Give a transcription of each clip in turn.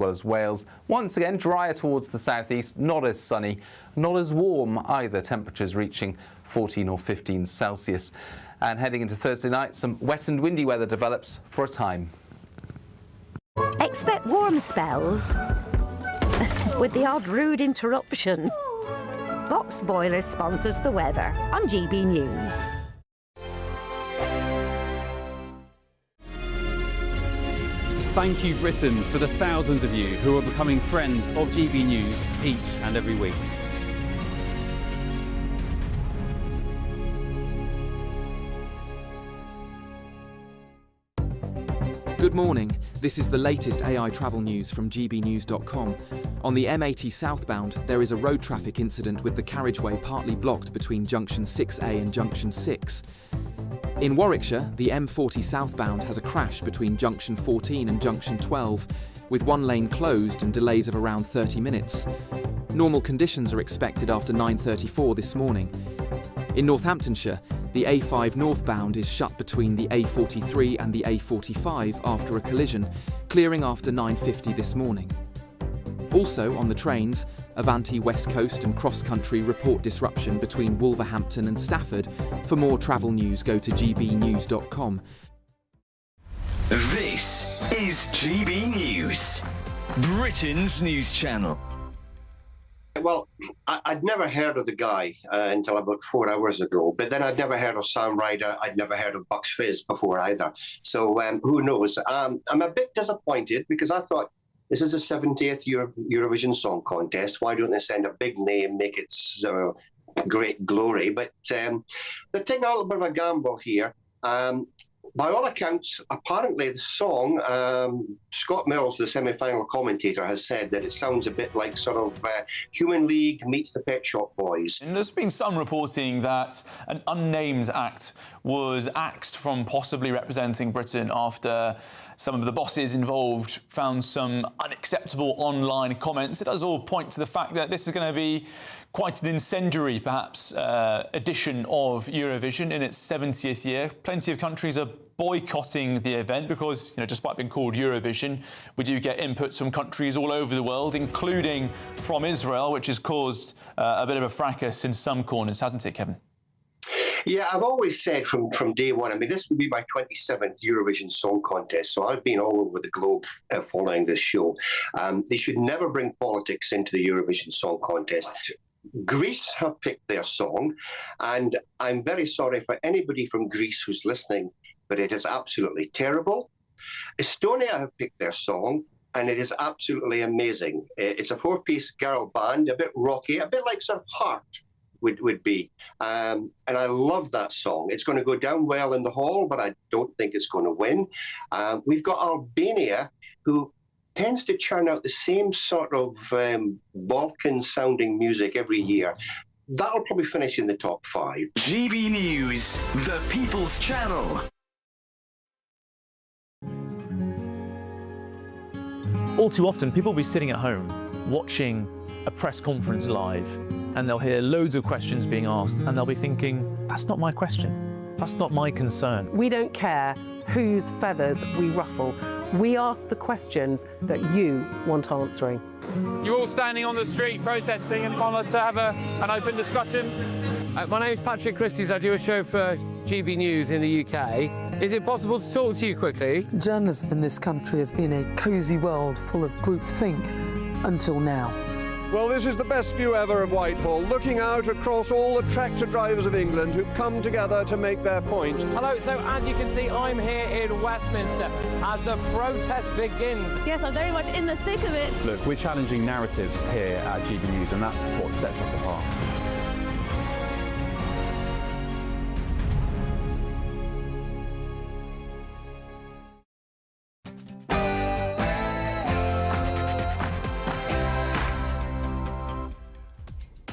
well as Wales. Once again, drier towards the southeast, not as sunny, not as warm either, temperatures reaching 14 or 15 Celsius. And heading into Thursday night, some wet and windy weather develops for a time. Expect warm spells with the odd rude interruption. Box Boilers sponsors the weather on GB News. Thank you, Britain, for the thousands of you who are becoming friends of GB News each and every week. Good morning. This is the latest AI travel news from gbnews.com. On the M80 southbound, there is a road traffic incident with the carriageway partly blocked between junction 6A and junction 6. In Warwickshire, the M40 southbound has a crash between junction 14 and junction 12, with one lane closed and delays of around 30 minutes. Normal conditions are expected after 9:34 this morning. In Northamptonshire, the A5 northbound is shut between the A43 and the A45 after a collision, clearing after 9:50 this morning. Also on the trains, Avanti West Coast and Cross Country report disruption between Wolverhampton and Stafford. For more travel news, go to gbnews.com. This is GB News, Britain's news channel. Well, I'd never heard of the guy until about 4 hours ago, but then I'd never heard of Sam Ryder. I'd never heard of Bucks Fizz before either. So who knows? I'm a bit disappointed because I thought this is the 70th Eurovision Song Contest. Why don't they send a big name, make it great glory? But they're taking a little bit of a gamble here. By all accounts, apparently the song, Scott Mills, the semi-final commentator, has said that it sounds a bit like sort of Human League meets the Pet Shop Boys. And there's been some reporting that an unnamed act was axed from possibly representing Britain after some of the bosses involved found some unacceptable online comments. It does all point to the fact that this is going to be quite an incendiary, perhaps, edition of Eurovision in its 70th year. Plenty of countries are boycotting the event because, despite being called Eurovision, we do get inputs from countries all over the world, including from Israel, which has caused a bit of a fracas in some corners, hasn't it, Kevin? Yeah, I've always said from day one, this would be my 27th Eurovision Song Contest, so I've been all over the globe following this show. They should never bring politics into the Eurovision Song Contest. Greece have picked their song, and I'm very sorry for anybody from Greece who's listening, but it is absolutely terrible. Estonia have picked their song, and it is absolutely amazing. It's a four-piece girl band, a bit rocky, a bit like sort of Heart would be. And I love that song. It's going to go down well in the hall, but I don't think it's going to win. We've got Albania, who tends to churn out the same sort of Balkan-sounding music every year. That'll probably finish in the top 5. GB News, the People's Channel. All too often, people will be sitting at home watching a press conference live, and they'll hear loads of questions being asked, and they'll be thinking, that's not my question. That's not my concern. We don't care whose feathers we ruffle. We ask the questions that you want answering. You're all standing on the street protesting and want to have an open discussion? My name is Patrick Christie's. I do a show for GB News in the UK. Is it possible to talk to you quickly? Journalism in this country has been a cosy world full of groupthink until now. Well, this is the best view ever of Whitehall, looking out across all the tractor drivers of England who've come together to make their point. Hello, so as you can see, I'm here in Westminster as the protest begins. Yes, I'm very much in the thick of it. Look, we're challenging narratives here at GB News, and that's what sets us apart.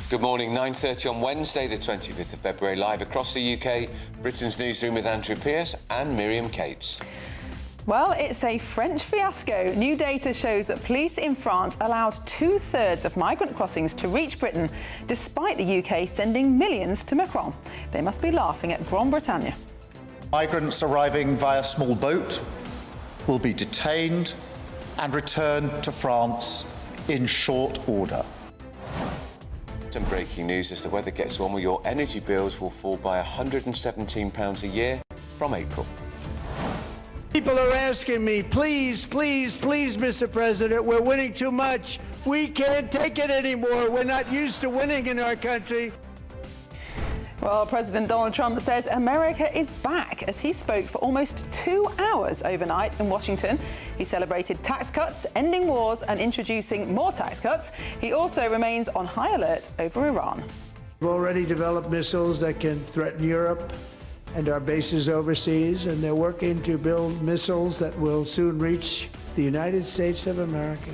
Good morning, 9:30 on Wednesday, the 25th of February, live across the UK, Britain's Newsroom with Andrew Pearce and Miriam Cates. Well, it's a French fiasco. New data shows that police in France allowed 2/3 of migrant crossings to reach Britain, despite the UK sending millions to Macron. They must be laughing at Grand Bretagne. Migrants arriving via small boat will be detained and return to France in short order. Some breaking news: as the weather gets warmer, your energy bills will fall by £117 a year from April. People are asking me, please, please, please, Mr. President, we're winning too much. We can't take it anymore. We're not used to winning in our country. Well, President Donald Trump says America is back as he spoke for almost 2 hours overnight in Washington. He celebrated tax cuts, ending wars and introducing more tax cuts. He also remains on high alert over Iran. We've already developed missiles that can threaten Europe and our bases overseas, and they're working to build missiles that will soon reach the United States of America.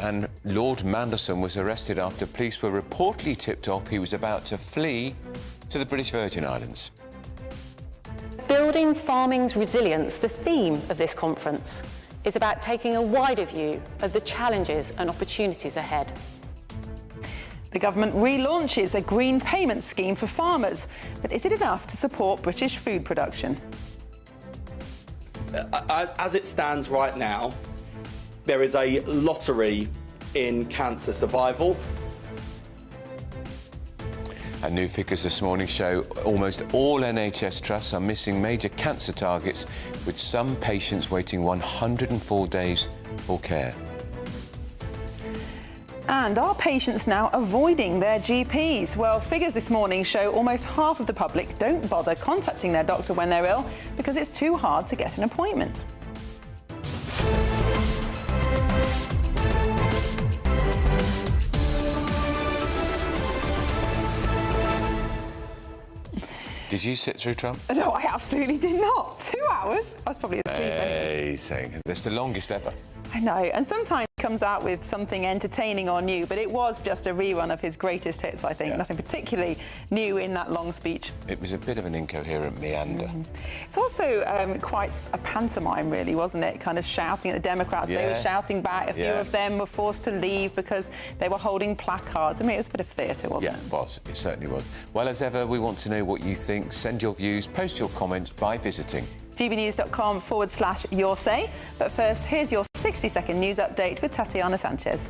And Lord Mandelson was arrested after police were reportedly tipped off he was about to flee to the British Virgin Islands. Building farming's resilience, the theme of this conference, is about taking a wider view of the challenges and opportunities ahead. The government relaunches a green payment scheme for farmers, but is it enough to support British food production? As it stands right now, there is a lottery in cancer survival. And new figures this morning show almost all NHS trusts are missing major cancer targets, with some patients waiting 104 days for care. And are patients now avoiding their GPs? Well, figures this morning show almost half of the public don't bother contacting their doctor when they're ill because it's too hard to get an appointment. Did you sit through Trump? No, I absolutely did not. 2 hours? I was probably asleep. Hey, saying that's the longest ever. I know, and sometimes he comes out with something entertaining or new, but it was just a rerun of his greatest hits, I think. Yeah. Nothing particularly new in that long speech. It was a bit of an incoherent meander. It's also quite a pantomime, really, wasn't it? Kind of shouting at the Democrats. Yeah. They were shouting back. A few of them were forced to leave because they were holding placards. I mean, it was a bit of theatre, wasn't it? Yeah, it was. It certainly was. Well, as ever, we want to know what you think. Send your views, post your comments by visiting gbnews.com/your say. But first, here's your 60-second news update with Tatiana Sanchez.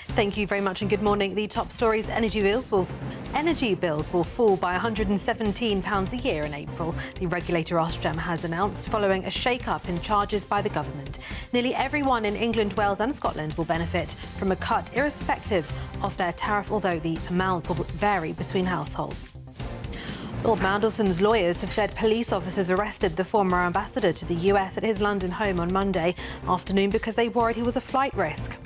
Thank you very much and good morning. The top stories: energy bills will fall by £117 a year in April. The regulator Armstrong has announced following a shake-up in charges by the government. Nearly everyone in England, Wales and Scotland will benefit from a cut irrespective of their tariff, although the amounts will vary between households. Lord Mandelson's lawyers have said police officers arrested the former ambassador to the US at his London home on Monday afternoon because they worried he was a flight risk.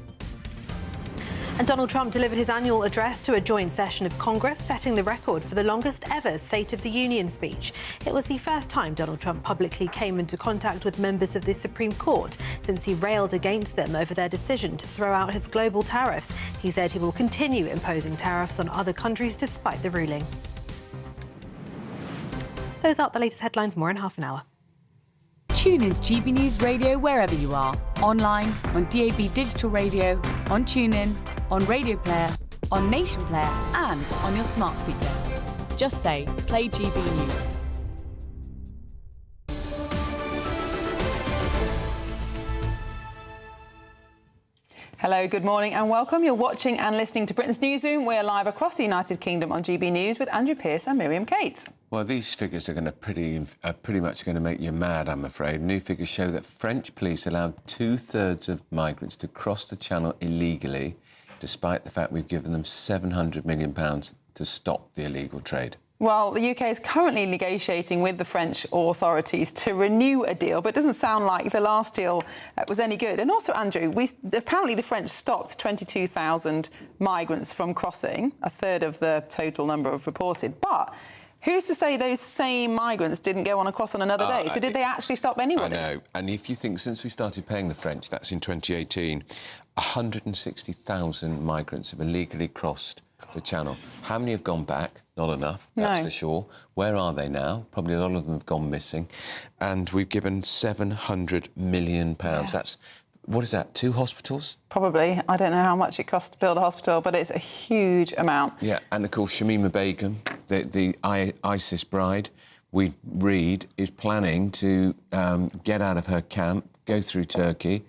And Donald Trump delivered his annual address to a joint session of Congress, setting the record for the longest ever State of the Union speech. It was the first time Donald Trump publicly came into contact with members of the Supreme Court since he railed against them over their decision to throw out his global tariffs. He said he will continue imposing tariffs on other countries despite the ruling. Those are the latest headlines. More in half an hour. Tune in to GB News Radio wherever you are. Online, on DAB Digital Radio, on TuneIn, on Radio Player, on Nation Player and on your smart speaker. Just say, play GB News. Hello, good morning and welcome. You're watching and listening to Britain's Newsroom. We're live across the United Kingdom on GB News with Andrew Pearce and Miriam Cates. Well, these figures are pretty much going to make you mad, I'm afraid. New figures show that French police allowed 2/3 of migrants to cross the Channel illegally, despite the fact we've given them £700 million to stop the illegal trade. Well, the UK is currently negotiating with the French authorities to renew a deal, but it doesn't sound like the last deal was any good. And also, Andrew, apparently the French stopped 22,000 migrants from crossing, a third of the total number of reported. But who's to say those same migrants didn't go on across on another day? So did they actually stop anybody? I know. And if you think since we started paying the French, that's in 2018, 160,000 migrants have illegally crossed the Channel. How many have gone back? Not enough, that's for sure. Where are they now? Probably a lot of them have gone missing. And we've given £700 million. Yeah. That's what is that, 2 hospitals? Probably. I don't know how much it costs to build a hospital, but it's a huge amount. Yeah, and of course Shamima Begum, the ISIS bride, we read, is planning to get out of her camp, go through Turkey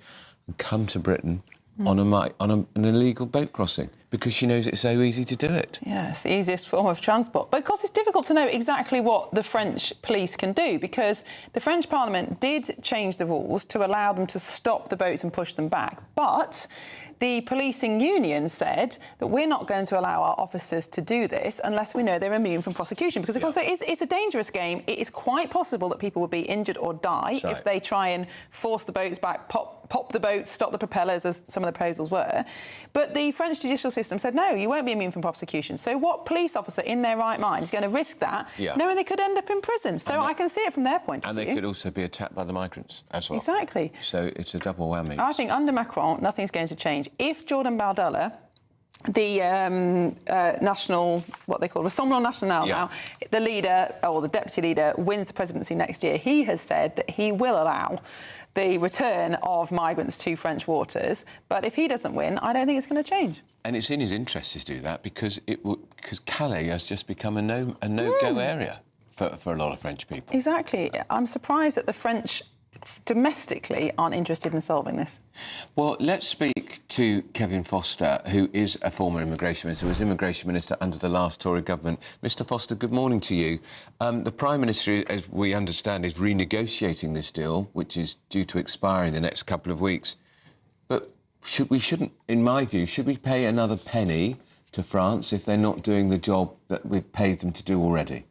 and come to Britain on an illegal boat crossing because she knows it's so easy to do it. Yeah, it's the easiest form of transport. But of course, it's difficult to know exactly what the French police can do because the French Parliament did change the rules to allow them to stop the boats and push them back. But the policing union said that we're not going to allow our officers to do this unless we know they're immune from prosecution. Because, of course, it's a dangerous game. It is quite possible that people will be injured or die if they try and force the boats back, pop the boats, stop the propellers, as some of the proposals were. But the French judicial system said, no, you won't be immune from prosecution. So what police officer in their right mind is going to risk that, knowing they could end up in prison? So I can see it from their point of view. And they could also be attacked by the migrants as well. Exactly. So it's a double whammy. I think under Macron, nothing's going to change. If Jordan Bardella, the national, what they call Rassemblement National now, the leader or the deputy leader wins the presidency next year, he has said that he will allow the return of migrants to French waters. But if he doesn't win, I don't think it's going to change. And it's in his interest to do that because Calais has just become a no-go area for a lot of French people. Exactly. I'm surprised that the French domestically aren't interested in solving this. Well, let's speak to Kevin Foster, who is a former immigration minister, was immigration minister under the last Tory government. Mr. Foster, good morning to you. The Prime Minister, as we understand, is renegotiating this deal, which is due to expire in the next couple of weeks. But shouldn't, in my view, should we pay another penny to France if they're not doing the job that we've paid them to do already?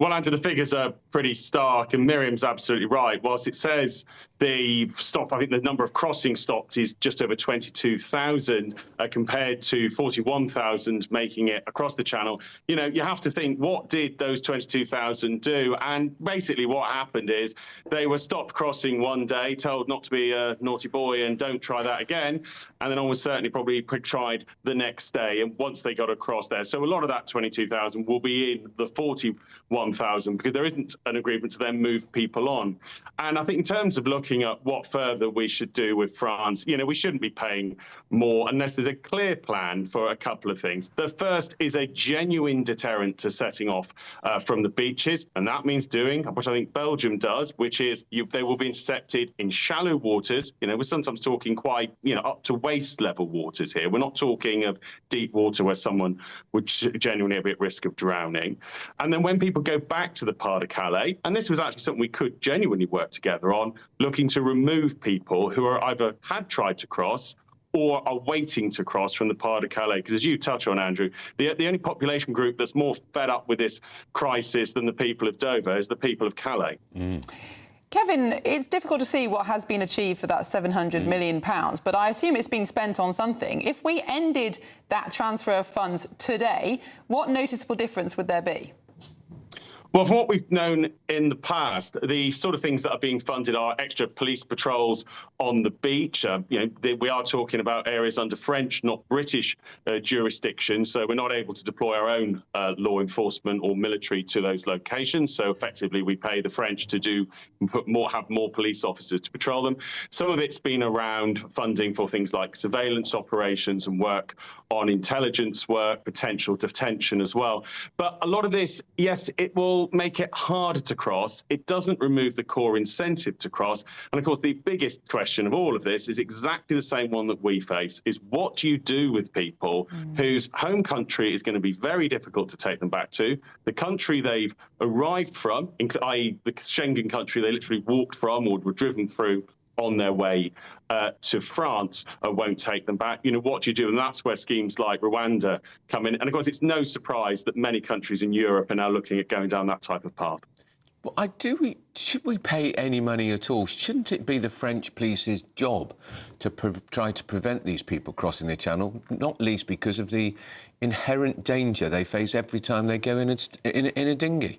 Well, Andrew, the figures are pretty stark, and Miriam's absolutely right. Whilst it says I think the number of crossings stopped is just over 22,000 compared to 41,000 making it across the channel. You know, you have to think, what did those 22,000 do? And basically what happened is they were stopped crossing one day, told not to be a naughty boy and don't try that again. And then almost certainly probably tried the next day. And once they got across there, so a lot of that 22,000 will be in the 41,000 because there isn't an agreement to then move people on. And I think in terms of looking at what further we should do with France, you know, we shouldn't be paying more unless there's a clear plan for a couple of things. The first is a genuine deterrent to setting off from the beaches, and that means doing what I think Belgium does, which is they will be intercepted in shallow waters. You know, we're sometimes talking quite, you know, up to waist level waters here. We're not talking of deep water where someone would genuinely be at risk of drowning. And then when people go back to the part of Calais, and this was actually something we could genuinely work together on, looking to remove people who are either had tried to cross or are waiting to cross from the part of Calais. Because as you touch on, Andrew, the only population group that's more fed up with this crisis than the people of Dover is the people of Calais. Kevin, it's difficult to see what has been achieved for that £700 million, but I assume it's being spent on something. If we ended that transfer of funds today, what noticeable difference would there be? Well, from what we've known in the past, the sort of things that are being funded are extra police patrols on the beach. You know, we are talking about areas under French, not British jurisdiction, so we're not able to deploy our own law enforcement or military to those locations. So effectively, we pay the French to have more police officers to patrol them. Some of it's been around funding for things like surveillance operations and work on intelligence work, potential detention as well. But a lot of this, yes, it will make it harder to cross. It doesn't remove the core incentive to cross. And of course, the biggest question of all of this is exactly the same one that we face, is what do you do with people whose home country is going to be very difficult to take them back to? The country they've arrived from, i.e. the Schengen country they literally walked from or were driven through on their way to France, won't take them back. You know, what do you do? And that's where schemes like Rwanda come in. And of course, it's no surprise that many countries in Europe are now looking at going down that type of path. Well, should we pay any money at all? Shouldn't it be the French police's job to try to prevent these people crossing the channel, not least because of the inherent danger they face every time they go in a dinghy?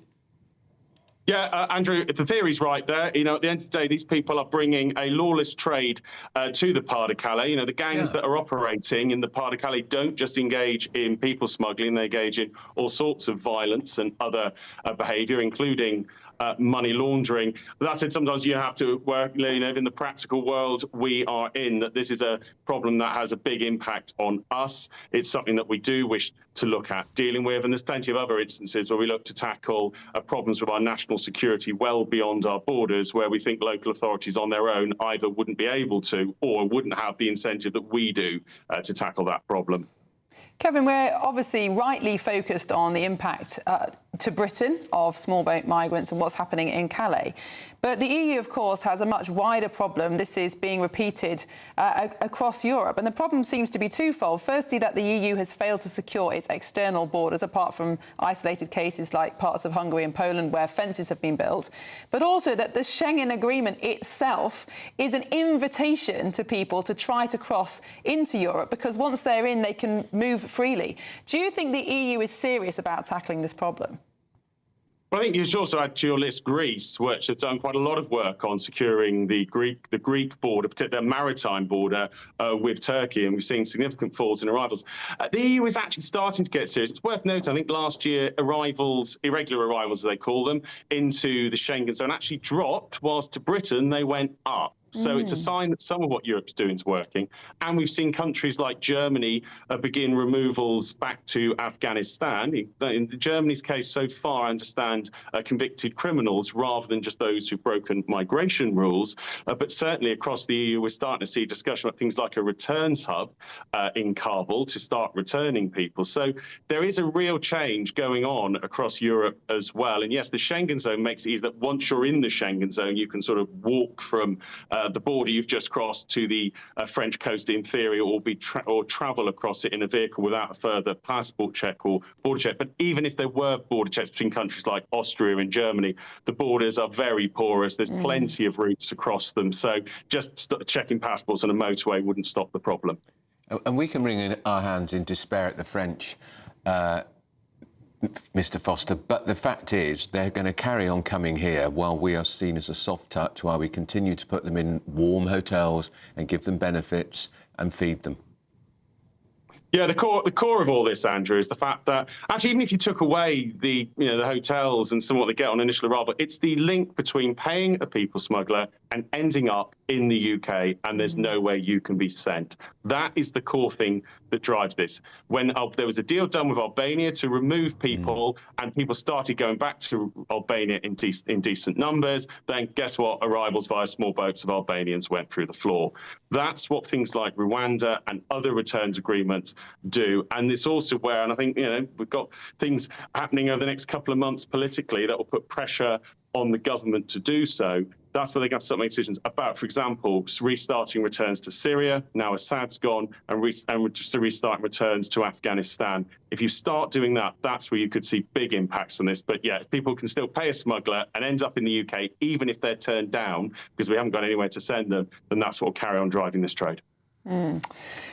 Yeah, Andrew, the theory's right there. You know, at the end of the day, these people are bringing a lawless trade to the Pas de Calais. You know, the gangs that are operating in the Pas de Calais don't just engage in people smuggling, they engage in all sorts of violence and other behaviour, including money laundering. But that said, sometimes you have to work, you know, in the practical world we are in, that this is a problem that has a big impact on us. It's something that we do wish to look at dealing with, and there's plenty of other instances where we look to tackle problems with our national security well beyond our borders, where we think local authorities on their own either wouldn't be able to or wouldn't have the incentive that we do to tackle that problem. Kevin, we're obviously rightly focused on the impact to Britain of small boat migrants and what's happening in Calais. But the EU, of course, has a much wider problem. This is being repeated across Europe. And the problem seems to be twofold. Firstly, that the EU has failed to secure its external borders, apart from isolated cases like parts of Hungary and Poland where fences have been built. But also that the Schengen Agreement itself is an invitation to people to try to cross into Europe, because once they're in, they can move freely. Do you think the EU is serious about tackling this problem? Well, I think you should also add to your list Greece, which have done quite a lot of work on securing the Greek border, particularly the maritime border with Turkey, and we've seen significant falls in arrivals. The EU is actually starting to get serious. It's worth noting, I think last year arrivals, irregular arrivals as they call them, into the Schengen zone actually dropped, whilst to Britain they went up. So it's a sign that some of what Europe's doing is working. And we've seen countries like Germany begin removals back to Afghanistan. In Germany's case so far, I understand convicted criminals rather than just those who've broken migration rules. But certainly across the EU, we're starting to see discussion about things like a returns hub in Kabul to start returning people. So there is a real change going on across Europe as well. And yes, the Schengen zone makes it easy that once you're in the Schengen zone, you can sort of walk from the border you've just crossed to the French coast in theory, or travel across it in a vehicle without a further passport check or border check. But even if there were border checks between countries like Austria and Germany, the borders are very porous. There's plenty of routes across them. So just checking passports on a motorway wouldn't stop the problem. And we can wring our hands in despair at the French, Mr. Foster, but the fact is they're going to carry on coming here while we are seen as a soft touch, while we continue to put them in warm hotels and give them benefits and feed them. Yeah, the core of all this, Andrew, is the fact that actually, even if you took away the hotels and some of what they get on initial arrival, it's the link between paying a people smuggler and ending up in the UK, and there's nowhere you can be sent. That is the core thing that drives this. When there was a deal done with Albania to remove people, and people started going back to Albania in decent numbers, then guess what? Arrivals via small boats of Albanians went through the floor. That's what things like Rwanda and other returns agreements do. And it's also where, and I think, we've got things happening over the next couple of months politically that will put pressure on the government to do so. That's where they have to start making decisions about, for example, restarting returns to Syria. Now Assad's gone, and just restarting returns to Afghanistan. If you start doing that, that's where you could see big impacts on this. But yeah, if people can still pay a smuggler and end up in the UK, even if they're turned down because we haven't got anywhere to send them, then that's what will carry on driving this trade.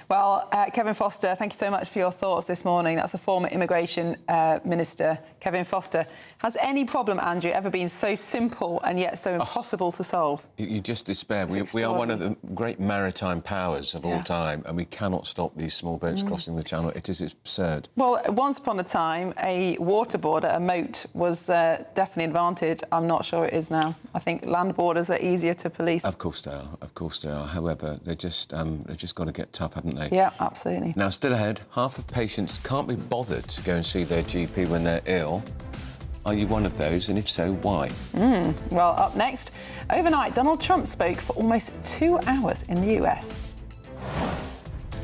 Well, Kevin Foster, thank you so much for your thoughts this morning. That's the former Immigration Minister, Kevin Foster. Has any problem, Andrew, ever been so simple and yet so impossible to solve? You just despair. We are one of the great maritime powers of all time, and we cannot stop these small boats crossing the channel. It is absurd. Well, once upon a time, a water border, a moat, was definitely an advantage. I'm not sure it is now. I think land borders are easier to police. Of course they are. Of course they are. However, they've just got to get tough, haven't they? Yeah, absolutely. Now, still ahead, half of patients can't be bothered to go and see their GP when they're ill. Are you one of those? And if so, why? Well, up next, overnight, Donald Trump spoke for almost 2 hours in the US.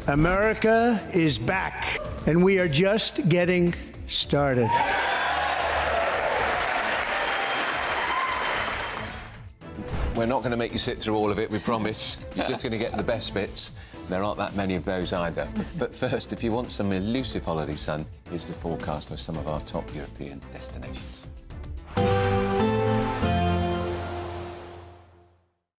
America is back, and we are just getting started. We're not going to make you sit through all of it, we promise. You're just going to get the best bits. There aren't that many of those either. But first, if you want some elusive holiday sun, here's the forecast for some of our top European destinations.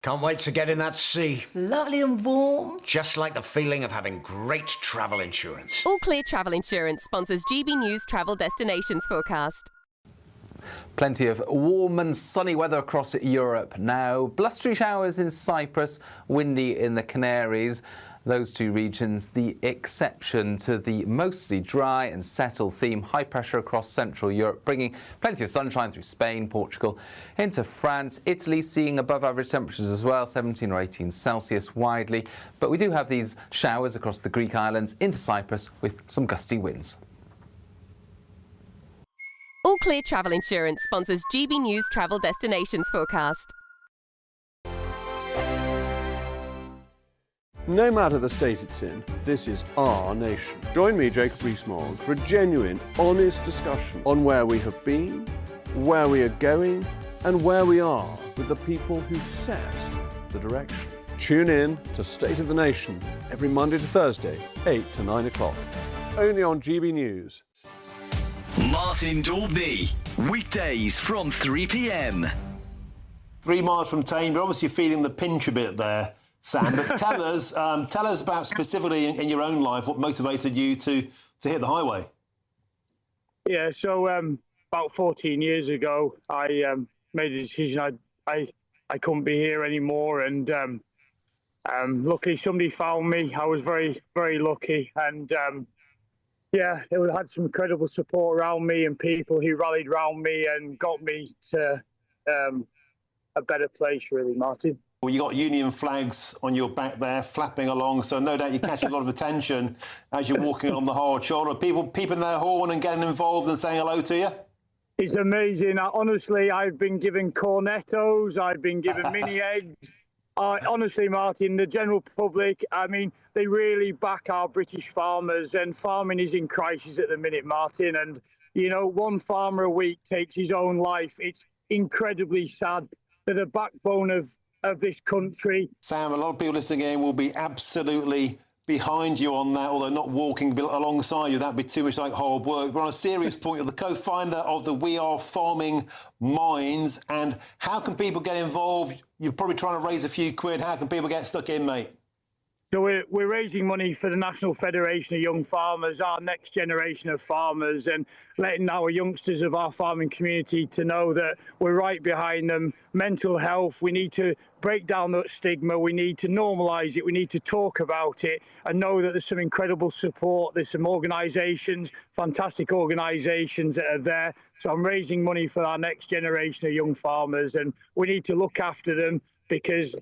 Can't wait to get in that sea. Lovely and warm. Just like the feeling of having great travel insurance. All Clear Travel Insurance sponsors GB News Travel Destinations Forecast. Plenty of warm and sunny weather across Europe now. Blustery showers in Cyprus, windy in the Canaries. Those two regions the exception to the mostly dry and settled theme. High pressure across Central Europe, bringing plenty of sunshine through Spain, Portugal, into France. Italy seeing above average temperatures as well, 17 or 18 Celsius widely. But we do have these showers across the Greek islands into Cyprus with some gusty winds. All Clear Travel Insurance sponsors GB News Travel Destinations Forecast. No matter the state it's in, this is our nation. Join me, Jacob Rees-Mogg, for a genuine, honest discussion on where we have been, where we are going, and where we are with the people who set the direction. Tune in to State of the Nation every Monday to Thursday, 8 to 9 o'clock. Only on GB News. Martin Daubney, weekdays from 3 p.m. 3 miles from Tame, but obviously feeling the pinch a bit there, Sam. But tell us about specifically in your own life what motivated you to hit the highway. Yeah, so about 14 years ago, I made a decision I couldn't be here anymore, and luckily somebody found me. I was very, very lucky, and yeah, it had some incredible support around me and people who rallied around me and got me to a better place, really, Martin. Well, you got Union flags on your back there, flapping along, so no doubt you're catching a lot of attention as you're walking on the hard shoulder. People peeping their horn and getting involved and saying hello to you? It's amazing. Honestly, I've been given cornettos, I've been given mini eggs. Honestly, Martin, the general public, I mean, they really back our British farmers, and farming is in crisis at the minute, Martin. And, you know, one farmer a week takes his own life. It's incredibly sad. They're the backbone of this country. Sam, a lot of people listening in will be absolutely behind you on that, although not walking alongside you. That'd be too much like hard work. But on a serious point, you're the co-founder of the We Are Farming Minds. And how can people get involved? You're probably trying to raise a few quid. How can people get stuck in, mate? So we're raising money for the National Federation of Young Farmers, our next generation of farmers, and letting our youngsters of our farming community to know that we're right behind them. Mental health, we need to break down that stigma, we need to normalise it, we need to talk about it and know that there's some incredible support. There's some organisations, fantastic organisations that are there. So I'm raising money for our next generation of young farmers, and we need to look after them because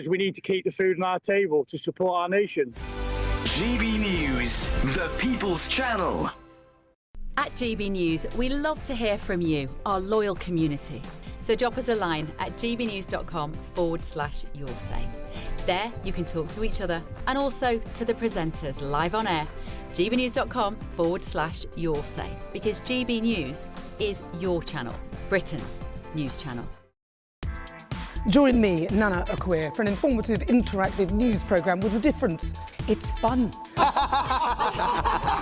we need to keep the food on our table to support our nation. GB News, the People's Channel. At GB News, we love to hear from you, our loyal community. So drop us a line at gbnews.com/yoursay. There you can talk to each other and also to the presenters live on air. gbnews.com/yoursay, because GB News is your channel, Britain's news channel. Join me, Nana Akweer, for an informative, interactive news programme with a difference. It's fun.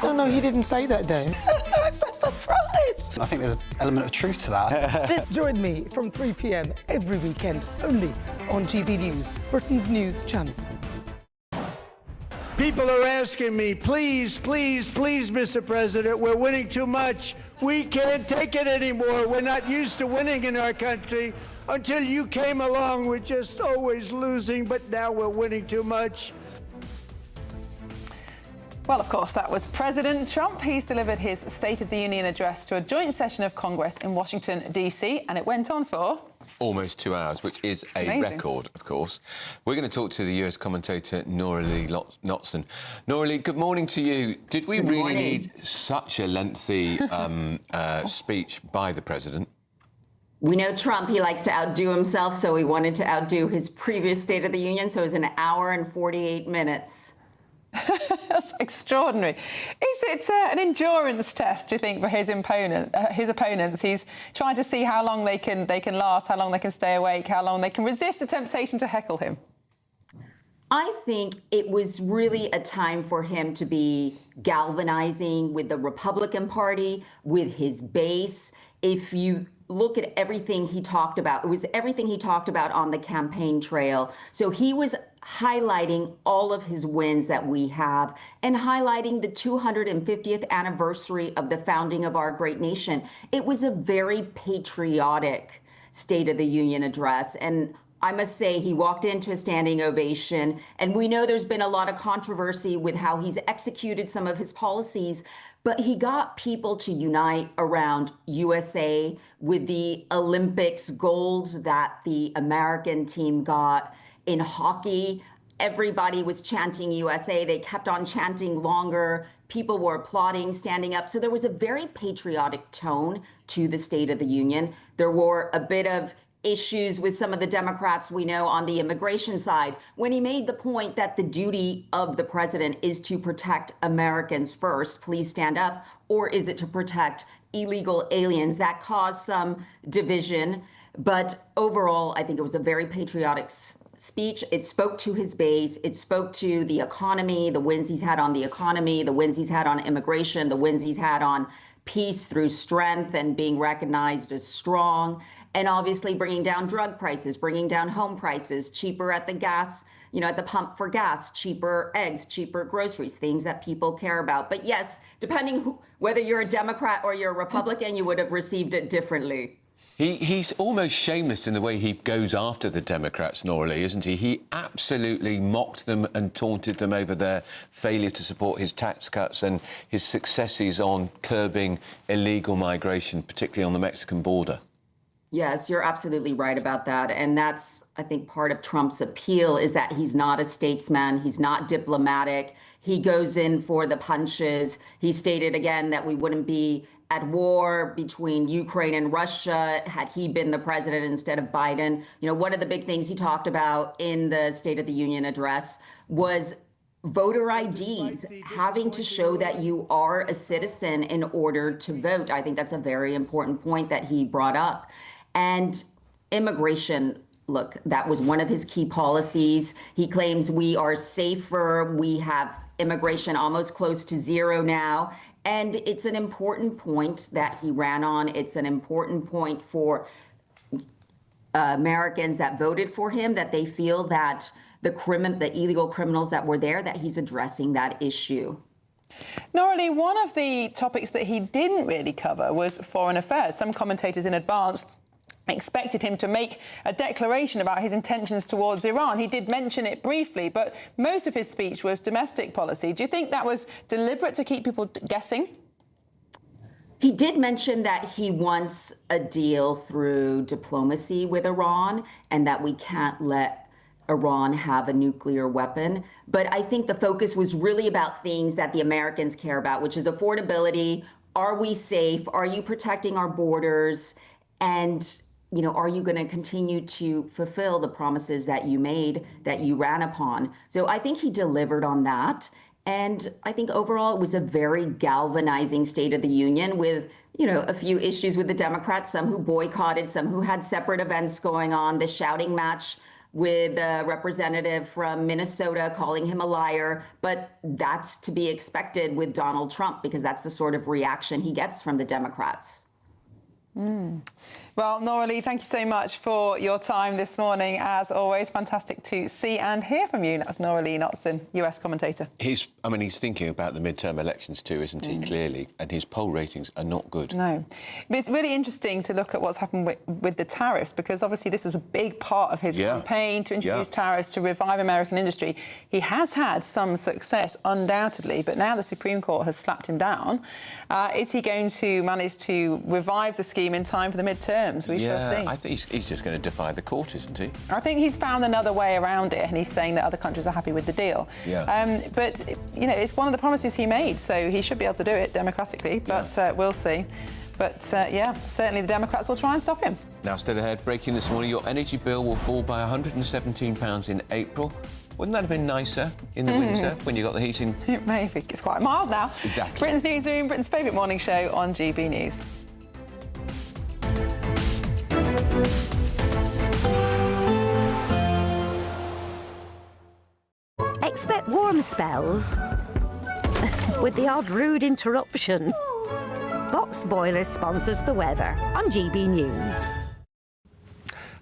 No, he didn't say that, Dave. I'm so surprised. I think there's an element of truth to that. Join me from 3 p.m. every weekend, only on GB News, Britain's news channel. People are asking me, please, please, please, Mr. President, we're winning too much. We can't take it anymore. We're not used to winning in our country. Until you came along, we're just always losing, but now we're winning too much. Well, of course, that was President Trump. He's delivered his State of the Union address to a joint session of Congress in Washington, D.C., and it went on for almost 2 hours, which is a amazing record, of course. We're going to talk to the US commentator Nora Lee Notson. Nora Lee, good morning to you. Did we really need such a lengthy speech by the president? We know Trump, he likes to outdo himself, so he wanted to outdo his previous State of the Union, so it was 1 hour and 48 minutes. That's extraordinary. Is it an endurance test, do you think, for his opponents? He's trying to see how long they can last, how long they can stay awake, how long they can resist the temptation to heckle him. I think it was really a time for him to be galvanizing with the Republican Party, with his base. If you look at everything he talked about, it was everything he talked about on the campaign trail. So he was highlighting all of his wins that we have and highlighting the 250th anniversary of the founding of our great nation. It was a very patriotic State of the Union address. And I must say, he walked into a standing ovation. And we know there's been a lot of controversy with how he's executed some of his policies, but he got people to unite around USA with the Olympics gold that the American team got. In hockey, everybody was chanting USA. They kept on chanting longer. People were applauding, standing up. So there was a very patriotic tone to the State of the Union. There were a bit of issues with some of the Democrats we know on the immigration side when he made the point that the duty of the president is to protect Americans first, please stand up, or is it to protect illegal aliens? That caused some division. But overall, I think it was a very patriotic speech. It spoke to his base. It spoke to the economy, the wins he's had on the economy, the wins he's had on immigration, the wins he's had on peace through strength and being recognized as strong, and obviously bringing down drug prices, bringing down home prices, cheaper at the gas, at the pump for gas, cheaper eggs, cheaper groceries, things that people care about. But yes, depending whether you're a Democrat or you're a Republican, you would have received it differently. He's almost shameless in the way he goes after the Democrats, Nora Lee, isn't he? He absolutely mocked them and taunted them over their failure to support his tax cuts and his successes on curbing illegal migration, particularly on the Mexican border. Yes, you're absolutely right about that. And that's, I think, part of Trump's appeal is that he's not a statesman. He's not diplomatic. He goes in for the punches. He stated again that we wouldn't be at war between Ukraine and Russia had he been the president instead of Biden. One of the big things he talked about in the State of the Union address was voter IDs, having to show that you are a citizen in order to vote. I think that's a very important point that he brought up. And immigration, look, that was one of his key policies. He claims we are safer. We have immigration almost close to zero now. And it's an important point that he ran on. It's an important point for Americans that voted for him, that they feel that the illegal criminals that were there, that he's addressing that issue. Nora Lee, one of the topics that he didn't really cover was foreign affairs. Some commentators in advance expected him to make a declaration about his intentions towards Iran. He did mention it briefly, but most of his speech was domestic policy. Do you think that was deliberate to keep people guessing? He did mention that he wants a deal through diplomacy with Iran and that we can't let Iran have a nuclear weapon. But I think the focus was really about things that the Americans care about, which is affordability. Are we safe? Are you protecting our borders? And are you going to continue to fulfill the promises that you made, that you ran upon? So I think he delivered on that. And I think overall it was a very galvanizing State of the Union with, a few issues with the Democrats, some who boycotted, some who had separate events going on, the shouting match with a representative from Minnesota calling him a liar. But that's to be expected with Donald Trump because that's the sort of reaction he gets from the Democrats. Well, Nora Lee, thank you so much for your time this morning. As always, fantastic to see and hear from you. That's Nora Lee Nottingham, US commentator. He's thinking about the midterm elections too, isn't he, clearly? And his poll ratings are not good. No. But it's really interesting to look at what's happened with the tariffs, because obviously this was a big part of his campaign to introduce tariffs to revive American industry. He has had some success, undoubtedly, but now the Supreme Court has slapped him down. Is he going to manage to revive the scheme in time for the midterms? We shall see. I think he's just going to defy the court, isn't he? I think he's found another way around it, and he's saying that other countries are happy with the deal. But it's one of the promises he made, so he should be able to do it democratically, but we'll see. But certainly the Democrats will try and stop him. Now, still ahead, breaking this morning, your energy bill will fall by £117 in April. Wouldn't that have been nicer in the winter when you got the heating? It may be. It's quite mild now. Exactly. Britain's Newsroom, Britain's favourite morning show on GB News. Expect warm spells with the odd rude interruption. Boxed Boilers sponsors the weather on GB News.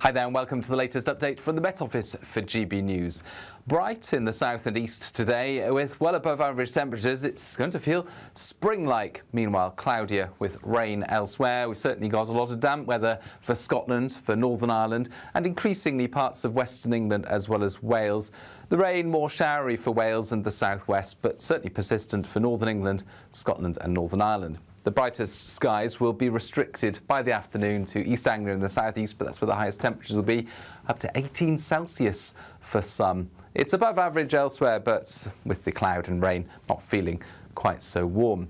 Hi there and welcome to the latest update from the Met Office for GB News. Bright in the south and east today with well above average temperatures. It's going to feel spring-like. Meanwhile, cloudier with rain elsewhere. We've certainly got a lot of damp weather for Scotland, for Northern Ireland and increasingly parts of Western England as well as Wales. The rain more showery for Wales and the southwest, but certainly persistent for Northern England, Scotland and Northern Ireland. The brightest skies will be restricted by the afternoon to East Anglia in the southeast, but that's where the highest temperatures will be, up to 18 Celsius for some. It's above average elsewhere, but with the cloud and rain, not feeling quite so warm.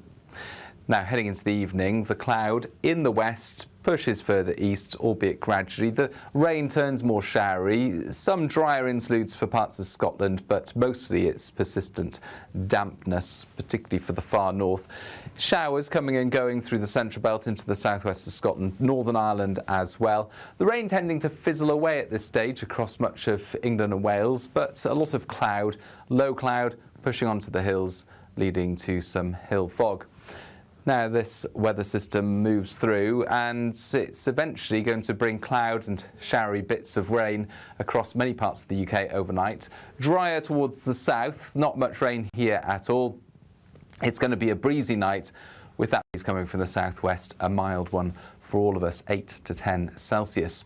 Now, heading into the evening, the cloud in the west pushes further east, albeit gradually. The rain turns more showery, some drier interludes for parts of Scotland, but mostly it's persistent dampness, particularly for the far north. Showers coming and going through the central belt into the southwest of Scotland, Northern Ireland as well. The rain tending to fizzle away at this stage across much of England and Wales, but a lot of cloud, low cloud, pushing onto the hills, leading to some hill fog. Now this weather system moves through and it's eventually going to bring cloud and showery bits of rain across many parts of the UK overnight. Drier towards the south, not much rain here at all. It's going to be a breezy night with that breeze coming from the southwest, a mild one for all of us, 8 to 10 Celsius.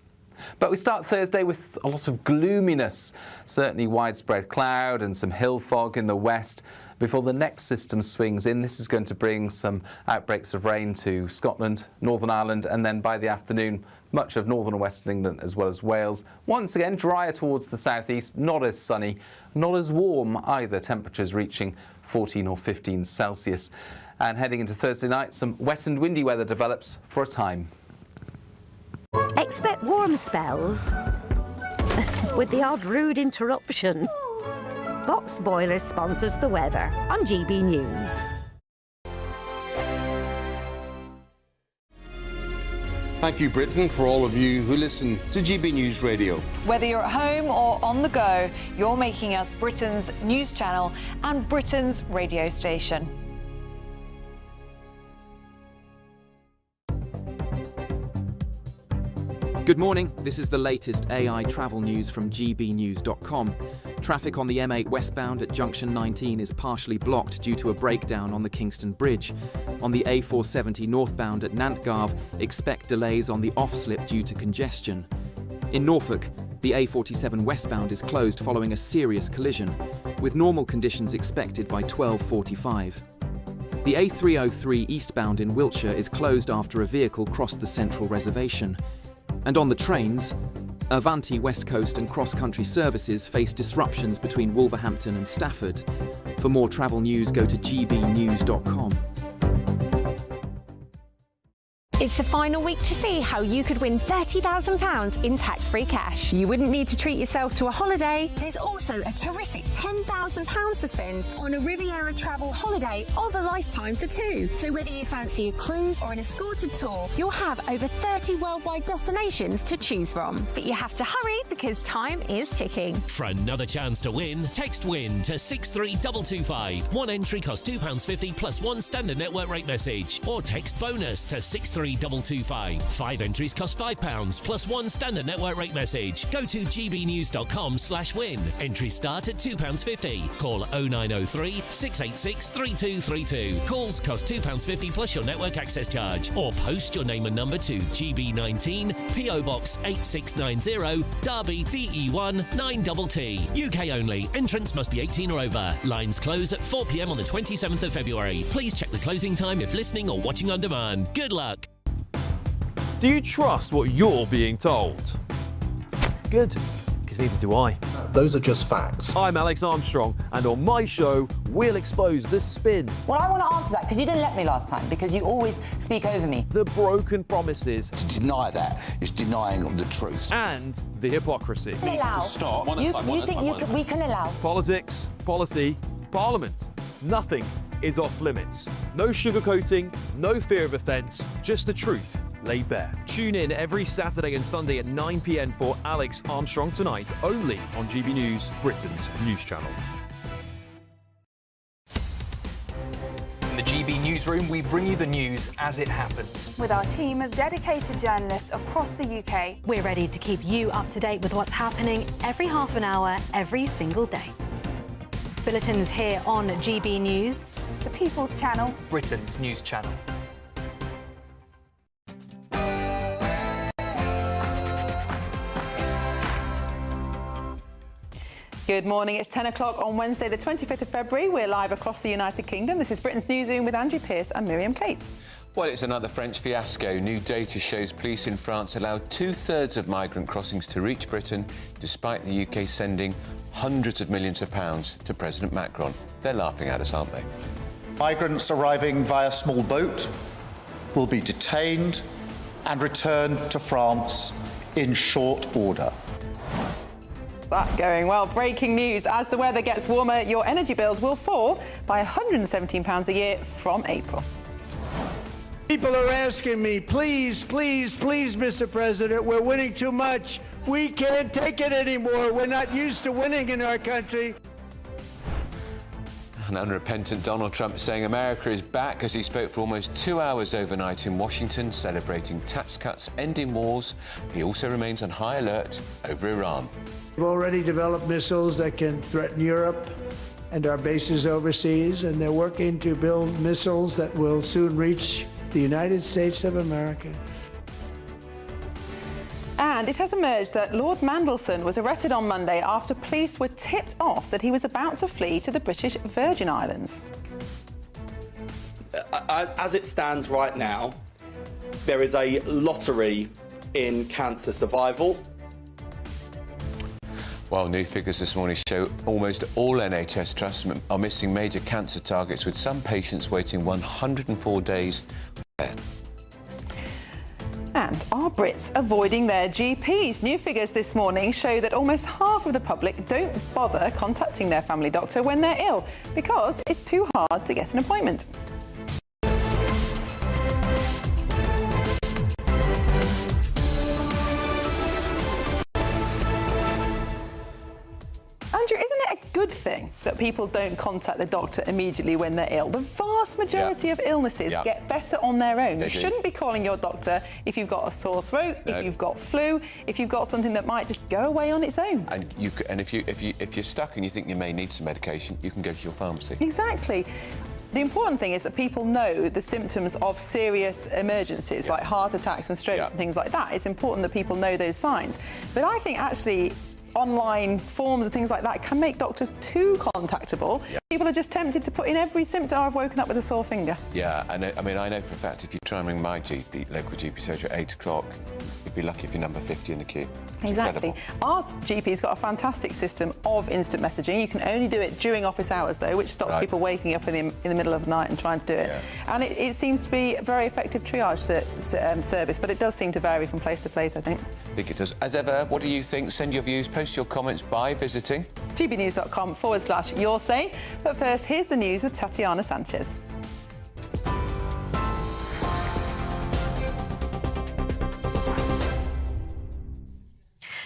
But we start Thursday with a lot of gloominess, certainly widespread cloud and some hill fog in the west. Before the next system swings in, this is going to bring some outbreaks of rain to Scotland, Northern Ireland, and then by the afternoon, much of northern and western England as well as Wales. Once again, drier towards the southeast, not as sunny, not as warm either, temperatures reaching 14 or 15 Celsius. And heading into Thursday night, some wet and windy weather develops for a time. Expect warm spells with the odd rude interruption. Boxed Boilers sponsors the weather on GB News. Thank you, Britain, for all of you who listen to GB News Radio. Whether you're at home or on the go, you're making us Britain's news channel and Britain's radio station. Good morning, this is the latest AI travel news from gbnews.com. Traffic on the M8 westbound at junction 19 is partially blocked due to a breakdown on the Kingston Bridge. On the A470 northbound at Nantgarv, expect delays on the off-slip due to congestion. In Norfolk, the A47 westbound is closed following a serious collision, with normal conditions expected by 12:45. The A303 eastbound in Wiltshire is closed after a vehicle crossed the central reservation. And on the trains, Avanti West Coast and cross-country services face disruptions between Wolverhampton and Stafford. For more travel news, go to gbnews.com. It's the final week to see how you could win £30,000 in tax-free cash. You wouldn't need to treat yourself to a holiday. There's also a terrific £10,000 to spend on a Riviera travel holiday of a lifetime for two. So whether you fancy a cruise or an escorted tour, you'll have over 30 worldwide destinations to choose from. But you have to hurry because time is ticking. For another chance to win, text WIN to 63225. One entry costs £2.50 plus one standard network rate message. Or text BONUS to 63225. 5 entries cost £5 plus one standard network rate message. Go to gbnews.com/win. Entries start at £2.50. Call 0903 686 3232. Calls cost £2.50 plus your network access charge. Or post your name and number to GB19 PO Box 8690 Derby DE1 9TT. UK only. Entrance must be 18 or over. Lines close at 4 p.m. on the 27th of February. Please check the closing time if listening or watching on demand. Good luck. Do you trust what you're being told? Good, because neither do I. Those are just facts. I'm Alex Armstrong, and on my show, we'll expose the spin. Well, I want to answer that, because you didn't let me last time, because you always speak over me. The broken promises. To deny that is denying the truth. And the hypocrisy. We can allow. Stop. You think we can allow. Politics, policy, parliament. Nothing is off limits. No sugarcoating, no fear of offence, just the truth laid bare. Tune in every Saturday and Sunday at 9 p.m. for Alex Armstrong Tonight, only on GB News, Britain's news channel. In the GB Newsroom, we bring you the news as it happens. With our team of dedicated journalists across the UK. We're ready to keep you up to date with what's happening every half an hour, every single day. Bulletins here on GB News. The People's Channel. Britain's news channel. Good morning. It's 10 o'clock on Wednesday, the 25th of February. We're live across the United Kingdom. This is Britain's Newsroom with Andrew Pearce and Miriam Cates. Well, it's another French fiasco. New data shows police in France allowed 2/3 of migrant crossings to reach Britain, despite the UK sending hundreds of millions of pounds to President Macron. They're laughing at us, aren't they? Migrants arriving via small boat will be detained and returned to France in short order. That going well. Breaking news. As the weather gets warmer, your energy bills will fall by £117 a year from April. People are asking me, please, please, please, Mr. President, we're winning too much. We can't take it anymore. We're not used to winning in our country. An unrepentant Donald Trump saying America is back as he spoke for almost 2 hours overnight in Washington, celebrating tax cuts, ending wars. He also remains on high alert over Iran. We've already developed missiles that can threaten Europe and our bases overseas, and they're working to build missiles that will soon reach the United States of America. And it has emerged that Lord Mandelson was arrested on Monday after police were tipped off that he was about to flee to the British Virgin Islands. As it stands right now, there is a lottery in cancer survival. Well, new figures this morning show almost all NHS trusts are missing major cancer targets, with some patients waiting 104 days. And are Brits avoiding their GPs? New figures this morning show that almost half of the public don't bother contacting their family doctor when they're ill because it's too hard to get an appointment. Andrew, isn't it a good thing that people don't contact the doctor immediately when they're ill? The vast majority of illnesses get better on their own. You shouldn't be calling your doctor if you've got a sore throat, if you've got flu, if you've got something that might just go away on its own. And if you're stuck and you think you may need some medication, you can go to your pharmacy. Exactly. The important thing is that people know the symptoms of serious emergencies like heart attacks and strokes and things like that. It's important that people know those signs. But I think actually online forms and things like that can make doctors too contactable. People are just tempted to put in every symptom. I've woken up with a sore finger. Yeah, I know for a fact if you try and ring my GP, local GP surgery at 8 o'clock, you'd be lucky if you're number 50 in the queue. Exactly. Our GP's got a fantastic system of instant messaging. You can only do it during office hours, though, which stops people waking up in the middle of the night and trying to do it. And it seems to be a very effective triage service, but it does seem to vary from place to place, I think. I think it does. As ever, what do you think? Send your views, post your comments by visiting gbnews.com/your say. But first, here's the news with Tatiana Sanchez.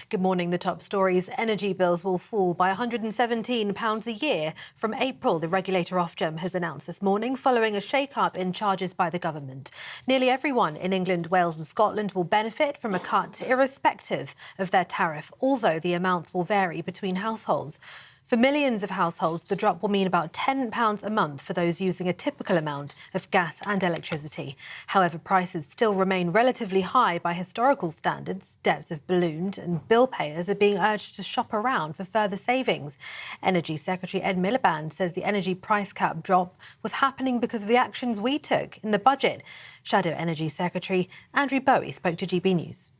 Good morning. The top stories. Energy bills will fall by £117 a year from April, the regulator Ofgem has announced this morning, following a shake-up in charges by the government. Nearly everyone in England, Wales and Scotland will benefit from a cut irrespective of their tariff, although the amounts will vary between households. For millions of households, the drop will mean about £10 a month for those using a typical amount of gas and electricity. However, prices still remain relatively high by historical standards. Debts have ballooned and bill payers are being urged to shop around for further savings. Energy Secretary Ed Miliband says the energy price cap drop was happening because of the actions we took in the budget. Shadow Energy Secretary Andrew Bowie spoke to GB News.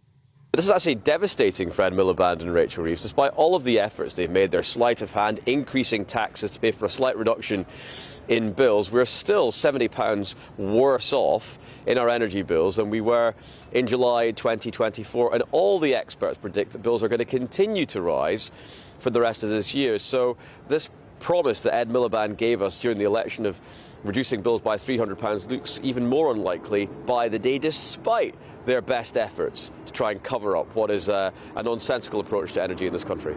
This is actually devastating for Ed Miliband and Rachel Reeves. Despite all of the efforts they've made, their sleight of hand, increasing taxes to pay for a slight reduction in bills, we're still £70 worse off in our energy bills than we were in July 2024. And all the experts predict that bills are going to continue to rise for the rest of this year. So this promise that Ed Miliband gave us during the election of reducing bills by £300 looks even more unlikely by the day, despite their best efforts to try and cover up what is a nonsensical approach to energy in this country.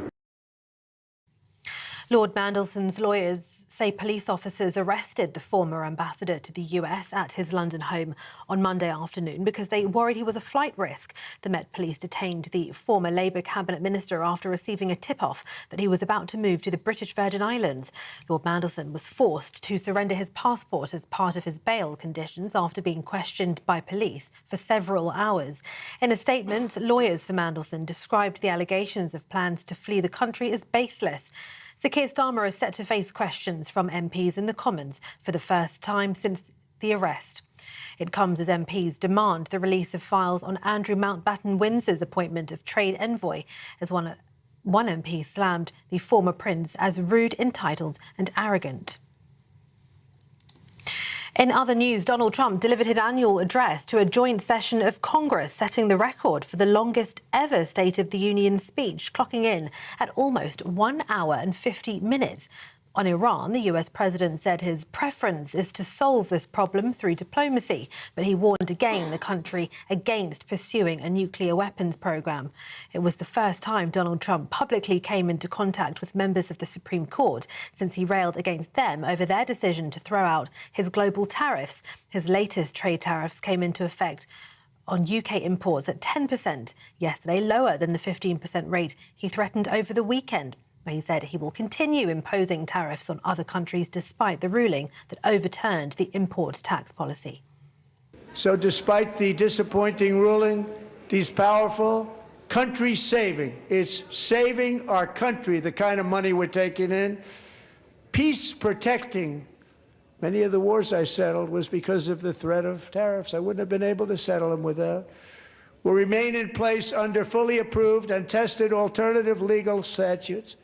Lord Mandelson's lawyers say police officers arrested the former ambassador to the US at his London home on Monday afternoon because they worried he was a flight risk. The Met Police detained the former Labour cabinet minister after receiving a tip-off that he was about to move to the British Virgin Islands. Lord Mandelson was forced to surrender his passport as part of his bail conditions after being questioned by police for several hours. In a statement, lawyers for Mandelson described the allegations of plans to flee the country as baseless. Sir Keir Starmer is set to face questions from MPs in the Commons for the first time since the arrest. It comes as MPs demand the release of files on Andrew Mountbatten-Windsor's appointment of trade envoy, as one MP slammed the former prince as rude, entitled and arrogant. In other news, Donald Trump delivered his annual address to a joint session of Congress, setting the record for the longest ever State of the Union speech, clocking in at almost 1 hour and 50 minutes. On Iran, the US president said his preference is to solve this problem through diplomacy, but he warned again the country against pursuing a nuclear weapons program. It was the first time Donald Trump publicly came into contact with members of the Supreme Court since he railed against them over their decision to throw out his global tariffs. His latest trade tariffs came into effect on UK imports at 10% yesterday, lower than the 15% rate he threatened over the weekend. He said he will continue imposing tariffs on other countries despite the ruling that overturned the import tax policy. So despite the disappointing ruling, these powerful country-saving, it's saving our country, the kind of money we're taking in, peace-protecting. Many of the wars I settled was because of the threat of tariffs. I wouldn't have been able to settle them without. Will remain in place under fully approved and tested alternative legal statutes.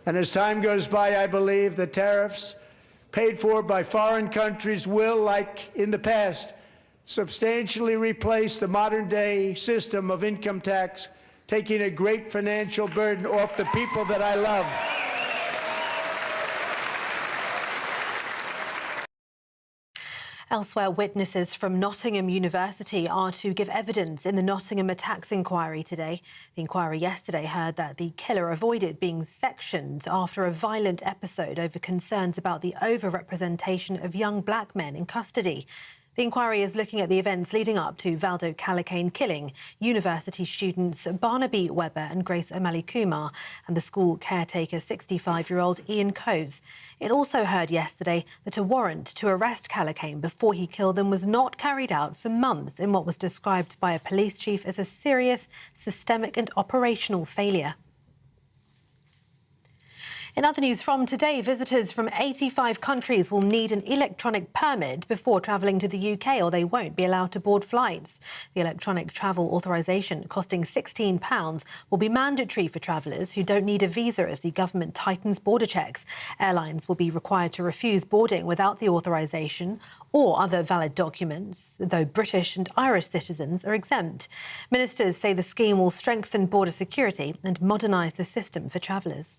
And as time goes by, I believe the tariffs paid for by foreign countries will, like in the past, substantially replace the modern-day system of income tax, taking a great financial burden off the people that I love. Elsewhere, witnesses from Nottingham University are to give evidence in the Nottingham attacks inquiry today. The inquiry yesterday heard that the killer avoided being sectioned after a violent episode over concerns about the over-representation of young black men in custody. The inquiry is looking at the events leading up to Valdo Callacane killing university students Barnaby Webber and Grace O'Malley Kumar and the school caretaker 65-year-old Ian Coates. It also heard yesterday that a warrant to arrest Callacane before he killed them was not carried out for months in what was described by a police chief as a serious systemic and operational failure. In other news from today, visitors from 85 countries will need an electronic permit before travelling to the UK, or they won't be allowed to board flights. The electronic travel authorisation, costing £16, will be mandatory for travellers who don't need a visa as the government tightens border checks. Airlines will be required to refuse boarding without the authorisation or other valid documents, though British and Irish citizens are exempt. Ministers say the scheme will strengthen border security and modernise the system for travellers.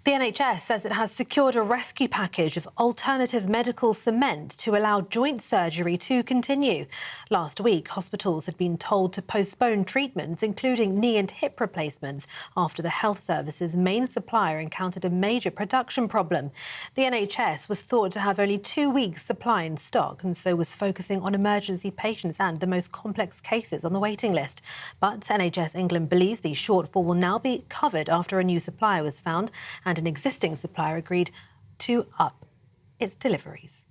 The NHS says it has secured a rescue package of alternative medical cement to allow joint surgery to continue. Last week, hospitals had been told to postpone treatments, including knee and hip replacements, after the health service's main supplier encountered a major production problem. The NHS was thought to have only 2 weeks' supply in stock and so was focusing on emergency patients and the most complex cases on the waiting list. But NHS England believes the shortfall will now be covered after a new supplier was found and an existing supplier agreed to up its deliveries.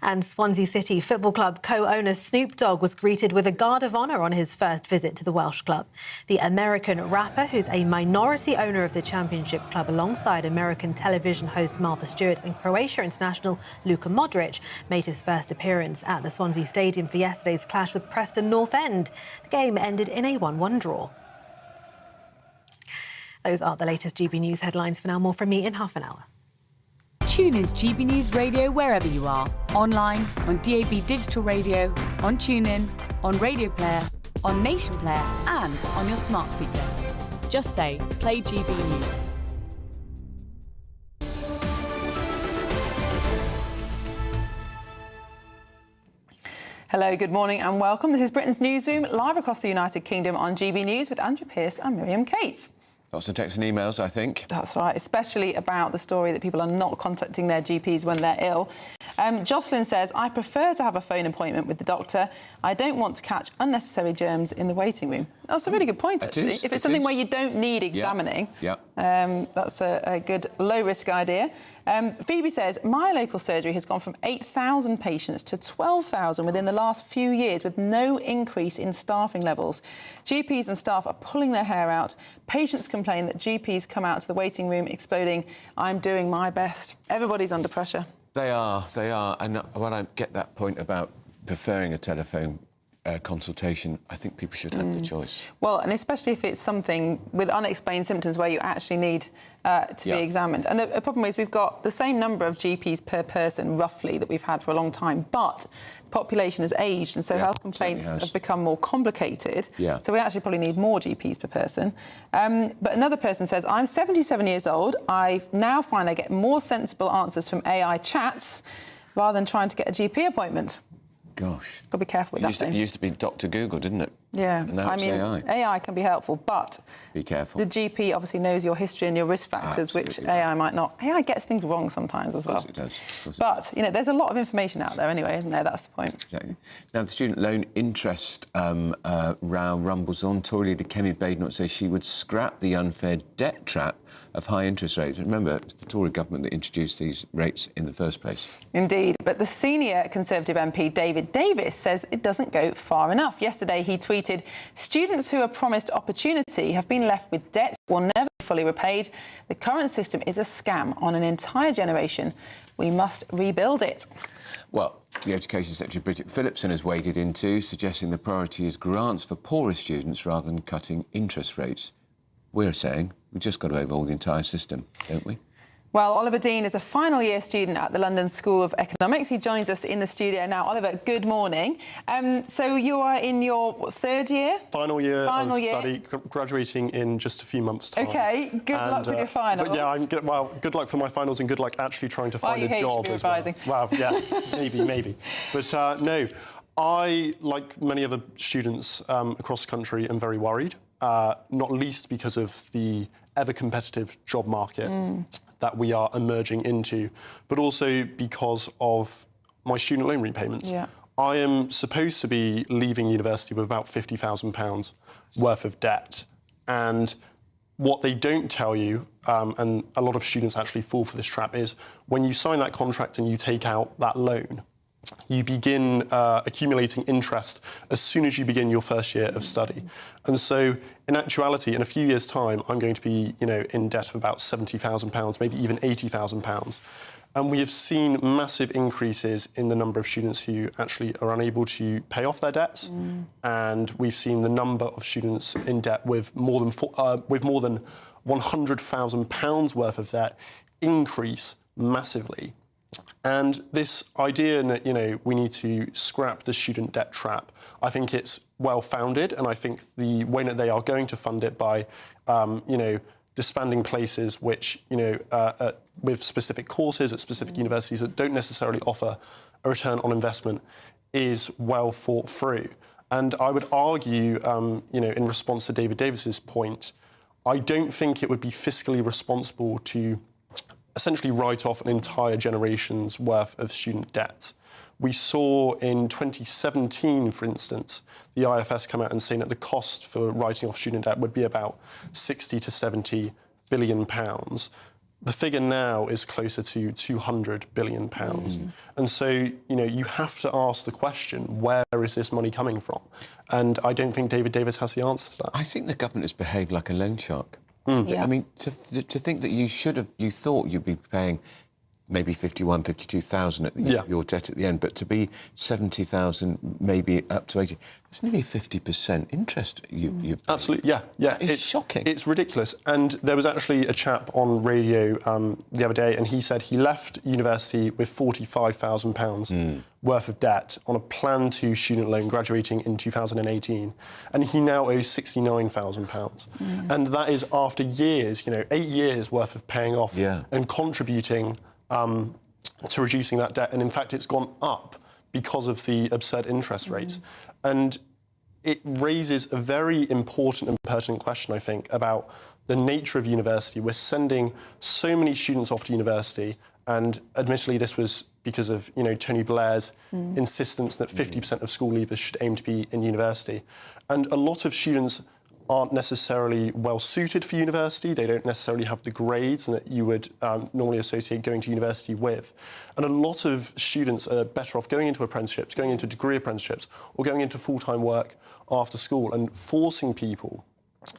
And Swansea City Football Club co-owner Snoop Dogg was greeted with a guard of honour on his first visit to the Welsh club. The American rapper, who's a minority owner of the Championship club alongside American television host Martha Stewart and Croatia international Luka Modric, made his first appearance at the Swansea Stadium for yesterday's clash with Preston North End. The game ended in a 1-1 draw. Those are the latest GB News headlines. For now, more from me in half an hour. Tune into GB News Radio wherever you are. Online, on DAB digital radio, on TuneIn, on Radio Player, on Nation Player and on your smart speaker. Just say, play GB News. Hello, good morning and welcome. This is Britain's Newsroom, live across the United Kingdom on GB News with Andrew Pearce and Miriam Cates. Lots of texts and emails, I think. That's right, especially about the story that people are not contacting their GPs when they're ill. Jocelyn says, I prefer to have a phone appointment with the doctor. I don't want to catch unnecessary germs in the waiting room. That's a really good point, actually. If it's something where you don't need examining, that's a good low-risk idea. Phoebe says, my local surgery has gone from 8,000 patients to 12,000 within the last few years with no increase in staffing levels. GPs and staff are pulling their hair out. Patients complain that GPs come out to the waiting room exploding, I'm doing my best. Everybody's under pressure. They are. And when I get that point about preferring a telephone consultation, I think people should have the choice. Well, and especially if it's something with unexplained symptoms where you actually need to be examined. And the problem is we've got the same number of GPs per person, roughly, that we've had for a long time, but the population has aged, and so health complaints have become more complicated. So we actually probably need more GPs per person. But another person says, I'm 77 years old. I now find I get more sensible answers from AI chats rather than trying to get a GP appointment. Gosh. Got to be careful with that. It used to be Dr. Google, didn't it? Yeah. And now it's AI. AI can be helpful, but be careful. The GP obviously knows your history and your risk factors, which AI might not. AI gets things wrong sometimes as well. Of course it does. But, there's a lot of information out there anyway, isn't there? That's the point. Exactly. Now, the student loan interest row rumbles on. Tory leader Kemi Badenoch says she would scrap the unfair debt trap of high interest rates. Remember, it's the Tory government that introduced these rates in the first place. Indeed. But the senior Conservative MP, David Davis, says it doesn't go far enough. Yesterday, he tweeted, students who are promised opportunity have been left with debt will never be fully repaid. The current system is a scam on an entire generation. We must rebuild it. Well, the Education Secretary Bridget Phillipson has waded into, suggesting the priority is grants for poorer students rather than cutting interest rates. We're saying we've just got to overhaul the entire system, don't we? Well, Oliver Dean is a final year student at the London School of Economics. He joins us in the studio now. Oliver, good morning. So you are in your third year? Final year of study, graduating in just a few months' time. OK, good luck with your finals. Good luck for my finals and good luck actually trying to find a job as well. Well, yeah, maybe. But no, I, like many other students across the country, am very worried. Not least because of the ever-competitive job market that we are emerging into, but also because of my student loan repayments. I am supposed to be leaving university with about £50,000 worth of debt. And what they don't tell you, and a lot of students actually fall for this trap, is when you sign that contract and you take out that loan, you begin accumulating interest as soon as you begin your first year of study. And so, in actuality, in a few years' time, I'm going to be, in debt of about £70,000, maybe even £80,000. And we have seen massive increases in the number of students who actually are unable to pay off their debts. And we've seen the number of students in debt with more than £100,000 worth of debt increase massively. And this idea that, we need to scrap the student debt trap, I think it's well-founded, and I think the way that they are going to fund it by, disbanding places which, with specific courses at specific universities that don't necessarily offer a return on investment is well thought through. And I would argue, in response to David Davis's point, I don't think it would be fiscally responsible to essentially write off an entire generation's worth of student debt. We saw in 2017, for instance, the IFS come out and saying that the cost for writing off student debt would be about 60 to 70 billion pounds. The figure now is closer to 200 billion pounds. And so, you have to ask the question, where is this money coming from? And I don't think David Davis has the answer to that. I think the government has behaved like a loan shark. I mean, to think that you thought you'd be paying maybe 52,000 at your debt at the end, but to be 70,000, maybe up to 80, it's nearly 50% interest you've Absolutely, yeah. It's shocking. It's ridiculous. And there was actually a chap on radio the other day, and he said he left university with £45,000 worth of debt on a Plan 2 student loan graduating in 2018, and he now owes £69,000. And that is after years, 8 years worth of paying off and contributing to reducing that debt. And in fact, it's gone up because of the absurd interest rates. And it raises a very important and pertinent question, I think, about the nature of university. We're sending so many students off to university, and admittedly this was because of, you know, Tony Blair's insistence that 50% of school leavers should aim to be in university. And a lot of students aren't necessarily well suited for university. They don't necessarily have the grades that you would normally associate going to university with. And a lot of students are better off going into apprenticeships, going into degree apprenticeships, or going into full-time work after school. And forcing people,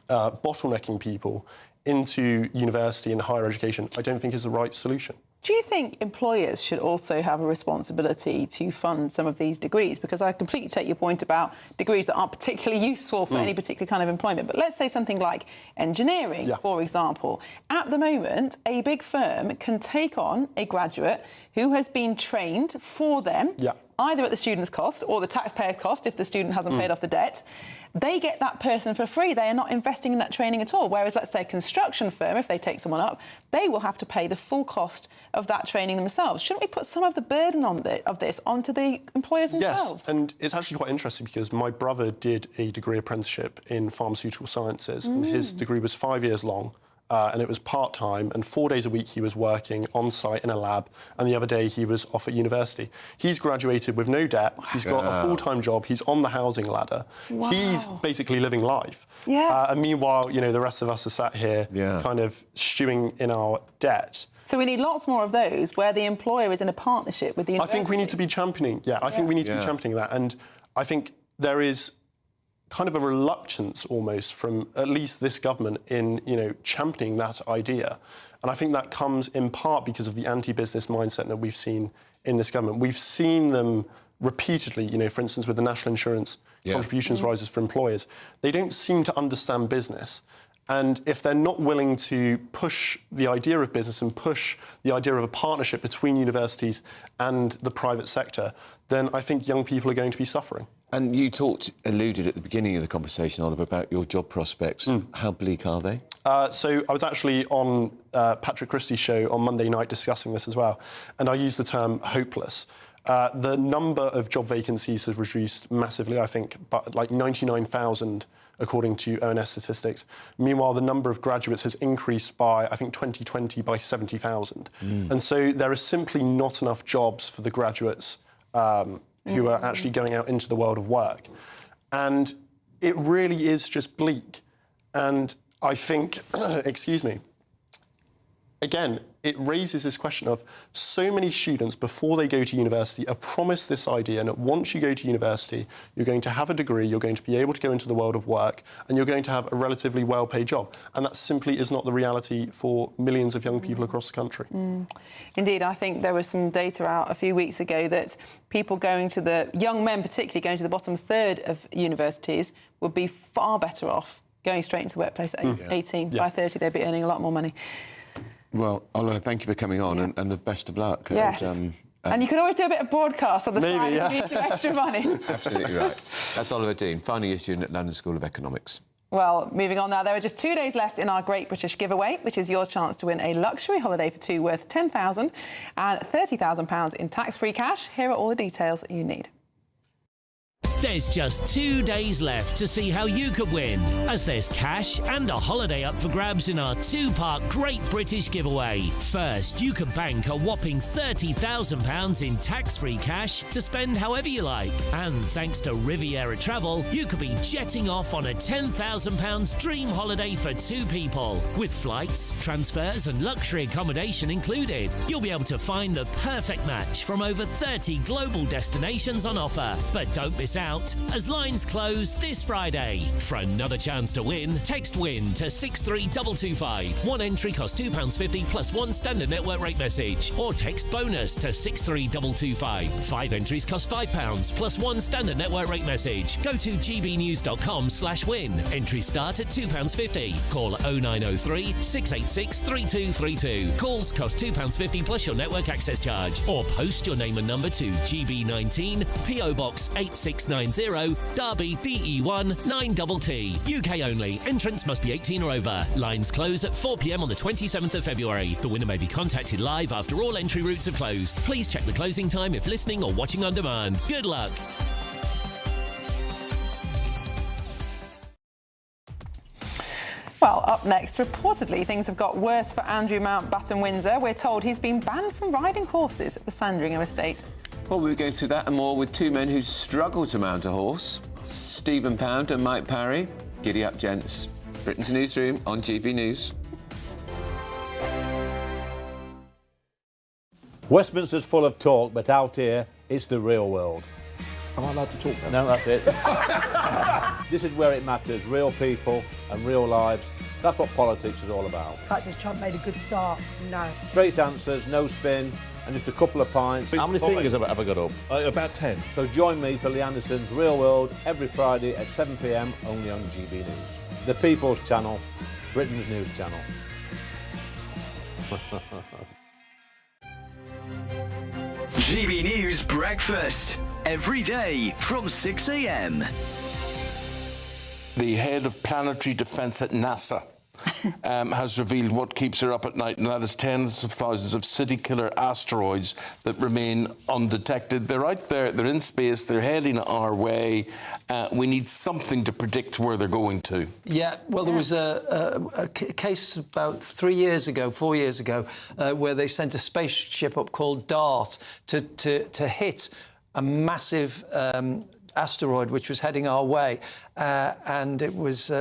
bottlenecking people into university and higher education, I don't think is the right solution. Do you think employers should also have a responsibility to fund some of these degrees? Because I completely take your point about degrees that aren't particularly useful for any particular kind of employment. But let's say something like engineering, for example. At the moment, a big firm can take on a graduate who has been trained for them, either at the student's cost or the taxpayer's cost if the student hasn't paid off the debt. They get that person for free. They are not investing in that training at all. Whereas, let's say, a construction firm, if they take someone up, they will have to pay the full cost of that training themselves. Shouldn't we put some of the burden of this onto the employers themselves? Yes, and it's actually quite interesting because my brother did a degree apprenticeship in pharmaceutical sciences, and his degree was 5 years long. And it was part-time, and 4 days a week he was working on-site in a lab, and the other day he was off at university. He's graduated with no debt, he's got a full-time job, he's on the housing ladder. He's basically living life. And meanwhile, you know, the rest of us are sat here kind of stewing in our debt. So we need lots more of those where the employer is in a partnership with the university. I think we need to be championing, I think we need to be championing that, and I think there is kind of a reluctance almost from at least this government in, you know, championing that idea. And I think that comes in part because of the anti-business mindset that we've seen in this government. We've seen them repeatedly, you know, for instance, with the national insurance contributions rises for employers. They don't seem to understand business. And if they're not willing to push the idea of business and push the idea of a partnership between universities and the private sector, then I think young people are going to be suffering. And you alluded at the beginning of the conversation, Oliver, about your job prospects. How bleak are they? So I was actually on Patrick Christie's show on Monday night discussing this as well, and I used the term hopeless. The number of job vacancies has reduced massively, I think, but like 99,000 according to ONS statistics. Meanwhile, the number of graduates has increased by, I think, 2020 by 70,000. And so there is simply not enough jobs for the graduates who are actually going out into the world of work. And it really is just bleak. And I think, excuse me, again, it raises this question of so many students, before they go to university, are promised this idea that once you go to university, you're going to have a degree, you're going to be able to go into the world of work, and you're going to have a relatively well-paid job. And that simply is not the reality for millions of young people across the country. Indeed, I think there was some data out a few weeks ago that people going to the, young men particularly, going to the bottom third of universities would be far better off going straight into the workplace at 18. By 30, they'd be earning a lot more money. Well, Oliver, thank you for coming on, and the best of luck. Yes. And you can always do a bit of broadcast on the side if you need some extra money. Absolutely right. That's Oliver Dean, final year student at London School of Economics. Well, moving on now, there are just 2 days left in our Great British Giveaway, which is your chance to win a luxury holiday for two worth £10,000 and £30,000 in tax-free cash. Here are all the details you need. There's just 2 days left to see how you could win, as there's cash and a holiday up for grabs in our two-part Great British Giveaway. First, you could bank a whopping £30,000 in tax-free cash to spend however you like. And thanks to Riviera Travel, you could be jetting off on a £10,000 dream holiday for two people. With flights, transfers and luxury accommodation included, you'll be able to find the perfect match from over 30 global destinations on offer. But don't miss out, as lines close this Friday. For another chance to win, text WIN to 63225. One entry costs £2.50 plus one standard network rate message. Or text BONUS to 63225. 5 entries cost £5 plus one standard network rate message. Go to gbnews.com/win. Entries start at £2.50. Call 0903 686 3232. Calls cost £2.50 plus your network access charge. Or post your name and number to GB19, PO Box 8690, Derby, DE1 9TT. UK only. Entrants must be 18 or over. Lines close at 4 p.m. on the 27th of February. The winner may be contacted live after all entry routes are closed. Please check the closing time if listening or watching on demand. Good luck. Well, up next, reportedly things have got worse for Andrew Mountbatten-Windsor. We're told he's been banned from riding horses at the Sandringham estate. Well, we're going through that and more with two men who struggle to mount a horse, Stephen Pound and Mike Parry. Giddy up, gents. Britain's Newsroom on GB News. Westminster's full of talk, but out here, it's the real world. Am I allowed to talk now? No, that's it. This is where it matters, real people and real lives. That's what politics is all about. In fact, has Trump made a good start? No. Straight answers, no spin, and just a couple of pints. How many fingers have I got up? About 10. So join me for Lee Anderson's Real World every Friday at 7 p.m, only on GB News. The People's Channel, Britain's news channel. GB News Breakfast, every day from 6 a.m. The head of planetary defence at NASA has revealed what keeps her up at night, and that is tens of thousands of city-killer asteroids that remain undetected. They're out there, they're in space, they're heading our way. We need something to predict where they're going to. Yeah, well, there was a case about 4 years ago, where they sent a spaceship up called DART to hit a massive asteroid which was heading our way, and it was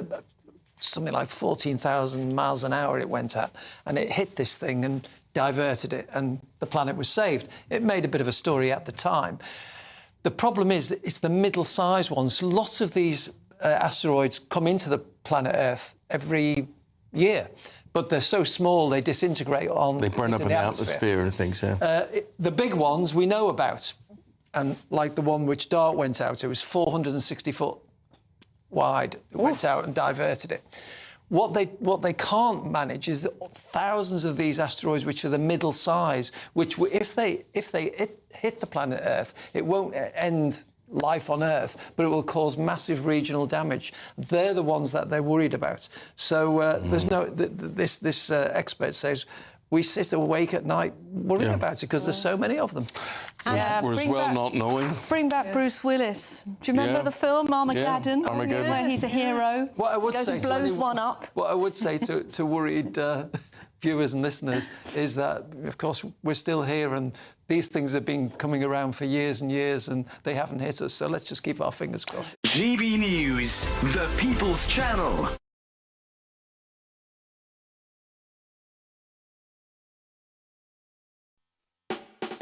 something like 14,000 miles an hour it went at, and it hit this thing and diverted it, and the planet was saved. It made a bit of a story at the time. The problem is that it's the middle-sized ones. Lots of these asteroids come into the planet Earth every year, but they're so small they disintegrate on. They burn up in the atmosphere and things, yeah. The big ones we know about, and like the one which DART went out, it was 460 foot wide. It went out and diverted it. What they can't manage is thousands of these asteroids, which are the middle size, which if they hit the planet Earth, it won't end life on Earth, but it will cause massive regional damage. They're the ones that they're worried about. So there's no. This expert says we sit awake at night worrying about it because there's so many of them. We're as well not knowing. Bring back Bruce Willis. Do you remember the film Armageddon? Yeah. Armageddon. Where he's a hero. What I would goes say and blows one up. What I would say to worried viewers and listeners is that, of course, we're still here and these things have been coming around for years and years and they haven't hit us. So let's just keep our fingers crossed. GB News, the People's Channel.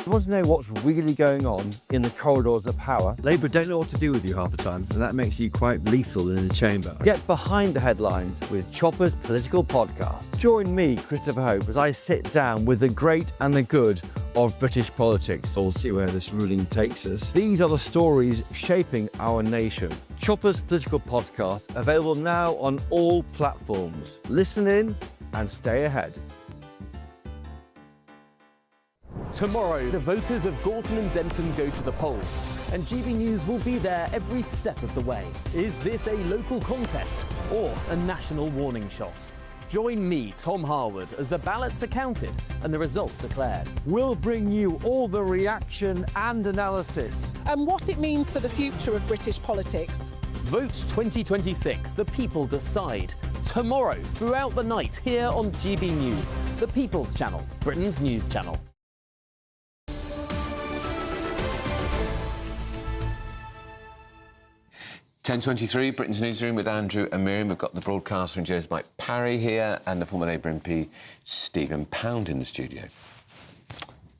You want to know what's really going on in the corridors of power? Labour don't know what to do with you half the time, and that makes you quite lethal in the chamber. Get behind the headlines with Chopper's Political Podcast. Join me, Christopher Hope, as I sit down with the great and the good of British politics. We'll see where this ruling takes us. These are the stories shaping our nation. Chopper's Political Podcast, available now on all platforms. Listen in and stay ahead. Tomorrow, the voters of Gorton and Denton go to the polls, and GB News will be there every step of the way. Is this a local contest or a national warning shot? Join me, Tom Harwood, as the ballots are counted and the result declared. We'll bring you all the reaction and analysis. And what it means for the future of British politics. Vote 2026, the people decide. Tomorrow, throughout the night, here on GB News, the People's Channel, Britain's news channel. 10:23, Britain's Newsroom with Andrew and Miriam. We've got the broadcaster and journalist Mike Parry here and the former Labour MP Stephen Pound in the studio.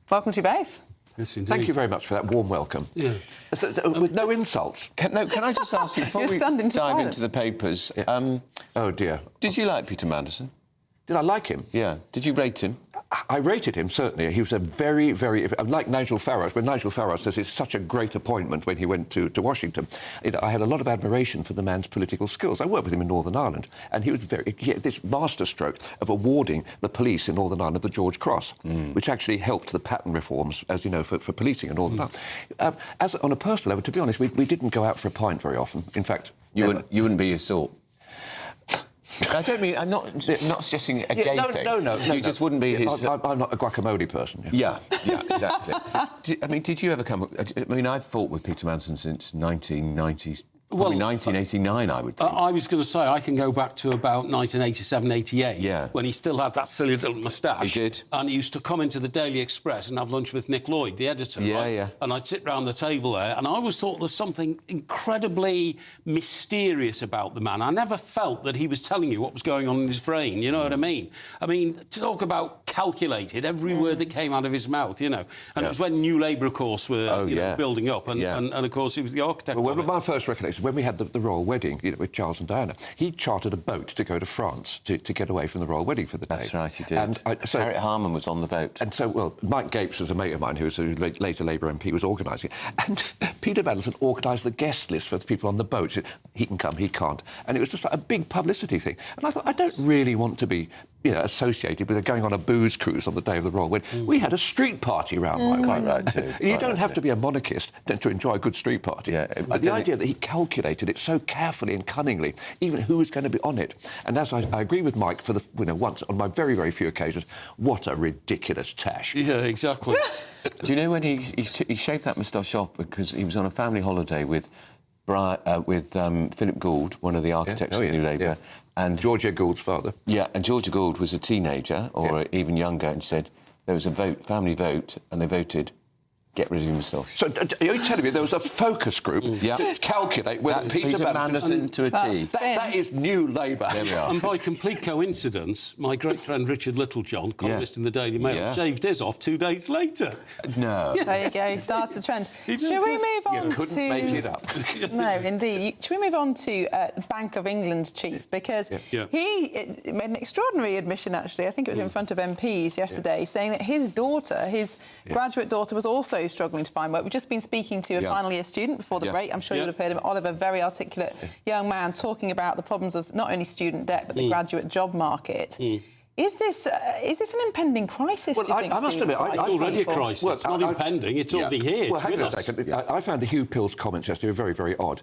Welcome to you both. Yes, indeed. Thank you very much for that warm welcome. Yeah. With no insults. Can I just ask you, before we dive into the papers, oh dear. Did you like Peter Mandelson? Did I like him? Yeah. Did you rate him? I rated him, certainly. He was a very, very... Like Nigel Farage, when Nigel Farage says it's such a great appointment when he went to Washington, I had a lot of admiration for the man's political skills. I worked with him in Northern Ireland, and he had this masterstroke of awarding the police in Northern Ireland the George Cross, which actually helped the pattern reforms, as you know, for policing in Northern Ireland. On a personal level, to be honest, we didn't go out for a pint very often. In fact... You wouldn't be your sort. I don't mean... I'm not suggesting a gay thing. No. You just wouldn't be his... I'm not a guacamole person. Yeah, exactly. Did you ever come... I mean, I've fought with Peter Mandelson since 1990... Well, 1989, I would think. I was going to say, I can go back to about 1987, 88, when he still had that silly little moustache. He did. And he used to come into the Daily Express and have lunch with Nick Lloyd, the editor. Yeah. And I'd sit round the table there, and I always thought there was something incredibly mysterious about the man. I never felt that he was telling you what was going on in his brain, you know what I mean? I mean, to talk about calculated, every word that came out of his mouth, you know. And it was when New Labour, of course, were building up, and of course, he was the architect. Well, my first recollection, when we had the royal wedding, you know, with Charles and Diana, he chartered a boat to go to France to get away from the royal wedding for the day. That's right, he did. And so Harriet Harman was on the boat. And so, well, Mike Gapes was a mate of mine who was a later Labour MP, was organising it. And Peter Mandelson organised the guest list for the people on the boat. He said, he can come, he can't. And it was just like a big publicity thing. And I thought, I don't really want to be, you know, associated with going on a booze cruise on the day of the royal wedding. We had a street party round my way. Quite right, too. You don't have to be a monarchist to enjoy a good street party. Yeah, the idea that he calculated it so carefully and cunningly, even who was going to be on it. And as I agree with Mike, for the once on my very, very few occasions, what a ridiculous tash. Yeah, exactly. Do you know when he shaved that moustache off because he was on a family holiday with Philip Gould, one of the architects of New Labour, and Georgia Gould's father. Yeah, and Georgia Gould was a teenager or even younger, and said there was a family vote, and they voted. Get rid of your moustache. So are you telling me there was a focus group to calculate whether Peter Mandelson to a T? That is New Labour. There we are. And by complete coincidence, my great friend Richard Littlejohn, columnist in the Daily Mail, shaved his off 2 days later. No. There you go, he starts a trend. Shall we move on You couldn't make it up. No, indeed. Should we move on to Bank of England's chief? Because he made an extraordinary admission, actually, I think it was in front of MPs yesterday, saying that his daughter, his graduate daughter, was also struggling to find work. We've just been speaking to a final year student before the break. I'm sure you would have heard of Oliver, very articulate young man, talking about the problems of not only student debt but the graduate job market. Is this an impending crisis? Well, do you think, I must admit, it's already a crisis. Well, it's not impending. It's already here. Well, hang on a second. I found the Hugh Pill's comments yesterday very, very odd.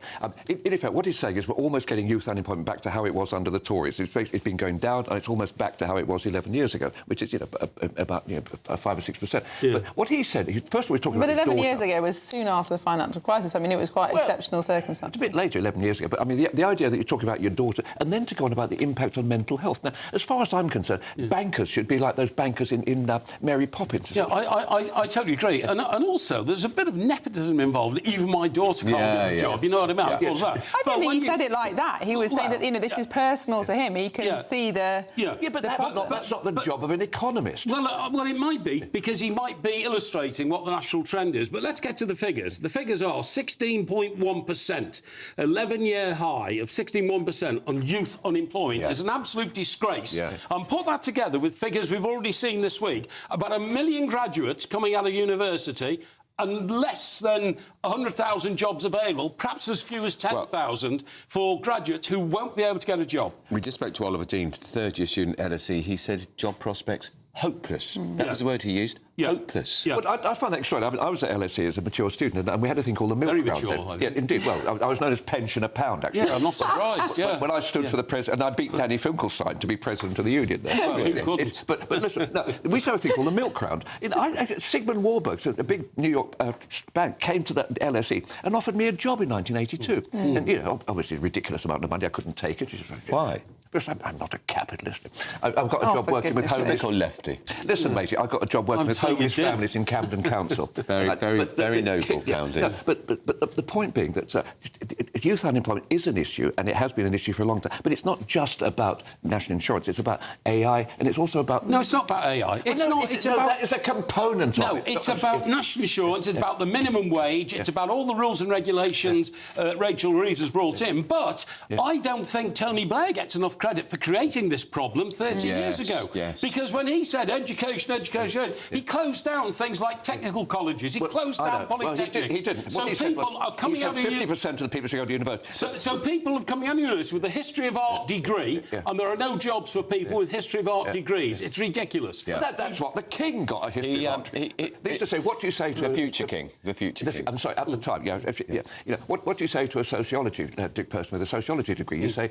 In effect, what he's saying is we're almost getting youth unemployment back to how it was under the Tories. It's been going down, and it's almost back to how it was 11 years ago, which is about 5 or 6%. But what he said, first of all, he's talking about his daughter. But 11 years ago was soon after the financial crisis. I mean, it was quite exceptional circumstances. It's a bit later, 11 years ago. But I mean, the idea that you're talking about your daughter, and then to go on about the impact on mental health. Now, as far as I'm concerned, bankers should be like those bankers in Mary Poppins. Yeah, I totally agree. And also, there's a bit of nepotism involved. Even my daughter can't get a job. You know what I mean? I don't think he said it like that. He was saying that, you know, this is personal to him. He can see the... but that's not the job of an economist. Well, it might be, because he might be illustrating what the national trend is. But let's get to the figures. The figures are 16.1%, 11-year high of 16.1% on youth unemployment. It's an absolute disgrace. And put that together with figures we've already seen this week, about 1 million graduates coming out of university and less than 100,000 jobs available, perhaps as few as 10,000 for graduates who won't be able to get a job. We just spoke to Oliver Dean, third-year student at LSE. He said job prospects hopeless. That was the word he used. Hopeless. But I find that extraordinary. I mean, I was at LSE as a mature student, and we had a thing called the milk Very round. mature, Yeah, indeed. Well, I was known as pension a pound, actually. Yeah, I'm not surprised. When I stood for the president, and I beat Danny Finkelstein to be president of the union there. But listen, we used to have a thing called the milk round. Sigmund Warburg, a big New York bank, came to the LSE and offered me a job in 1982. And, you know, obviously a ridiculous amount of money. I couldn't take it. Why? Because I'm not a capitalist. I've got a job working with homeless... Or lefty. Listen, matey, I've got a job working with homeless families in Camden Council. very noble, Camden. No, but the point being that youth unemployment is an issue, and it has been an issue for a long time, but it's not just about national insurance, it's about AI, and it's also about... No, it's not about AI. It's that is a component of it. No, it's about national insurance, it's about the minimum wage, it's about all the rules and regulations Rachel Reeves has brought in, but I don't think Tony Blair gets enough credit for creating this problem 30 years ago. Because when he said education, he closed down things like technical colleges, he closed down polytechnics. Well, he didn't. So people are coming out of 50% of the people should go to university. So people are coming out of university with a history of art degree, and there are no jobs for people with history of art degrees. It's ridiculous. That's what the king got a history of art. They used to say, what do you say to the future king? The future king. I'm sorry, at the time, You know, what do you say to a sociology person with a sociology degree? You say,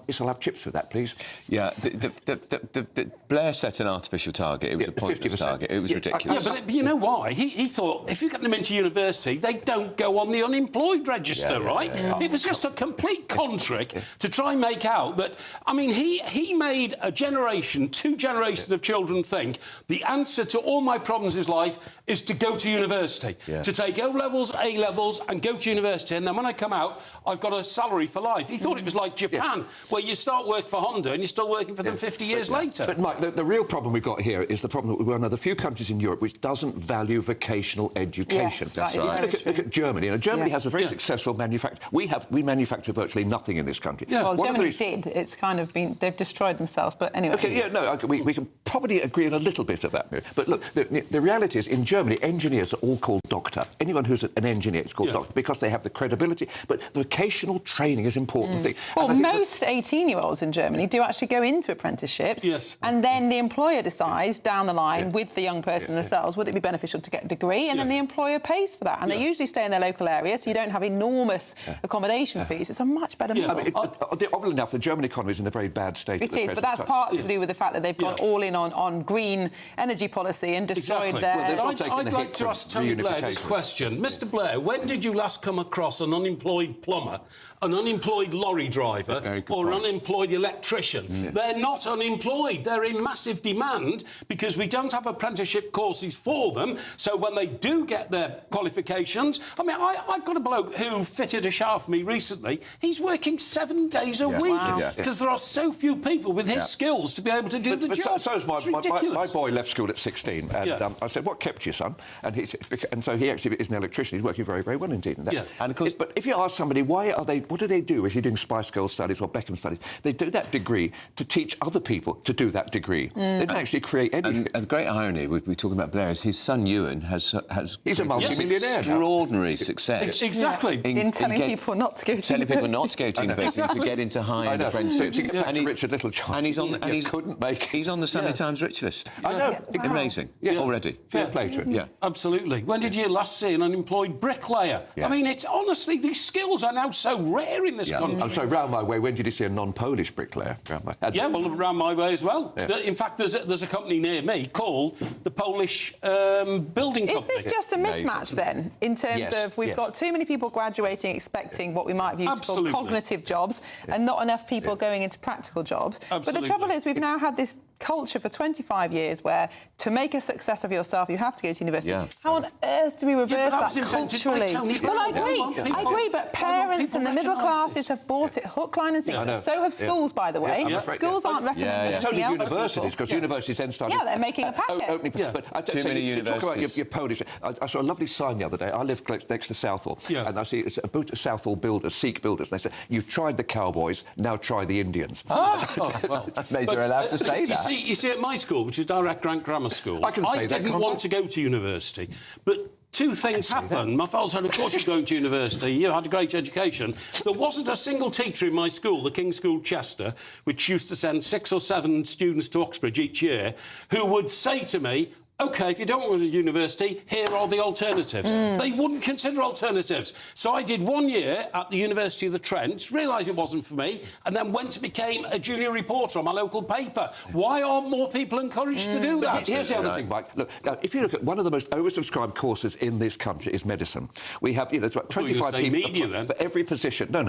this will have chips for with that, please? Yeah, the Blair set an artificial target. It was a pointless 50%. target. It was ridiculous. Yeah, but you know why? He thought if you get them into university, they don't go on the unemployed register, right? It was just a complete con trick to try and make out that. I mean, he made a generation, 2 generations of children think the answer to all my problems in life is to go to university, to take O-levels, A-levels, and go to university. And then when I come out, I've got a salary for life. He thought it was like Japan, where you start work for Honda and you're still working for them 50 years later. But, Mike, the real problem we've got here is the problem that we're one of the few countries in Europe which doesn't value vocational education. Yes, that's right. Look at Germany. You know, Germany has a very successful manufacture. We manufacture virtually nothing in this country. Well, Germany did. It's kind of been... They've destroyed themselves, but anyway. OK, we can probably agree on a little bit of that. But look, the reality is, in Germany, engineers are all called doctor. Anyone who's an engineer is called doctor because they have the credibility. But vocational training is an important thing. Well, most 18-year-olds in Germany do actually go into apprenticeships. Yes. And then the employer decides down the line with the young person themselves, would it be beneficial to get a degree? And then the employer pays for that. And they usually stay in their local area, so you don't have enormous accommodation fees. It's a much better model. Oddly enough, the German economy is in a very bad state. It is, but that's partly to do with the fact that they've gone all in on green energy policy and destroyed their... Well, I'd like to ask Tony Blair this question. Mr Blair, when did you last come across an unemployed plumber, an unemployed lorry driver or an unemployed electrician? They're not unemployed. They're in massive demand because we don't have apprenticeship courses for them. So when they do get their qualifications... I mean, I've got a bloke who fitted a shower for me recently. He's working 7 days a week because there are so few people with his skills to be able to do the job. So is my boy left school at 16, and I said, "What kept you, son?" And so he actually is an electrician. He's working very, very well indeed in that. And of course, but if you ask somebody what do they do if you're doing Spice Girls studies or Beckham studies, they do that degree to teach other people to do that degree. They don't actually create anything. And the great irony we're talking about Blair is his son Ewan has he's a multi-millionaire. Extraordinary success. Exactly. In telling people not to go to university. Telling people not to go to university, to get into high-end apprenticeship. And Richard Littlejohn. And he's on the Sunday Times rich list. I know. Amazing. Already. Fair play to him. Yeah. Absolutely. When did you last see an unemployed bricklayer? I mean, it's honestly, these skills are now so rare in this country. I'm sorry, round my way, when did you see a non-Polish bricklayer? Round my way as well. In fact, there's a company near me called the Polish Building Company. Is this just a mismatch then, in terms of we've got too many people graduating expecting what we might have used to call cognitive jobs and not enough people going into practical jobs? But the trouble is we've now had this culture for 25 years where to make a success of yourself you have to go to university. How on earth do we reverse that culturally? Well, I agree, but parents and the middle classes have bought it hook, line and sinker. So have schools, by the way. Schools aren't recommending It's only universities, because universities then started... Yeah, they're making a packet. But Too many universities. Talk about your Polish... I saw a lovely sign the other day. I live next to Southall, and I see it's about Southall builders, Sikh builders. They said, "You've tried the cowboys, now try the Indians." They're allowed to say that. You see, at my school, which is Direct Grant Grammar School, I didn't want to go to university, but two things happened. My father said, of course you're going to university, you had a great education. There wasn't a single teacher in my school, the King's School Chester, which used to send 6 or 7 students to Oxbridge each year, who would say to me, OK, if you don't want to go to university, here are the alternatives. They wouldn't consider alternatives. So I did 1 year at the University of the Trent, realised it wasn't for me, and then went and became a junior reporter on my local paper. Why aren't more people encouraged to do that? Here's the other thing, Mike. Look, now, if you look at one of the most oversubscribed courses in this country is medicine. We have, it's about 25 people for every position. No,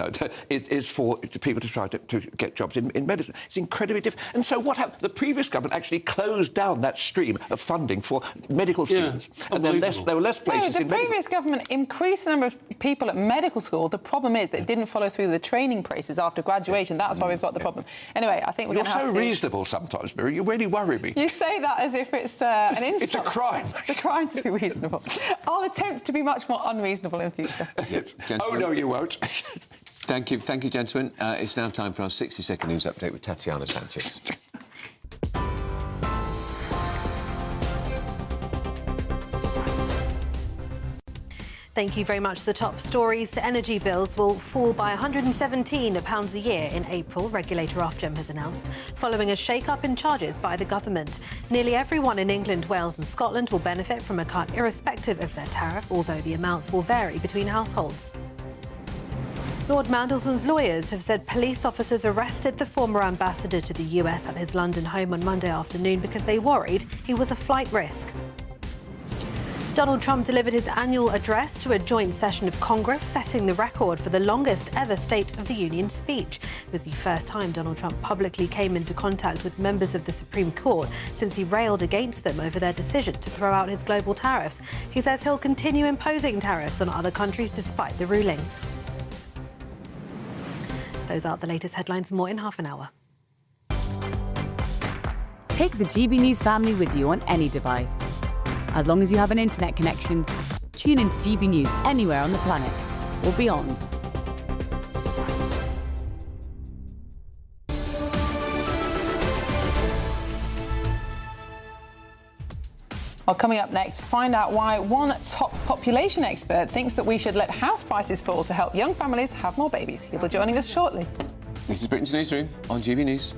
it is for people to try to get jobs in medicine. It's incredibly difficult. And so what happened? The previous government actually closed down that stream of funding for medical students. And there were less places the previous government increased the number of people at medical school. The problem is that it didn't follow through the training process after graduation. That's why we've got the problem. Anyway, I think we're going to have to... You're so reasonable sometimes, Mary. You really worry me. You say that as if it's an insult. It's a crime. It's a crime to be reasonable. I'll attempt to be much more unreasonable in future. Oh, no, you won't. Thank you, gentlemen. It's now time for our 60-second news update with Tatiana Sanchez. Thank you very much. The top stories. Energy bills will fall by £117 a year in April, regulator Ofgem has announced, following a shake-up in charges by the government. Nearly everyone in England, Wales and Scotland will benefit from a cut irrespective of their tariff, although the amounts will vary between households. Lord Mandelson's lawyers have said police officers arrested the former ambassador to the US at his London home on Monday afternoon because they worried he was a flight risk. Donald Trump delivered his annual address to a joint session of Congress, setting the record for the longest ever State of the Union speech. It was the first time Donald Trump publicly came into contact with members of the Supreme Court since he railed against them over their decision to throw out his global tariffs. He says he'll continue imposing tariffs on other countries despite the ruling. Those are the latest headlines. More in half an hour. Take the GB News family with you on any device. As long as you have an internet connection, tune into GB News anywhere on the planet or beyond. Well, coming up next, find out why one top population expert thinks that we should let house prices fall to help young families have more babies. He'll be joining us shortly. This is Britain's Newsroom on GB News.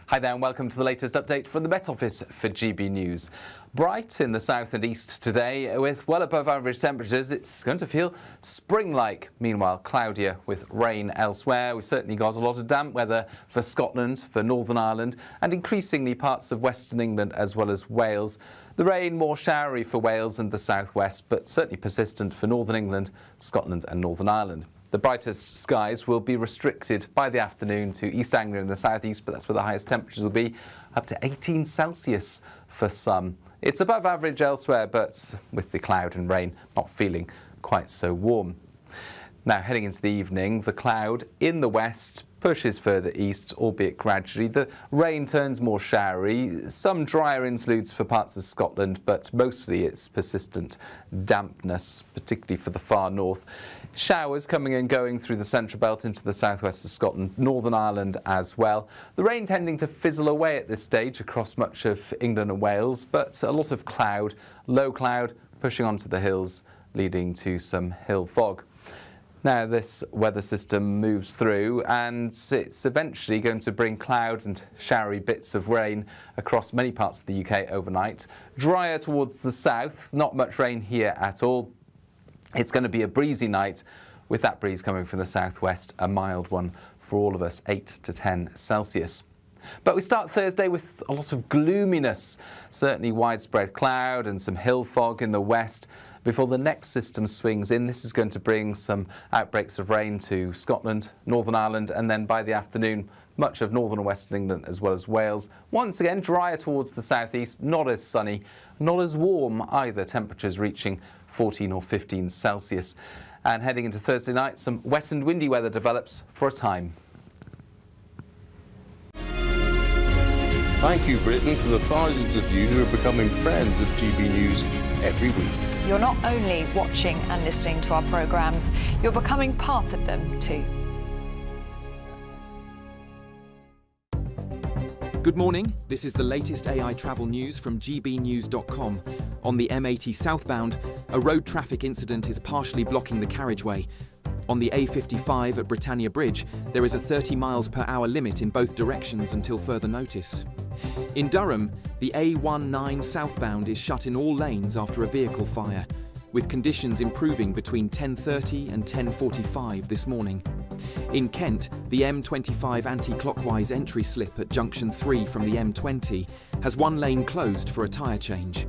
Hi there and welcome to the latest update from the Met Office for GB News. Bright in the south and east today with well above average temperatures. It's going to feel spring-like. Meanwhile, cloudier with rain elsewhere. We've certainly got a lot of damp weather for Scotland, for Northern Ireland and increasingly parts of Western England as well as Wales. The rain more showery for Wales and the southwest, but certainly persistent for Northern England, Scotland and Northern Ireland. The brightest skies will be restricted by the afternoon to East Anglia and the southeast, but that's where the highest temperatures will be, up to 18 Celsius for some. It's above average elsewhere, but with the cloud and rain, not feeling quite so warm. Now, heading into the evening, the cloud in the west pushes further east, albeit gradually. The rain turns more showery, some drier interludes for parts of Scotland, but mostly it's persistent dampness, particularly for the far north. Showers coming and going through the central belt into the southwest of Scotland, Northern Ireland as well. The rain tending to fizzle away at this stage across much of England and Wales, but a lot of cloud, low cloud pushing onto the hills, leading to some hill fog. Now this weather system moves through and it's eventually going to bring cloud and showery bits of rain across many parts of the UK overnight. Drier towards the south, not much rain here at all. It's going to be a breezy night with that breeze coming from the southwest, a mild one for all of us, 8 to 10 Celsius. But we start Thursday with a lot of gloominess, certainly widespread cloud and some hill fog in the west. Before the next system swings in, this is going to bring some outbreaks of rain to Scotland, Northern Ireland, and then by the afternoon, much of northern and western England as well as Wales. Once again, drier towards the southeast, not as sunny, not as warm either, temperatures reaching 14 or 15 Celsius. And heading into Thursday night, some wet and windy weather develops for a time. Thank you, Britain, for the thousands of you who are becoming friends of GB News every week. You're not only watching and listening to our programmes, you're becoming part of them too. Good morning, this is the latest AI travel news from gbnews.com. On the M80 southbound, a road traffic incident is partially blocking the carriageway. On the A55 at Britannia Bridge, there is a 30 miles per hour limit in both directions until further notice. In Durham, the A19 southbound is shut in all lanes after a vehicle fire, with conditions improving between 10:30 and 10:45 this morning. In Kent, the M25 anti-clockwise entry slip at junction 3 from the M20 has one lane closed for a tyre change.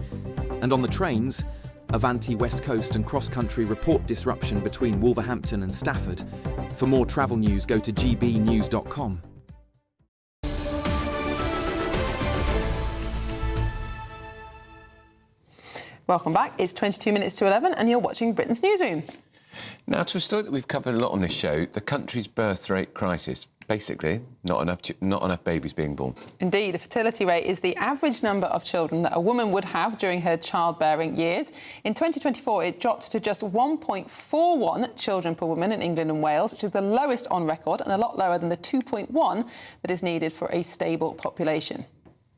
And on the trains, Avanti West Coast and Cross Country report disruption between Wolverhampton and Stafford. For more travel news, go to gbnews.com. Welcome back. It's 22 minutes to 11 and you're watching Britain's Newsroom. Now, to a story that we've covered a lot on this show, the country's birth rate crisis. Basically, not enough babies being born. Indeed, the fertility rate is the average number of children that a woman would have during her childbearing years. In 2024, it dropped to just 1.41 children per woman in England and Wales, which is the lowest on record and a lot lower than the 2.1 that is needed for a stable population.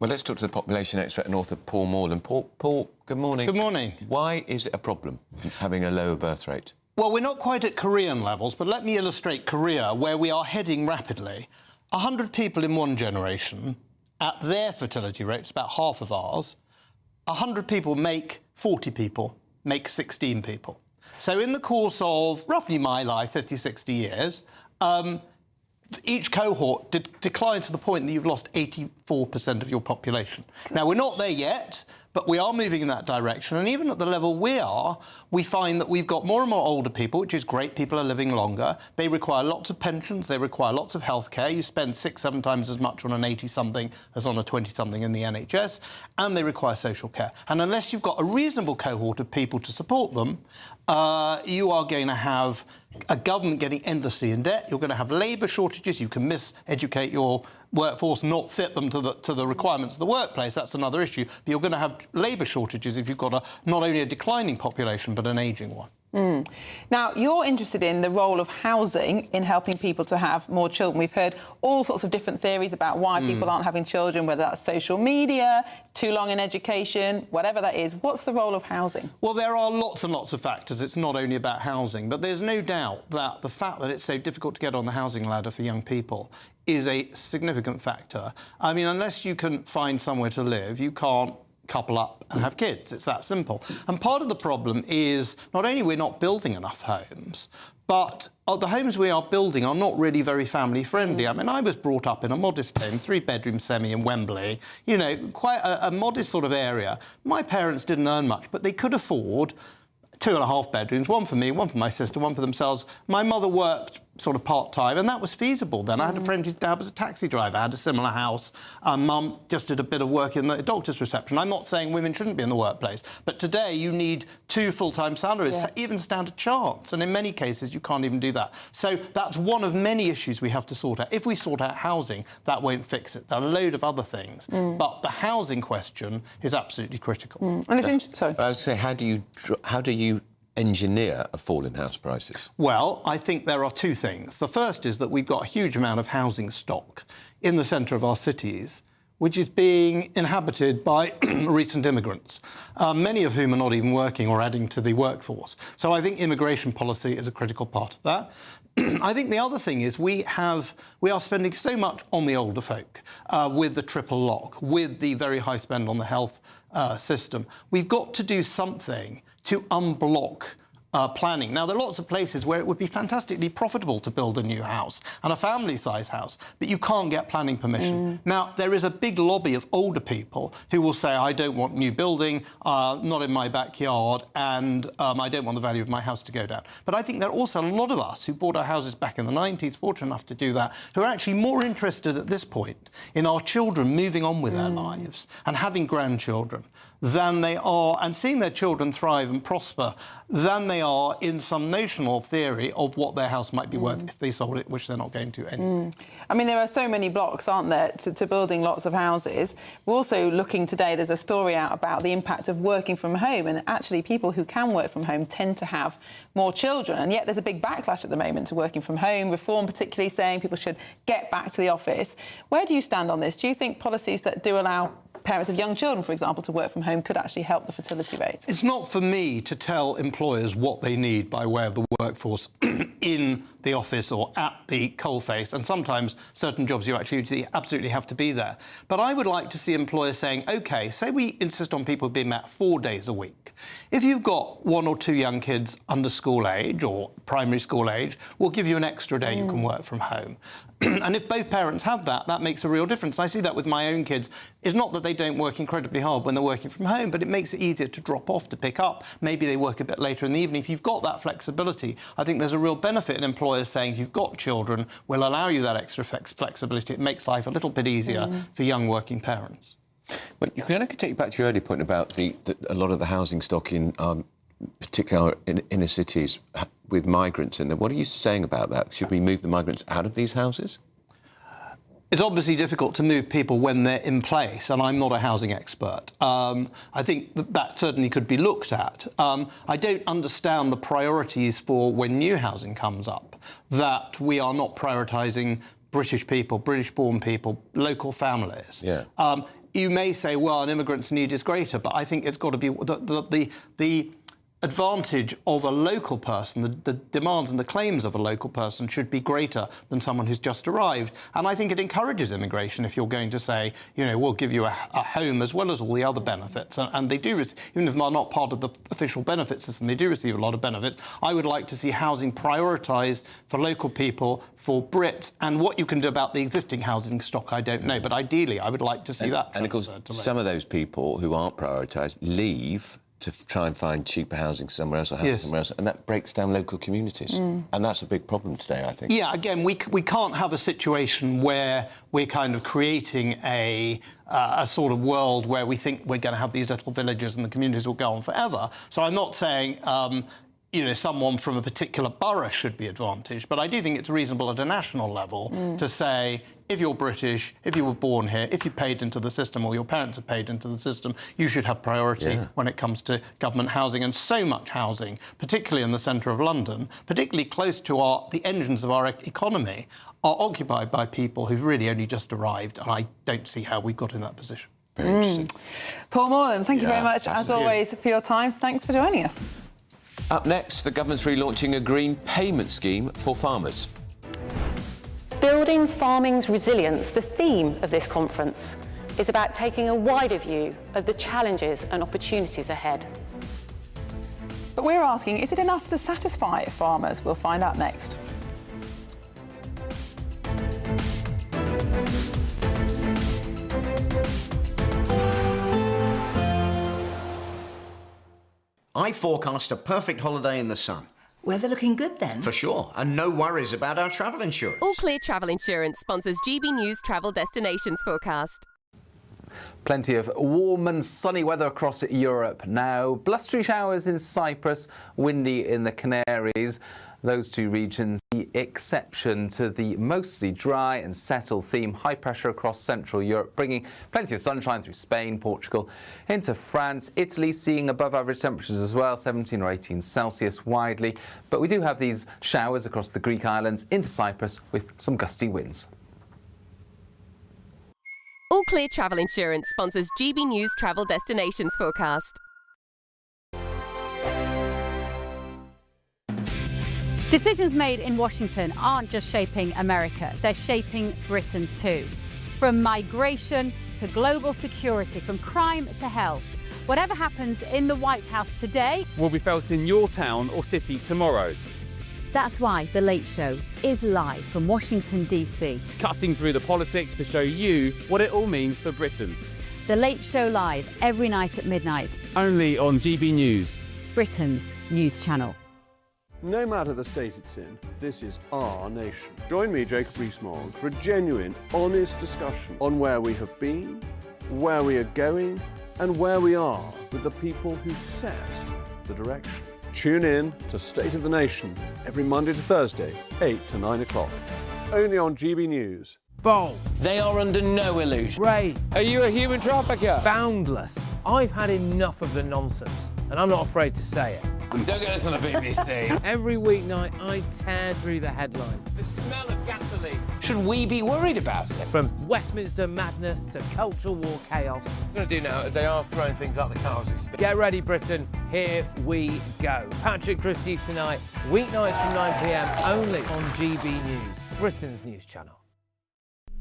Well, let's talk to the population expert and author Paul Morland. Paul, good morning. Good morning. Why is it a problem having a lower birth rate? Well, we're not quite at Korean levels, but let me illustrate Korea, where we are heading rapidly. 100 people in one generation, at their fertility rate, it's about half of ours, 100 people make 40 people, make 16 people. So in the course of roughly my life, 50, 60 years, each cohort declines to the point that you've lost 84% of your population. Now, we're not there yet, but we are moving in that direction. And even at the level we are, we find that we've got more and more older people, which is great. People are living longer. They require lots of pensions. They require lots of healthcare. You spend 6, 7 times as much on an 80-something as on a 20-something in the NHS. And they require social care. And unless you've got a reasonable cohort of people to support them, you are going to have a government getting endlessly in debt. You're going to have labour shortages. You can miseducate your workforce, not fit them to the requirements of the workplace. That's another issue. But you're going to have labour shortages if you've got not only a declining population, but an ageing one. Now, you're interested in the role of housing in helping people to have more children. We've heard all sorts of different theories about why people aren't having children, whether that's social media, too long in education, whatever that is. What's the role of housing? Well, there are lots and lots of factors. It's not only about housing, but there's no doubt that the fact that it's so difficult to get on the housing ladder for young people is a significant factor. I mean, unless you can find somewhere to live, you can't couple up and have kids. It's that simple. And part of the problem is not only we're not building enough homes, but the homes we are building are not really very family friendly. I mean, I was brought up in a modest home, 3-bedroom semi in Wembley, you know, quite a modest sort of area. My parents didn't earn much, but they could afford 2.5 bedrooms, one for me, one for my sister, one for themselves. My mother worked sort of part-time, and that was feasible then. I had a friend whose dad was a taxi driver. I had a similar house. Mum just did a bit of work in the doctor's reception. I'm not saying women shouldn't be in the workplace, but today you need 2 full-time salaries to even stand a chance, and in many cases you can't even do that. So that's one of many issues we have to sort out. If we sort out housing, that won't fix it. There are a load of other things, but the housing question is absolutely critical. And it's sorry. I would say, how do you engineer a fall in house prices? Well, I think there are 2 things. The first is that we've got a huge amount of housing stock in the centre of our cities, which is being inhabited by recent immigrants, many of whom are not even working or adding to the workforce. So I think immigration policy is a critical part of that. I think the other thing is we are spending so much on the older folk with the triple lock, with the very high spend on the health system. We've got to do something to unblock planning. Now, there are lots of places where it would be fantastically profitable to build a new house and a family-size house, but you can't get planning permission. Now, there is a big lobby of older people who will say, I don't want new building, not in my backyard, and I don't want the value of my house to go down. But I think there are also a lot of us who bought our houses back in the 90s, fortunate enough to do that, who are actually more interested at this point in our children moving on with their lives and having grandchildren than they are, and seeing their children thrive and prosper, than they are in some notional theory of what their house might be worth if they sold it, which they're not going to anyway. I mean, there are so many blocks, aren't there, to building lots of houses. We're also looking today, there's a story out about the impact of working from home, and actually people who can work from home tend to have more children, and yet there's a big backlash at the moment to working from home, Reform particularly saying people should get back to the office. Where do you stand on this? Do you think policies that do allow parents of young children, for example, to work from home could actually help the fertility rate? It's not for me to tell employers what they need by way of the workforce in the office or at the coalface, and sometimes certain jobs you actually absolutely have to be there. But I would like to see employers saying, OK, say we insist on people being at 4 days a week. If you've got 1 or 2 young kids under school age or primary school age, we'll give you an extra day you can work from home. And if both parents have that, that makes a real difference. I see that with my own kids. It's not that they don't work incredibly hard when they're working from home, but it makes it easier to drop off, to pick up. Maybe they work a bit later in the evening. If you've got that flexibility, I think there's a real benefit in employers saying, if you've got children, we'll allow you that extra flexibility. It makes life a little bit easier for young working parents. Well, you can take you back to your earlier point about a lot of the housing stock in particularly in inner cities with migrants in there. What are you saying about that? Should we move the migrants out of these houses? It's obviously difficult to move people when they're in place, and I'm not a housing expert. I think that certainly could be looked at. I don't understand the priorities for when new housing comes up, that we are not prioritising British people, British-born people, local families. Yeah. You may say, well, an immigrant's need is greater, but I think it's got to be advantage of a local person, the demands and the claims of a local person should be greater than someone who's just arrived. And I think it encourages immigration if you're going to say, you know, we'll give you a home as well as all the other benefits. And they do, even if they're not part of the official benefit system, they do receive a lot of benefits. I would like to see housing prioritised for local people, for Brits, and what you can do about the existing housing stock, I don't know. But ideally, I would like to see that. And of course, some of those people who aren't prioritised leave to try and find cheaper housing somewhere else or housing somewhere else, and that breaks down local communities. And that's a big problem today, I think. Yeah, again, we can't have a situation where we're kind of creating a sort of world where we think we're going to have these little villages and the communities will go on forever. So I'm not saying you know, someone from a particular borough should be advantaged, but I do think it's reasonable at a national level to say, if you're British, if you were born here, if you paid into the system or your parents have paid into the system, you should have priority when it comes to government housing. And so much housing, particularly in the centre of London, particularly close to the engines of our economy, are occupied by people who've really only just arrived, and I don't see how we got in that position. Very interesting. Paul Morland, thank you very much, as always, for your time. Thanks for joining us. Up next, the government's relaunching a green payment scheme for farmers. Building farming's resilience, the theme of this conference, is about taking a wider view of the challenges and opportunities ahead. But we're asking, is it enough to satisfy farmers? We'll find out next. I forecast a perfect holiday in the sun. Weather looking good then? For sure, and no worries about our travel insurance. All Clear Travel Insurance sponsors GB News Travel Destinations forecast. Plenty of warm and sunny weather across Europe now. Blustery showers in Cyprus, windy in the Canaries. Those two regions, the exception to the mostly dry and settled theme. High pressure across Central Europe, bringing plenty of sunshine through Spain, Portugal, into France. Italy seeing above average temperatures as well, 17 or 18 Celsius widely. But we do have these showers across the Greek islands into Cyprus with some gusty winds. All Clear Travel Insurance sponsors GB News Travel Destinations forecast. Decisions made in Washington aren't just shaping America, they're shaping Britain too. From migration to global security, from crime to health. Whatever happens in the White House today will be felt in your town or city tomorrow. That's why The Late Show is live from Washington, D.C. Cutting through the politics to show you what it all means for Britain. The Late Show live every night at midnight. Only on GB News, Britain's news channel. No matter the state it's in, this is our nation. Join me, Jacob Rees-Mogg, for a genuine, honest discussion on where we have been, where we are going, and where we are with the people who set the direction. Tune in to State of the Nation every Monday to Thursday, 8 to 9 o'clock. Only on GB News. Bold. They are under no illusion. Ray. Are you a human trafficker? Boundless. I've had enough of the nonsense, and I'm not afraid to say it. Don't get us on the BBC. Every weeknight, I tear through the headlines. The smell of gasoline. Should we be worried about it? From Westminster madness to cultural war chaos. What I'm going to do now is they are throwing things out the car as we speak. Get ready, Britain. Here we go. Patrick Christie tonight, weeknights from 9 p.m. only on GB News, Britain's news channel.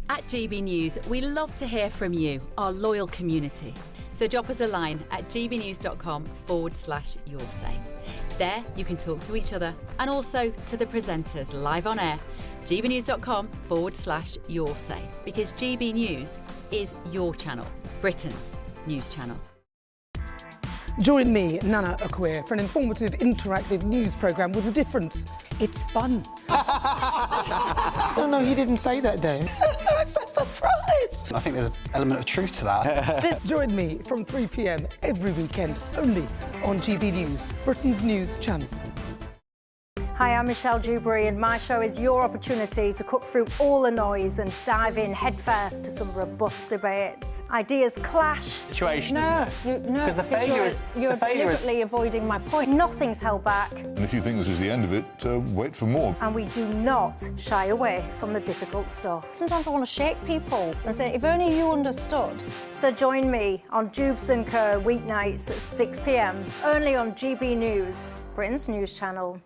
At GB News, we love to hear from you, our loyal community. So drop us a line at gbnews.com/yoursay. There you can talk to each other and also to the presenters live on air. gbnews.com/yoursay, because GB News is your channel, Britain's news channel. Join me, Nana Akweer, for an informative, interactive news programme with a difference. It's fun. No, he didn't say that, Dave. I'm so surprised. I think there's an element of truth to that. Join me from 3 p.m. every weekend, only on GB News, Britain's news channel. Hi, I'm Michelle Dewberry, and my show is your opportunity to cut through all the noise and dive in headfirst to some robust debates. Ideas clash. Situation, isn't it? No, because the failure is you're deliberately avoiding my point. Nothing's held back, And if you think this is the end of it, wait for more. and we do not shy away from the difficult stuff. Sometimes I want to shake people and say, if only you understood. So join me on Jubes and Co weeknights at 6 p.m. only on GB News, Britain's news channel.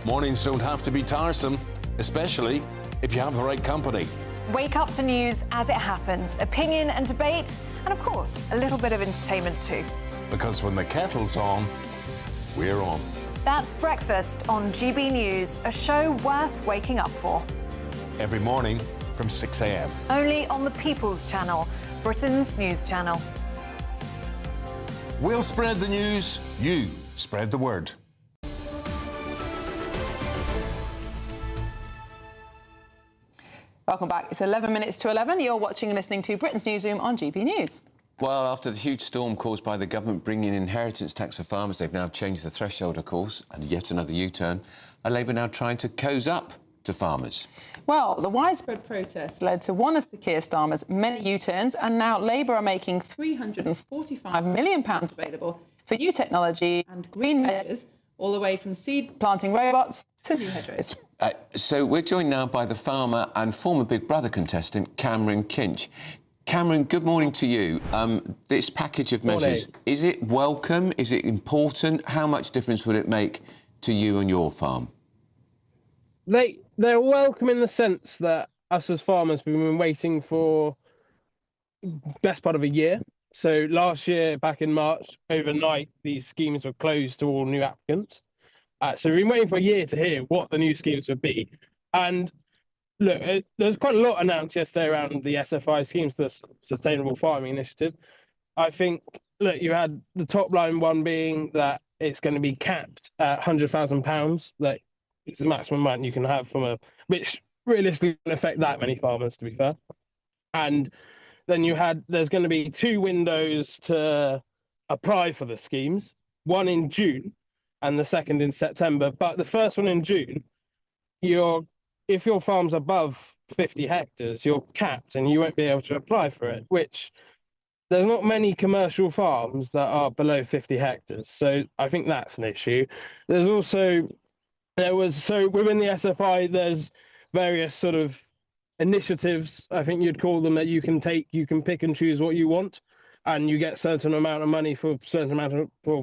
Mornings don't have to be tiresome, especially if you have the right company. Wake up to news as it happens, opinion and debate, and of course, a little bit of entertainment too. Because when the kettle's on, we're on. That's Breakfast on GB News, a show worth waking up for. Every morning from 6 a.m. Only on the People's Channel, Britain's news channel. We'll spread the news, you spread the word. Welcome back. It's 11 minutes to 11. You're watching and listening to Britain's Newsroom on GB News. Well, after the huge storm caused by the government bringing in inheritance tax for farmers, they've now changed the threshold, of course, and yet another U-turn. Are Labour now trying to cozy up to farmers? Well, the widespread protest led to one of Sir Keir Starmer's many U-turns, and now Labour are making £345 million available for new technology and green measures, all the way from seed planting robots to new hedgerows. So we're joined now by the farmer and former Big Brother contestant, Cameron Kinch. Cameron, good morning to you. This package of measures, is it welcome? Is it important? How much difference would it make to you and your farm? They're welcome in the sense that us as farmers, we've been waiting for best part of a year. So last year, back in March, overnight, these schemes were closed to all new applicants. So we've been waiting for a year to hear what the new schemes would be. And look, there's quite a lot announced yesterday around the SFI schemes, the Sustainable Farming Initiative. I think, look, you had the top line one being that it's going to be capped at £100,000. That is the maximum amount you can have from which realistically won't affect that many farmers, to be fair. And then there's going to be 2 windows to apply for the schemes, one in June and the second in September. But the first one in June, if your farm's above 50 hectares, you're capped and you won't be able to apply for it, which there's not many commercial farms that are below 50 hectares. So I think that's an issue. Within the SFI, there's various sort of initiatives, I think you'd call them, that you can pick and choose what you want. And you get a certain amount of money for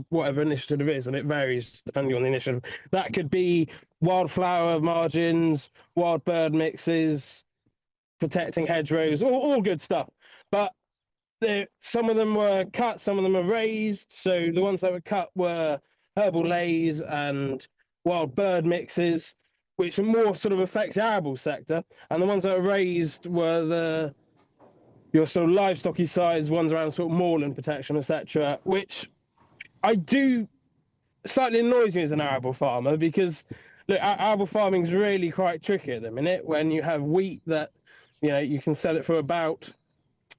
whatever initiative it is, and it varies depending on the initiative. That could be wildflower margins, wild bird mixes, protecting hedgerows, all good stuff. But some of them were cut, some of them were raised. So the ones that were cut were herbal lays and wild bird mixes, which more sort of affects the arable sector. And the ones that were raised were your sort of livestocky size ones around sort of moorland protection, etc., which slightly annoys me as an arable farmer, because look, arable farming is really quite tricky at the minute when you have wheat that, you can sell it for about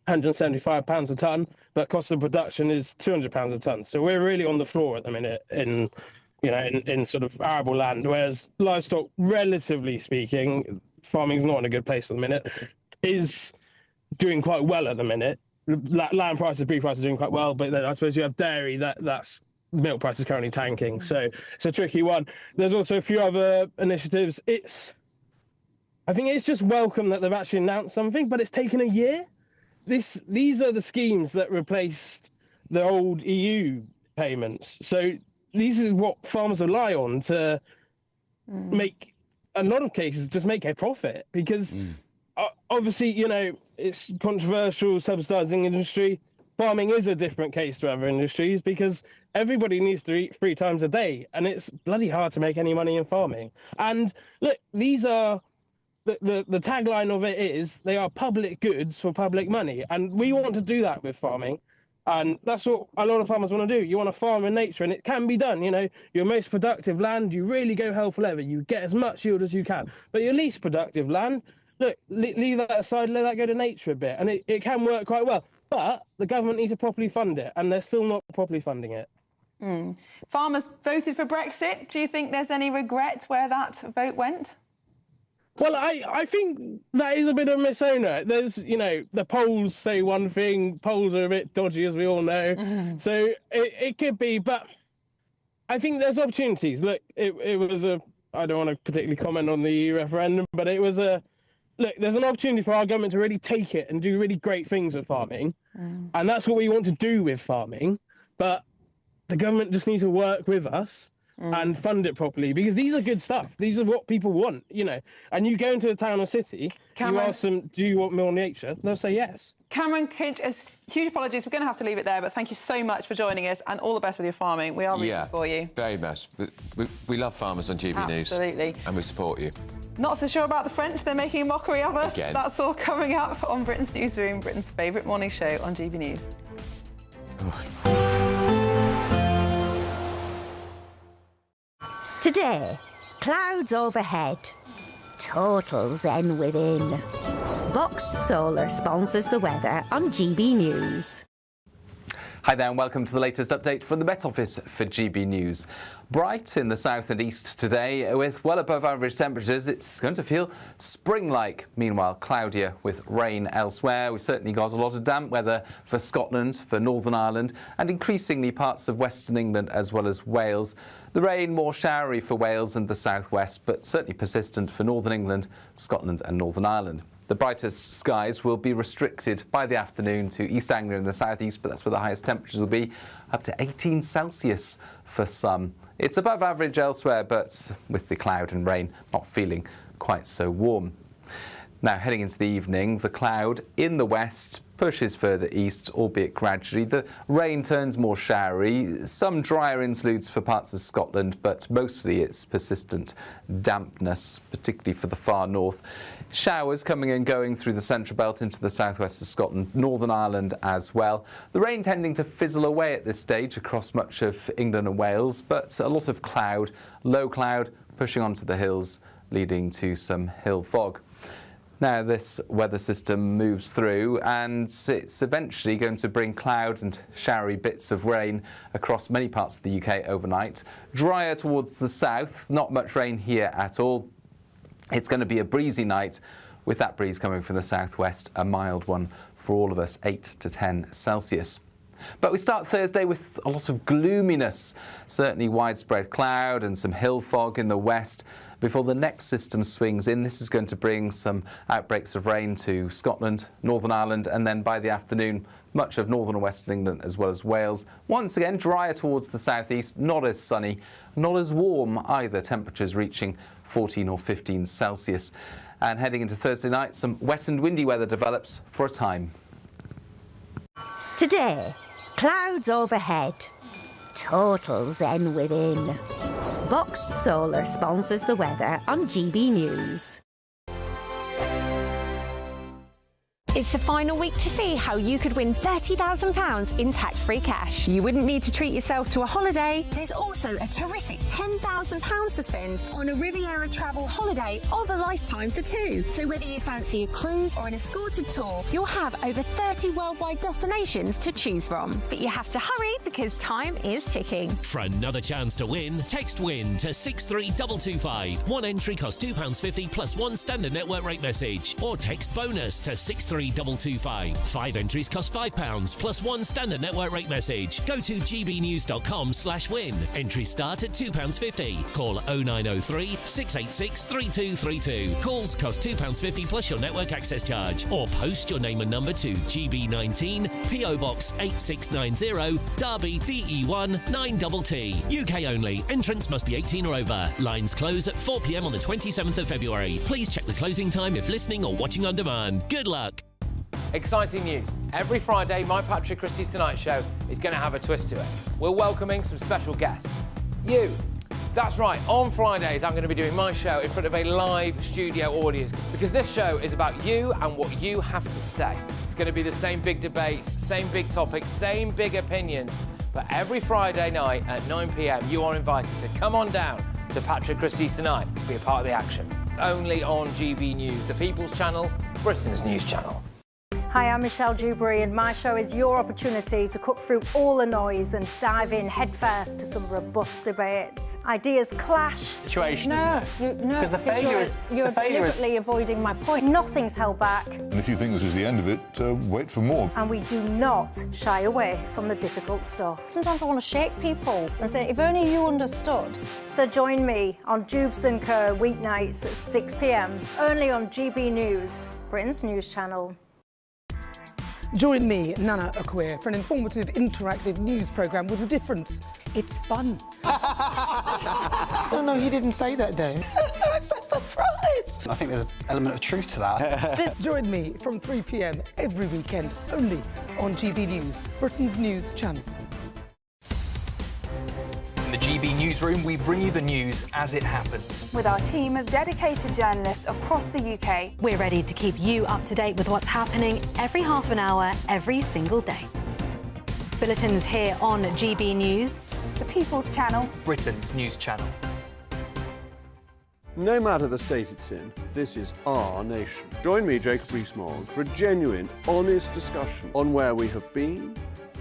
£175 a tonne, but cost of production is £200 a tonne. So we're really on the floor at the minute in sort of arable land, whereas livestock, relatively speaking, farming's not in a good place at the minute, is doing quite well at the minute. Lamb prices, beef prices are doing quite well, but then I suppose you have dairy, that's milk prices currently tanking. So it's a tricky one. There's also a few other initiatives. I think it's just welcome that they've actually announced something, but it's taken a year. These are the schemes that replaced the old EU payments. So these is what farmers rely on to make, a lot of cases, just make a profit, because obviously, it's controversial, subsidising industry. Farming is a different case to other industries because everybody needs to eat 3 times a day, and it's bloody hard to make any money in farming. And look, these are the tagline of it is they are public goods for public money, and we want to do that with farming. And that's what a lot of farmers want to do. You want to farm in nature, and it can be done. Your most productive land, you really go hell for leather. You get as much yield as you can. But your least productive land, look, leave that aside, let that go to nature a bit, and it can work quite well. But the government needs to properly fund it, and they're still not properly funding it. Farmers voted for Brexit. Do you think there's any regret where that vote went? Well, I think that is a bit of a misnomer. There's, you know, the polls say one thing, polls are a bit dodgy, as we all know. So it could be, but I think there's opportunities. Look, it was a, I don't want to particularly comment on the EU referendum, but it was a, look, there's an opportunity for our government to really take it and do really great things with farming. And that's what we want to do with farming. But the government just needs to work with us and fund it properly, because these are good stuff. These are what people want, you know. And you go into a town or city, you ask them, do you want more nature? They'll say yes. Cameron Kidge, huge apologies. We're going to have to leave it there, but thank you so much for joining us, and all the best with your farming. We are rooting for you. Very much. We love farmers on GB News. Absolutely. And we support you. Not so sure about the French. They're making a mockery of us. Again. That's all coming up on Britain's Newsroom, Britain's favourite morning show on GB News. Today, clouds overhead, total zen within. Boxed Solar sponsors the weather on GB News. Hi there and welcome to the latest update from the Met Office for GB News. Bright in the south and east today with well above average temperatures. It's going to feel spring-like. Meanwhile, cloudier with rain elsewhere. We've certainly got a lot of damp weather for Scotland, for Northern Ireland and increasingly parts of Western England as well as Wales. The rain more showery for Wales and the southwest, but certainly persistent for Northern England, Scotland and Northern Ireland. The brightest skies will be restricted by the afternoon to East Anglia in the southeast, but that's where the highest temperatures will be, up to 18 Celsius for some. It's above average elsewhere, but with the cloud and rain, not feeling quite so warm. Now, heading into the evening, the cloud in the west pushes further east, albeit gradually. The rain turns more showery, some drier interludes for parts of Scotland, but mostly it's persistent dampness, particularly for the far north. Showers coming and going through the central belt into the southwest of Scotland, Northern Ireland as well. The rain tending to fizzle away at this stage across much of England and Wales, but a lot of cloud, low cloud, pushing onto the hills, leading to some hill fog. Now this weather system moves through and it's eventually going to bring cloud and showery bits of rain across many parts of the UK overnight. Drier towards the south, not much rain here at all. It's going to be a breezy night with that breeze coming from the southwest, a mild one for all of us, 8 to 10 Celsius. But we start Thursday with a lot of gloominess, certainly widespread cloud and some hill fog in the west. Before the next system swings in, this is going to bring some outbreaks of rain to Scotland, Northern Ireland, and then by the afternoon, much of northern and western England as well as Wales. Once again, drier towards the southeast, not as sunny, not as warm either, temperatures reaching 14 or 15 Celsius. And heading into Thursday night, some wet and windy weather develops for a time. Today, clouds overhead, total zen within. Boxed Solar sponsors the weather on GB News. It's the final week to see how you could win £30,000 in tax-free cash. You wouldn't need to treat yourself to a holiday. There's also a terrific £10,000 to spend on a Riviera travel holiday of a lifetime for two. So whether you fancy a cruise or an escorted tour, you'll have over 30 worldwide destinations to choose from. But you have to hurry because time is ticking. For another chance to win, text WIN to 63225. One entry costs £2.50 plus one standard network rate message. Or text BONUS to 63225. 5 entries cost £5 plus one standard network rate message. Go to gbnews.com/win. Entries start at £2.50. Call 0903 686 3232. Calls cost £2.50 plus your network access charge. Or post your name and number to GB19 PO Box 8690 Derby DE1 9TT. UK only. Entrance must be 18 or over. Lines close at 4 p.m. on the 27th of February. Please check the closing time if listening or watching on demand. Good luck. Exciting news. Every Friday, my Patrick Christie's Tonight Show is going to have a twist to it. We're welcoming some special guests. You. That's right, on Fridays I'm going to be doing my show in front of a live studio audience because this show is about you and what you have to say. It's going to be the same big debates, same big topics, same big opinions, but every Friday night at 9 p.m. you are invited to come on down to Patrick Christie's Tonight to be a part of the action. Only on GB News, the People's Channel, Britain's news channel. Hi, I'm Michelle Dewberry, and my show is your opportunity to cut through all the noise and dive in headfirst to some robust debates. Ideas clash. Situation, No, isn't it? no, Because the failure is... You're the failure is... deliberately avoiding my point. Nothing's held back. And if you think this is the end of it, wait for more. And we do not shy away from the difficult stuff. Sometimes I want to shake people and say, if only you understood. So join me on Jubes and Co weeknights at 6 p.m, only on GB News, Britain's news channel. Join me, Nana Akwe, for an informative, interactive news programme with a difference. It's fun. No, he didn't say that, though. I'm so surprised! I think there's an element of truth to that. Join me from 3 p.m. every weekend, only on GB News, Britain's news channel. In the GB Newsroom, we bring you the news as it happens. With our team of dedicated journalists across the UK, we're ready to keep you up to date with what's happening every half an hour, every single day. Bulletins here on GB News, the People's Channel, Britain's news channel. No matter the state it's in, this is our nation. Join me, Jacob Rees-Mogg, for a genuine, honest discussion on where we have been,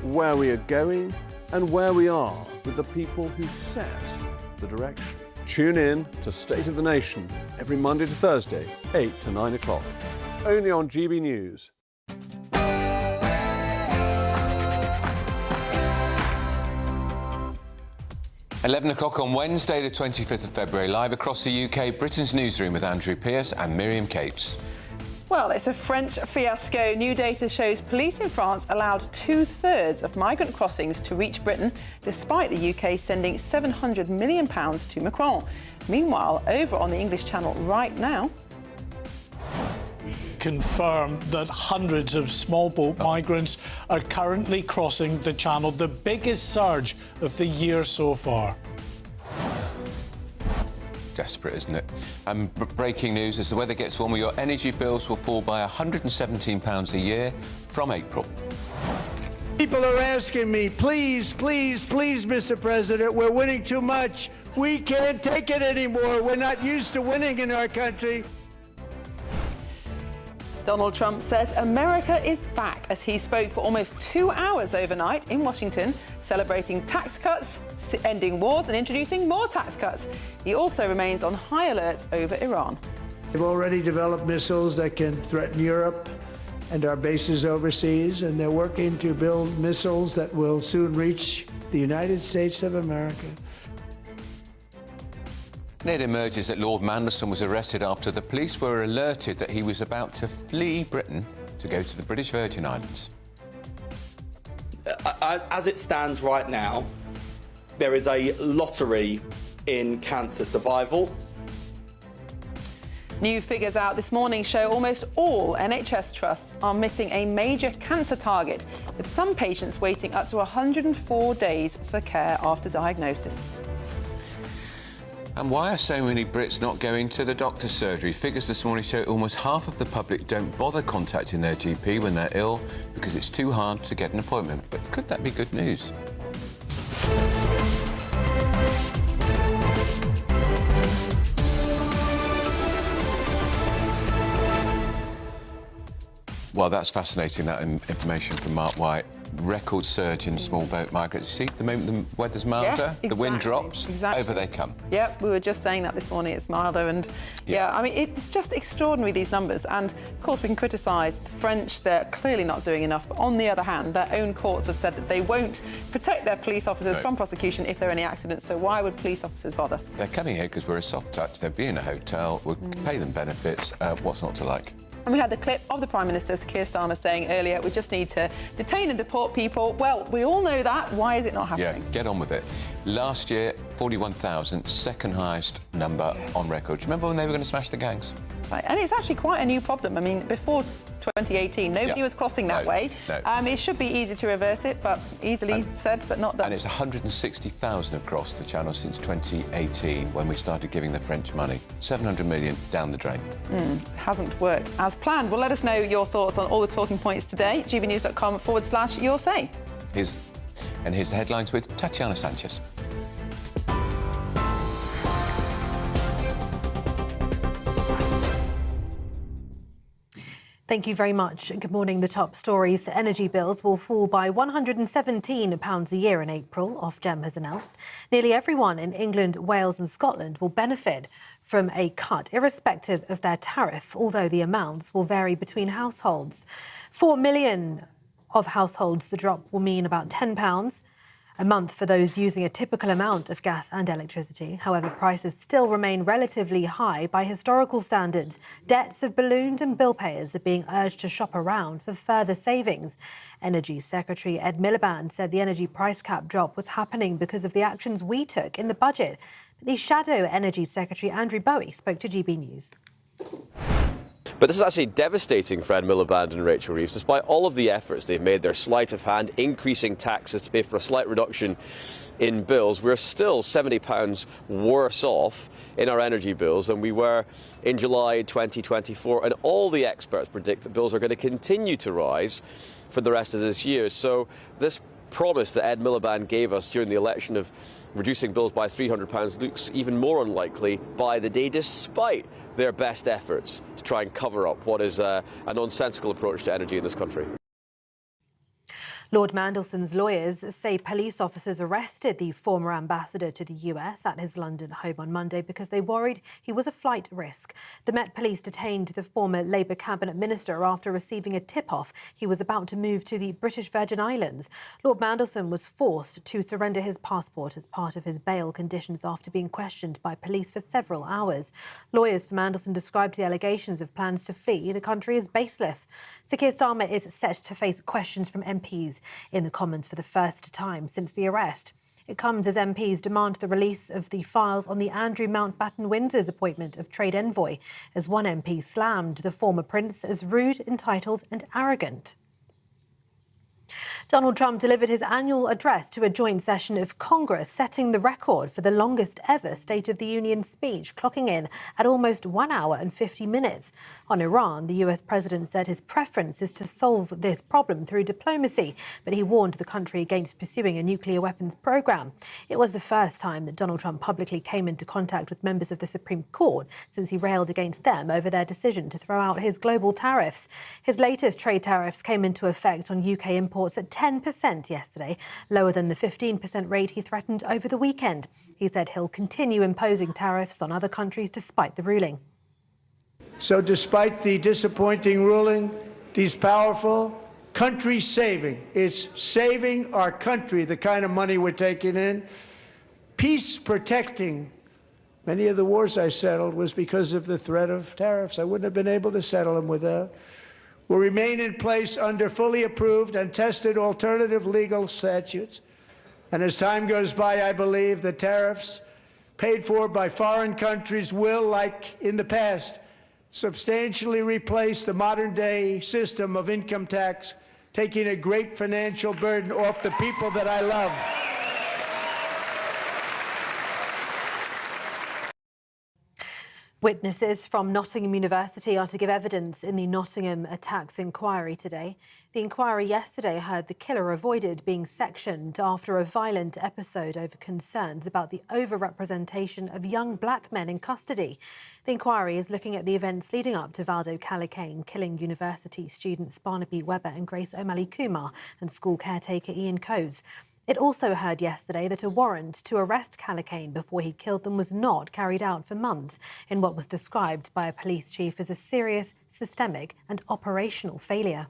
where we are going, and where we are with the people who set the direction. Tune in to State of the Nation every Monday to Thursday, 8 to 9 o'clock. Only on GB News. "11 o'clock on Wednesday, the 25th of February, live across the UK, Britain's Newsroom with Andrew Pearce and Miriam Capes. Well, it's a French fiasco. New data shows police in France allowed 2/3 of migrant crossings to reach Britain, despite the UK sending £700 million to Macron. Meanwhile, over on the English Channel right now... confirmed that hundreds of small boat migrants are currently crossing the Channel, the biggest surge of the year so far. Desperate, isn't it? Breaking news: as the weather gets warmer, your energy bills will fall by £117 a year from April. People are asking me, please, please, please, Mr. President, we're winning too much. We can't take it anymore. We're not used to winning in our country. Donald Trump says America is back as he spoke for almost 2 hours overnight in Washington, celebrating tax cuts, ending wars and introducing more tax cuts. He also remains on high alert over Iran. They've already developed missiles that can threaten Europe and our bases overseas, and they're working to build missiles that will soon reach the United States of America. It emerges that Lord Mandelson was arrested after the police were alerted that he was about to flee Britain to go to the British Virgin Islands. As it stands right now, there is a lottery in cancer survival. New figures out this morning show almost all NHS trusts are missing a major cancer target, with some patients waiting up to 104 days for care after diagnosis. And why are so many Brits not going to the doctor's surgery? Figures this morning show almost half of the public don't bother contacting their GP when they're ill because it's too hard to get an appointment. But could that be good news? Well, that's fascinating, that information from Mark White. Record surge in small boat migrants. See, the moment the weather's milder, Yes, exactly, the wind drops, exactly. over they come. Yep, we were just saying that this morning, it's milder, and I mean, it's just extraordinary, these numbers. And of course, we can criticise the French, they're clearly not doing enough. But on the other hand, their own courts have said that they won't protect their police officers from prosecution if there are any accidents. So why would police officers bother? They're coming here because we're a soft touch. They'll be in a hotel, we'll pay them benefits. What's not to like? And we had the clip of the Prime Minister, Keir Starmer, saying earlier, we just need to detain and deport people. Well, we all know that. Why is it not happening? Yeah, get on with it. Last year, 41,000, second highest number on record. Do you remember when they were going to smash the gangs? Right. And it's actually quite a new problem. I mean, before 2018, nobody was crossing that way. No. It should be easy to reverse it, but easily said, but not done. And it's 160,000 have crossed the Channel since 2018, when we started giving the French money. 700 million down the drain. Hasn't worked as planned. Well, let us know your thoughts on all the talking points today. gbnews.com/your say. Here's the headlines with Tatiana Sanchez. Thank you very much. Good morning. The top stories. Energy bills will fall by £117 a year in April, Ofgem has announced. Nearly everyone in England, Wales and Scotland will benefit from a cut, irrespective of their tariff, although the amounts will vary between households. 4 million of households, the drop will mean about £10 a month for those using a typical amount of gas and electricity. However, prices still remain relatively high by historical standards. Debts have ballooned and bill payers are being urged to shop around for further savings. Energy Secretary Ed Miliband said the energy price cap drop was happening because of the actions we took in the budget. But the Shadow Energy Secretary Andrew Bowie spoke to GB News. But this is actually devastating for Ed Miliband and Rachel Reeves. Despite all of the efforts they've made, their sleight of hand, increasing taxes to pay for a slight reduction in bills, we're still £70 worse off in our energy bills than we were in July 2024. And all the experts predict that bills are going to continue to rise for the rest of this year. So this promise that Ed Miliband gave us during the election of reducing bills by £300 looks even more unlikely by the day, despite their best efforts to try and cover up what is a nonsensical approach to energy in this country. Lord Mandelson's lawyers say police officers arrested the former ambassador to the US at his London home on Monday because they worried he was a flight risk. The Met Police detained the former Labour cabinet minister after receiving a tip-off he was about to move to the British Virgin Islands. Lord Mandelson was forced to surrender his passport as part of his bail conditions after being questioned by police for several hours. Lawyers for Mandelson described the allegations of plans to flee the country as baseless. Sir Keir Starmer is set to face questions from MPs in the Commons for the first time since the arrest. It comes as MPs demand the release of the files on the Andrew Mountbatten-Windsor's appointment of trade envoy, as one MP slammed the former prince as rude, entitled and arrogant. Donald Trump delivered his annual address to a joint session of Congress, setting the record for the longest ever State of the Union speech, clocking in at almost 1 hour and 50 minutes. On Iran, the US president said his preference is to solve this problem through diplomacy, but he warned the country against pursuing a nuclear weapons program. It was the first time that Donald Trump publicly came into contact with members of the Supreme Court since he railed against them over their decision to throw out his global tariffs. His latest trade tariffs came into effect on UK imports at 10% yesterday, lower than the 15% rate he threatened over the weekend. He said he'll continue imposing tariffs on other countries despite the ruling. So despite the disappointing ruling, these powerful, country-saving, it's saving our country, the kind of money we're taking in, peace-protecting. Many of the wars I settled was because of the threat of tariffs. I wouldn't have been able to settle them without. Will remain in place under fully approved and tested alternative legal statutes. And as time goes by, I believe the tariffs paid for by foreign countries will, like in the past, substantially replace the modern-day system of income tax, taking a great financial burden off the people that I love. Witnesses from Nottingham University are to give evidence in the Nottingham attacks inquiry today. The inquiry yesterday heard the killer avoided being sectioned after a violent episode over concerns about the over-representation of young black men in custody. The inquiry is looking at the events leading up to Valdo Callicane killing university students Barnaby Webber and Grace O'Malley Kumar and school caretaker Ian Coase. It also heard yesterday that a warrant to arrest Callicane before he killed them was not carried out for months in what was described by a police chief as a serious, systemic and operational failure.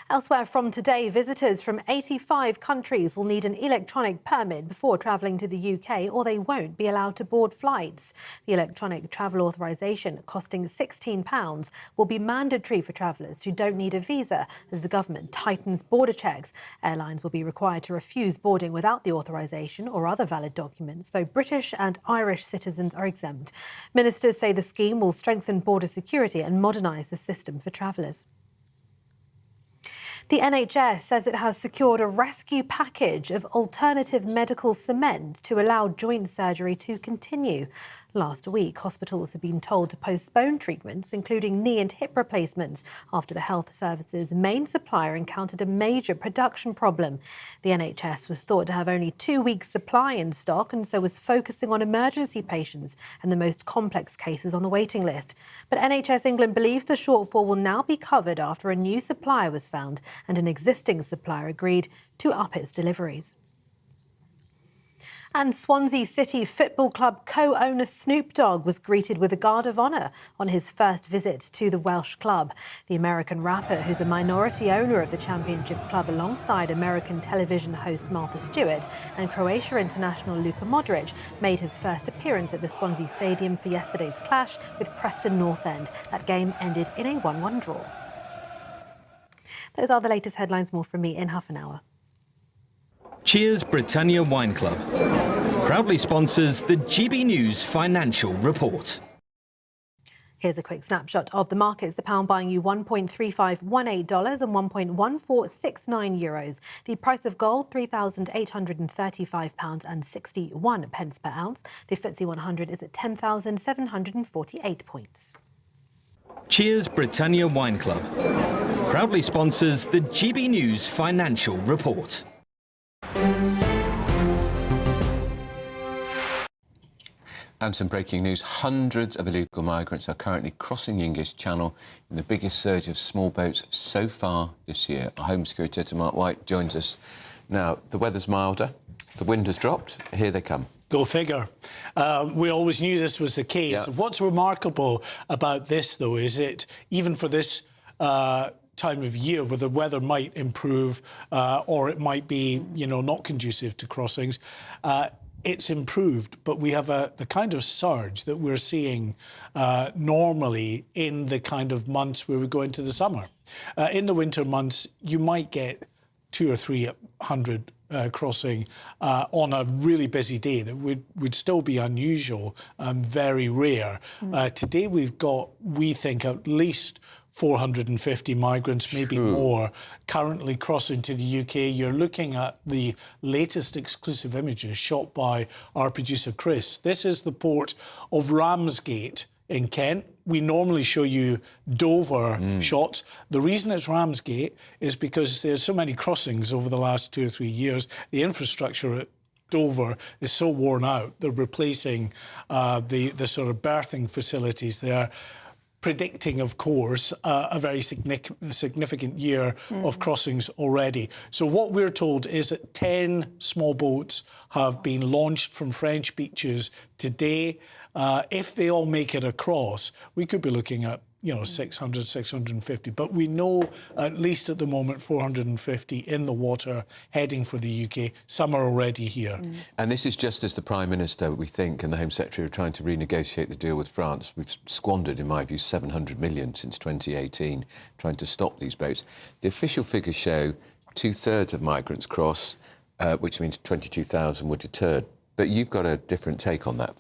Elsewhere from today, visitors from 85 countries will need an electronic permit before travelling to the UK, or they won't be allowed to board flights. The electronic travel authorisation, costing £16, will be mandatory for travellers who don't need a visa as the government tightens border checks. Airlines will be required to refuse boarding without the authorisation or other valid documents, though British and Irish citizens are exempt. Ministers say the scheme will strengthen border security and modernise the system for travellers. The NHS says it has secured a rescue package of alternative medical cement to allow joint surgery to continue. Last week, hospitals have been told to postpone treatments, including knee and hip replacements, after the health service's main supplier encountered a major production problem. The NHS was thought to have only 2 weeks' supply in stock and so was focusing on emergency patients and the most complex cases on the waiting list. But NHS England believes the shortfall will now be covered after a new supplier was found and an existing supplier agreed to up its deliveries. And Swansea City Football Club co-owner Snoop Dogg was greeted with a guard of honour on his first visit to the Welsh club. The American rapper, who's a minority owner of the championship club alongside American television host Martha Stewart and Croatia international Luka Modric, made his first appearance at the Swansea Stadium for yesterday's clash with Preston North End. That game ended in a 1-1 draw. Those are the latest headlines. More from me in half an hour. Cheers Britannia Wine Club proudly sponsors the GBNews Financial Report. Here's a quick snapshot of the markets. The pound buying you $1.3518 and €1.1469. The price of gold, £3,835.61 per ounce. The FTSE 100 is at 10,748 points. Cheers Britannia Wine Club proudly sponsors the GBNews Financial Report. And some breaking news. Hundreds of illegal migrants are currently crossing the English Channel in the biggest surge of small boats so far this year. Our Home Security Editor Mark White joins us. Now, the weather's milder, the wind has dropped, here they come. Go figure. We always knew this was the case. Yeah. What's remarkable about this, though, is it, even for this time of year where the weather might improve or it might be, not conducive to crossings, it's improved, but we have the kind of surge that we're seeing normally in the kind of months where we go into the summer. In the winter months, you might get 200 or 300 crossing on a really busy day that would still be unusual and very rare. Today we've got, we think, at least 450 migrants, maybe more, currently crossing to the UK. You're looking at the latest exclusive images shot by our producer Chris. This is the port of Ramsgate in Kent. We normally show you Dover shots. The reason it's Ramsgate is because there's so many crossings over the last 2 or 3 years. The infrastructure at Dover is so worn out. They're replacing the sort of berthing facilities there, predicting, of course, a very significant year of crossings already. So what we're told is that 10 small boats have been launched from French beaches today. If they all make it across, we could be looking at 600, 650. But we know, at least at the moment, 450 in the water heading for the UK. Some are already here. And this is just as the Prime Minister, we think, and the Home Secretary are trying to renegotiate the deal with France. We've squandered, in my view, 700 million since 2018 trying to stop these boats. The official figures show 2/3 of migrants cross, which means 22,000 were deterred. But you've got a different take on that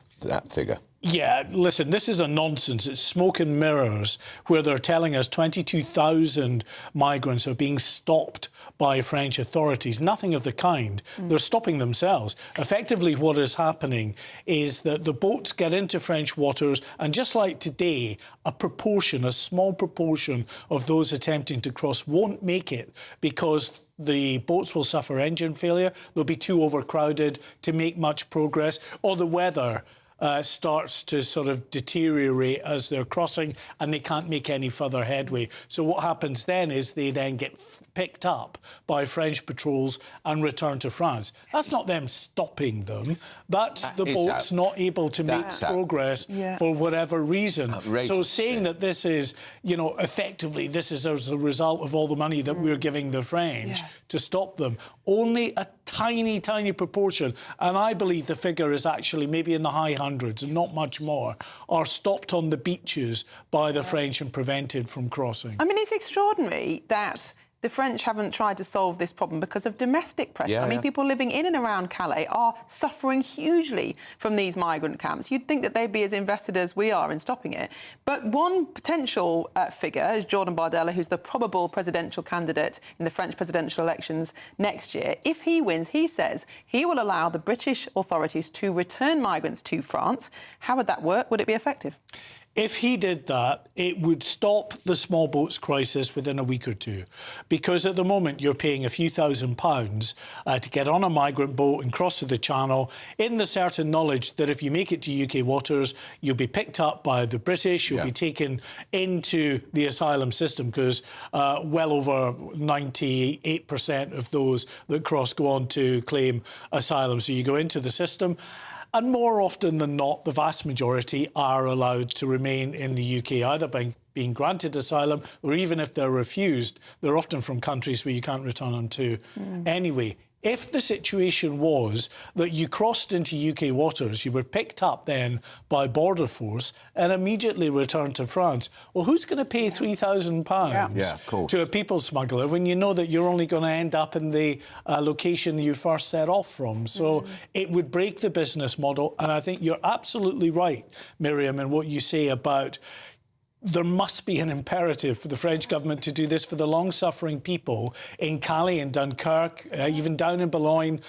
figure. Yeah, listen, this is a nonsense. It's smoke and mirrors, where they're telling us 22,000 migrants are being stopped by French authorities. Nothing of the kind. They're stopping themselves. Effectively, what is happening is that the boats get into French waters, and just like today, a small proportion of those attempting to cross won't make it because the boats will suffer engine failure, they'll be too overcrowded to make much progress, or the weather starts to sort of deteriorate as they're crossing and they can't make any further headway. So what happens then is they then get picked up by French patrols and returned to France. That's not them stopping them. That's the boats not able to make progress for whatever reason. Outrageous. So saying that this is, effectively, this is as a result of all the money that we're giving the French to stop them, only a tiny, tiny proportion, and I believe the figure is actually maybe in the high hundreds and not much more, are stopped on the beaches by the French and prevented from crossing. I mean, it's extraordinary that the French haven't tried to solve this problem because of domestic pressure. Yeah, I mean, yeah. people living in and around Calais are suffering hugely from these migrant camps. You'd think that they'd be as invested as we are in stopping it. But one potential figure is Jordan Bardella, who's the probable presidential candidate in the French presidential elections next year. If he wins, he says he will allow the British authorities to return migrants to France. How would that work? Would it be effective? If he did that, it would stop the small boats crisis within a week or two. Because at the moment, you're paying a few £1,000s to get on a migrant boat and cross to the Channel in the certain knowledge that if you make it to UK waters, you'll be picked up by the British, you'll be taken into the asylum system, because well over 98% of those that cross go on to claim asylum. So you go into the system. And more often than not, the vast majority are allowed to remain in the UK, either by being granted asylum or even if they're refused, they're often from countries where you can't return them to anyway. If the situation was that you crossed into UK waters, you were picked up then by Border Force and immediately returned to France, well, who's going to pay £3,000 to a people smuggler when you know that you're only going to end up in the location you first set off from? So it would break the business model. And I think you're absolutely right, Miriam, in what you say about there must be an imperative for the French government to do this for the long-suffering people in Calais and Dunkirk, even down in Boulogne,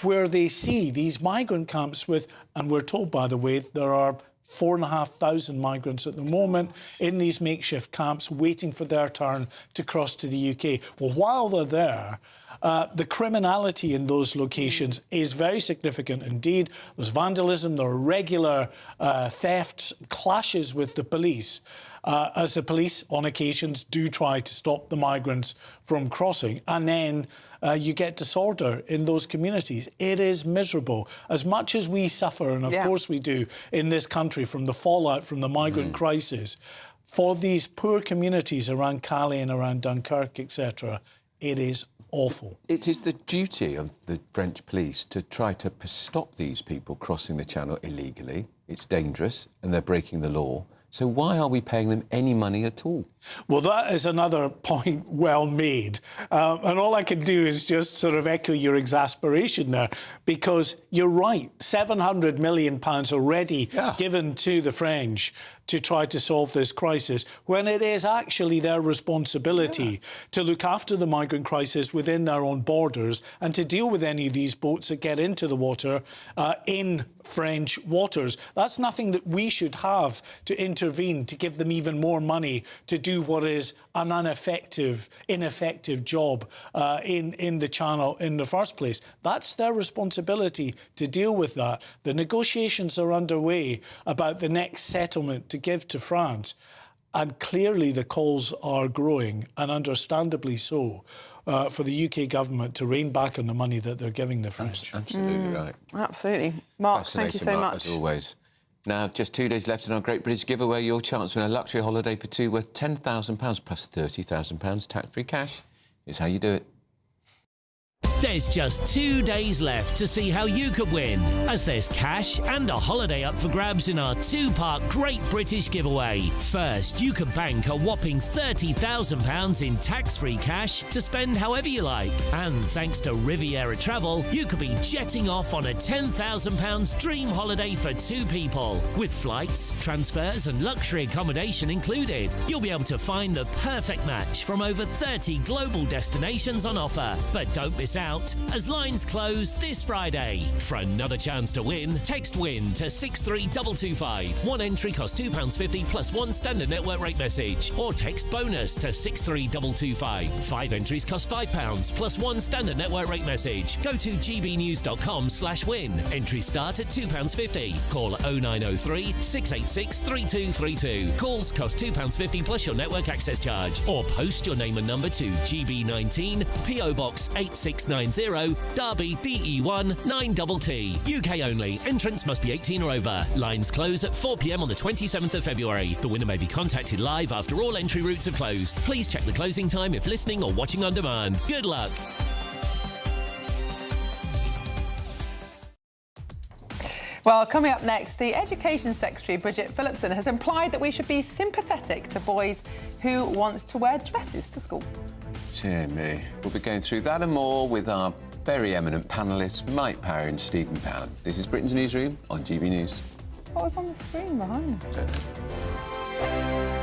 where they see these migrant camps with, and we're told, by the way, there are 4,500 migrants at the moment in these makeshift camps waiting for their turn to cross to the UK. Well, while they're there, the criminality in those locations is very significant indeed. There's vandalism, there are regular thefts, clashes with the police, as the police on occasions do try to stop the migrants from crossing. And then you get disorder in those communities. It is miserable. As much as we suffer, and of course we do, in this country from the fallout from the migrant crisis, for these poor communities around Calais and around Dunkirk, etc., it is awful. It is the duty of the French police to try to stop these people crossing the Channel illegally. It's dangerous and they're breaking the law. So why are we paying them any money at all? Well, that is another point well made. And all I can do is just sort of echo your exasperation there, because you're right, £700 million already given to the French to try to solve this crisis, when it is actually their responsibility to look after the migrant crisis within their own borders and to deal with any of these boats that get into the water in French waters. That's nothing that we should have to intervene, to give them even more money to do what is an ineffective job in the Channel in the first place. That's their responsibility to deal with that. The negotiations are underway about the next settlement to give to France, and clearly the calls are growing, and understandably so, for the UK government to rein back on the money that they're giving the French. Absolutely right. Absolutely. Mark, thank you so much. As always. Now, just 2 days left in our Great British Giveaway. Your chance to win a luxury holiday for two worth £10,000 plus £30,000 tax-free cash. Here's how you do it. There's just 2 days left to see how you could win, as there's cash and a holiday up for grabs in our two-part Great British Giveaway. First, you could bank a whopping £30,000 in tax-free cash to spend however you like. And thanks to Riviera Travel, you could be jetting off on a £10,000 dream holiday for two people. With flights, transfers and luxury accommodation included, you'll be able to find the perfect match from over 30 global destinations on offer. But don't miss out, as lines close this Friday. For another chance to win, text WIN to 63225. One entry costs £2.50 plus one standard network rate message. Or text BONUS to 63225. 5 entries cost £5 plus one standard network rate message. Go to gbnews.com/win. Entries start at £2.50. Call 0903 686 3232. Calls cost £2.50 plus your network access charge. Or post your name and number to GB19, PO Box 8690, Derby DE1 9TT. UK only. Entrants must be 18 or over. Lines close at 4 p.m. on the 27th of February. The winner may be contacted live after all entry routes are closed. Please check the closing time if listening or watching on demand. Good luck. Well, coming up next, the Education Secretary, Bridget Phillipson, has implied that we should be sympathetic to boys who want to wear dresses to school. Dear me. We'll be going through that and more with our very eminent panellists, Mike Parry and Stephen Pound. This is Britain's Newsroom on GB News. What was on the screen behind? Don't know.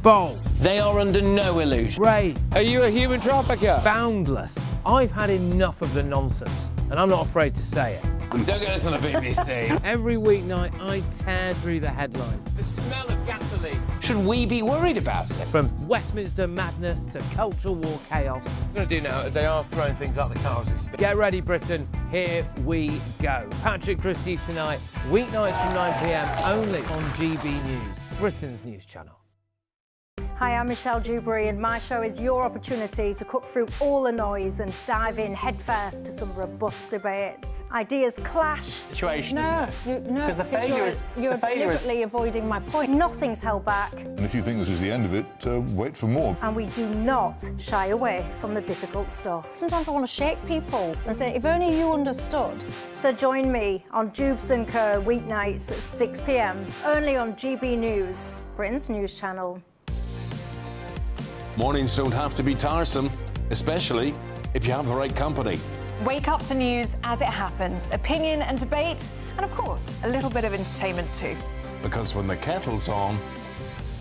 Bold. They are under no illusion. Ray. Are you a human trafficker? Boundless. I've had enough of the nonsense, and I'm not afraid to say it. Don't get us on the BBC. Every weeknight, I tear through the headlines. The smell of gasoline. Should we be worried about it? From Westminster madness to cultural war chaos. What I'm going to do now is they are throwing things out the car as we speak. Get ready, Britain. Here we go. Patrick Christie tonight, weeknights from 9 p.m, only on GB News, Britain's news channel. Hi, I'm Michelle Dewberry, and my show is your opportunity to cut through all the noise and dive in headfirst to some robust debates. Ideas clash. Situation, isn't it? No, because the failure is you're deliberately avoiding my point. Nothing's held back. And if you think this is the end of it, wait for more. And we do not shy away from the difficult stuff. Sometimes I want to shake people and say, if only you understood. So join me on Jubes and Co weeknights at 6 p.m, only on GB News, Britain's news channel. Mornings don't have to be tiresome, especially if you have the right company. Wake up to news as it happens, opinion and debate, and of course, a little bit of entertainment too. Because when the kettle's on,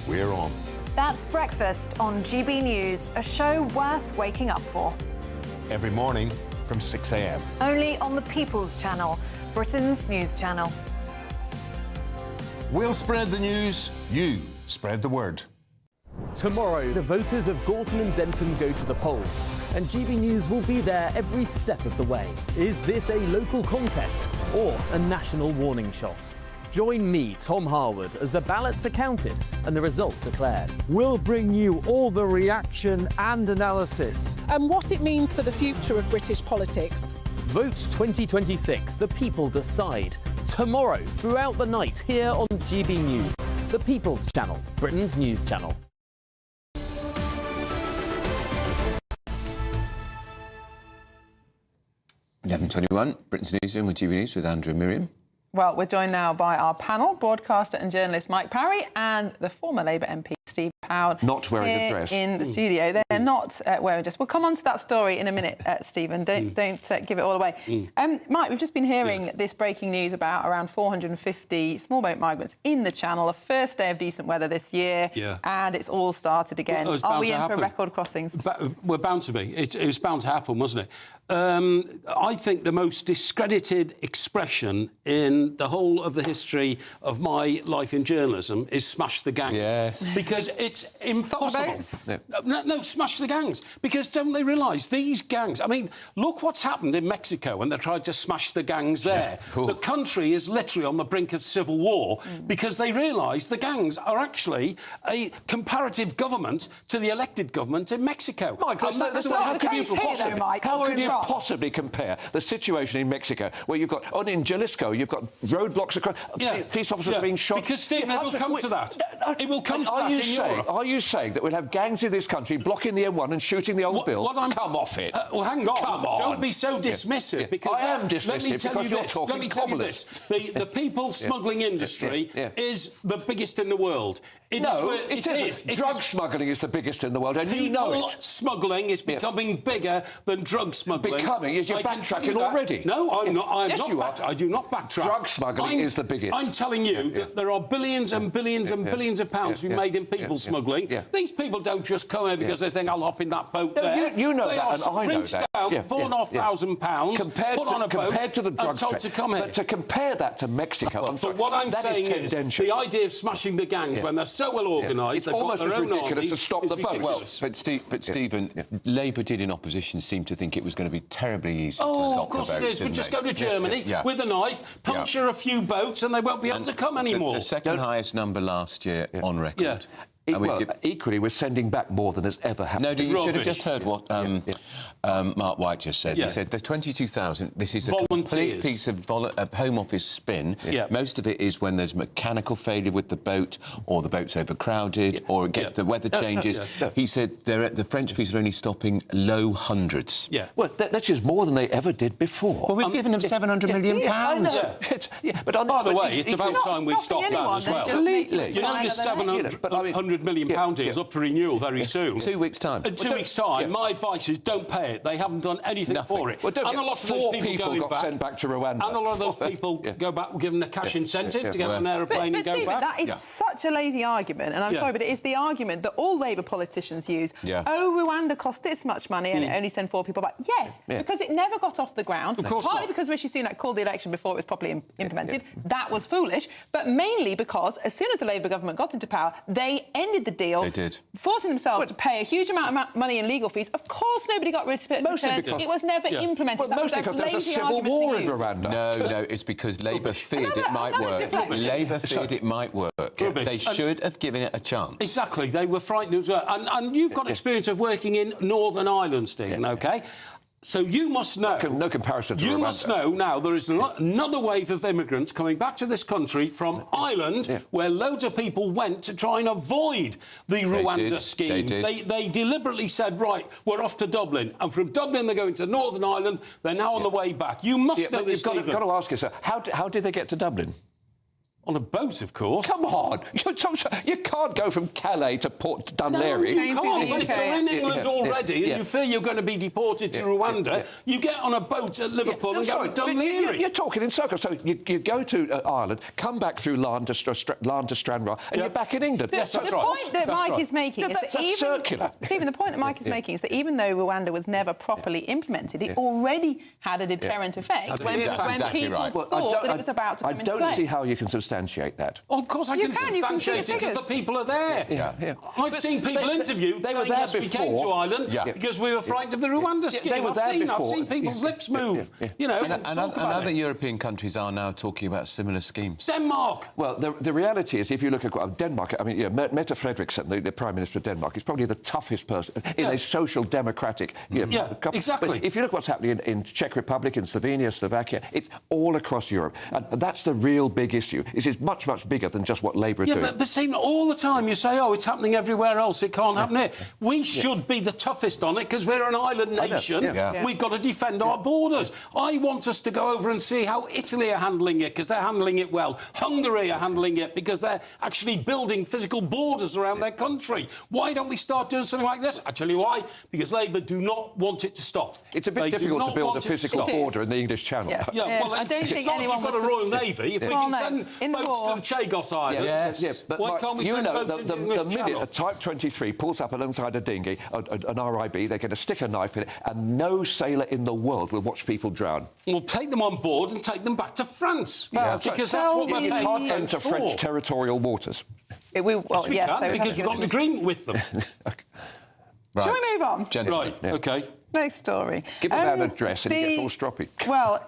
we're on. That's Breakfast on GB News, a show worth waking up for. Every morning from 6 a.m. Only on the People's Channel, Britain's news channel. We'll spread the news, you spread the word. Tomorrow, the voters of Gorton and Denton go to the polls, and GB News will be there every step of the way. Is this a local contest or a national warning shot? Join me, Tom Harwood, as the ballots are counted and the result declared. We'll bring you all the reaction and analysis. And what it means for the future of British politics. Vote 2026, the people decide. Tomorrow, throughout the night, here on GB News, the People's Channel, Britain's news channel. 11:21, Britain's Newsroom with GB News with Andrew and Miriam. Well, we're joined now by our panel, broadcaster and journalist Mike Parry and the former Labour MP Steve Pound. Not wearing a dress. In the studio. They're not wearing a dress. We'll come on to that story in a minute, Stephen. Don't give it all away. Mike, we've just been hearing this breaking news about around 450 small boat migrants in the Channel, a first day of decent weather this year, and it's all started again. Well, are we in for record crossings? We're bound to be. It was bound to happen, wasn't it? I think the most discredited expression in the whole of the history of my life in journalism is smash the gangs. Yes. Because because it's impossible. No, smash the gangs. Because don't they realise these gangs... I mean, look what's happened in Mexico when they tried to smash the gangs there. The country is literally on the brink of civil war because they realise the gangs are actually a comparative government to the elected government in Mexico. Mike, how could you possibly compare the situation in Mexico where you've got, in Jalisco, you've got roadblocks across, police officers being shot? Because, Stephen, it will come to that. It will come to that in Europe. Are you saying that we'll have gangs in this country blocking the M1 and shooting the old bill? Come off it. Well, hang on. Come on. Don't be so dismissive. Because I am dismissive because you're talking Let me tell you this. The people smuggling industry is the biggest in the world. It is. Drug smuggling is the biggest in the world, and you know it. Smuggling is becoming bigger than drug smuggling. Becoming? You're backtracking already. No, I'm not. I do not backtrack. Drug smuggling is the biggest. I'm telling you that there are billions and billions and billions of pounds to be made in people smuggling. These people don't just come here because they think I'll hop in that boat there. You know that, and I know that. £4,500 put on a boat compared to the drug told to come here. But to compare that to Mexico, but what I'm saying is the idea of smashing the gangs when they're so well organised, it's almost as ridiculous to stop the boat. Well, but Stephen, Labour did in opposition seem to think it was going to be terribly easy to stop the boats. Oh, of course it is. We'll just go to Germany with a knife, puncture a few boats, and they won't be able to come anymore. The second highest number last year on record. Equally, we're sending back more than has ever happened. No, you should have just heard what Mark White just said. He said there's 22,000. This is a complete piece of Home Office spin. Most of it is when there's mechanical failure with the boat, or the boat's overcrowded, or the weather changes. He said the French police are only stopping low hundreds. Well, that's just more than they ever did before. Well, we've given them £700 million. But by the way, it's about time we stop that as well. Completely. You know, this £700 million deal's up for renewal very soon. 2 weeks' time. In 2 weeks' time, my advice is don't pay it. They haven't done anything for it. Well, and a lot of those people got sent back to Rwanda. And a lot of those people go back, given a cash incentive to get on an aeroplane and go Stephen, back. that is such a lazy argument, and I'm sorry, but it is the argument that all Labour politicians use. Oh, Rwanda cost this much money and it only sent 4 people back. Yes, because it never got off the ground. Of course partly because Rishi Sunak called the election before it was properly implemented. That was foolish, but mainly because as soon as the Labour government got into power, they ended the deal. They did. Forcing themselves to pay a huge amount of money in legal fees. Of course nobody got rid of it. It was never implemented. Well, mostly because there was a civil war in Rwanda. No, it's because Labour feared it might work. Labour feared it might work. They should have given it a chance. Exactly. They were frightened as well. And you've got experience of working in Northern Ireland, Stephen, OK? So you must know... No comparison to Rwanda. You must know now there is another wave of immigrants coming back to this country from Ireland, where loads of people went to try and avoid the Rwanda scheme. They deliberately said, right, we're off to Dublin. And from Dublin they're going to Northern Ireland. They're now on the way back. You must know this, You've got to ask yourself, how did they get to Dublin? On a boat, of course. Come on. You can't go from Calais to Port Dunleary. No, you can't. But if you're in England already and you fear you're going to be deported to Rwanda, you get on a boat at Liverpool and go to Dunleary. You're talking in circles. So you go to Ireland, come back through Larne to Stranraer, and you're back in England. Yes, that's right. The point that Mike is making is that circular. Stephen, the point that Mike is making is that even though Rwanda was never properly implemented, it already had a deterrent effect when people thought that it was about to come into play. I don't see how you can substantiate that. Of course I can substantiate it because the people are there. I've seen people interviewed saying, yes, we came to Ireland because we were frightened of the Rwanda scheme. They were there before. I've seen people's lips move. You know, and other European countries are now talking about similar schemes. Denmark! Well, the reality is, if you look at Denmark, I mean, Mette Frederiksen, the Prime Minister of Denmark, is probably the toughest person in a social democratic... exactly. But if you look what's happening in Czech Republic, in Slovenia, Slovakia, it's all across Europe. And that's the real big issue. It's much, much bigger than just what Labour are doing. But Stephen, all the time you say, oh, it's happening everywhere else, it can't happen here. We should be the toughest on it because we're an island nation. We've got to defend our borders. I want us to go over and see how Italy are handling it because they're handling it well. Hungary are handling it because they're actually building physical borders around their country. Why don't we start doing something like this? I tell you why. Because Labour do not want it to stop. It's a bit difficult to build a physical border in the English Channel. Well, I don't think not if you've got a Royal Navy. If we can send boats to the Chagos Islands, but why can't we send boats into the English minute Channel? a Type 23 pulls up alongside a dinghy, an RIB, they're going to stick a knife in it, and no sailor in the world will watch people drown. We'll take them on board and take them back to France. Because that's what we're paying You can't enter French territorial waters. Yes, they would because we've got an agreement with them. Right. Shall we move on? Right, OK. Next story. Give him that address and he gets all stroppy. Well,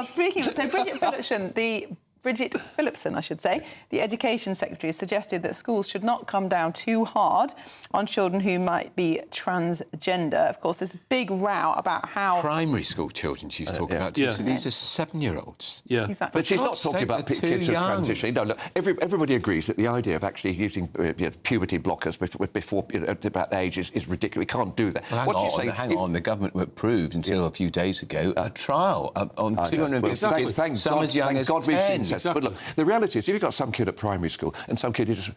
speaking of... So Bridget Phillipson, I should say, the Education Secretary, suggested that schools should not come down too hard on children who might be transgender. Of course, there's a big row about how... Primary school children she's talking about, too. So these are 7-year-olds. Yeah. Exactly. But she's not talking about kids who are transitioning. No, look, everybody agrees that the idea of actually using puberty blockers before about age is ridiculous. We can't do that. Well, hang on. The government approved until a few days ago a trial on 250 kids, some as young as 10. Exactly. But look, the reality is, if you've got some kid at primary school and some kid who just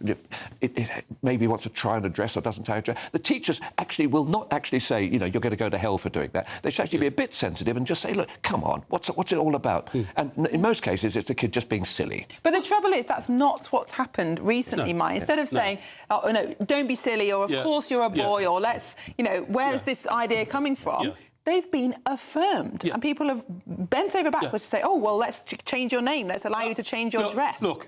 maybe wants to try and address or doesn't try and address, the teachers actually will not actually say, you're going to go to hell for doing that. They should actually be a bit sensitive and just say, look, come on, what's it all about? And in most cases, it's the kid just being silly. But the trouble is, that's not what's happened recently, Mike. Instead of saying, oh, no, don't be silly, or of course you're a boy, or let's, where's this idea coming from? They've been affirmed, and people have bent over backwards to say, oh, well, let's change your name, let's allow you to change your dress. Look,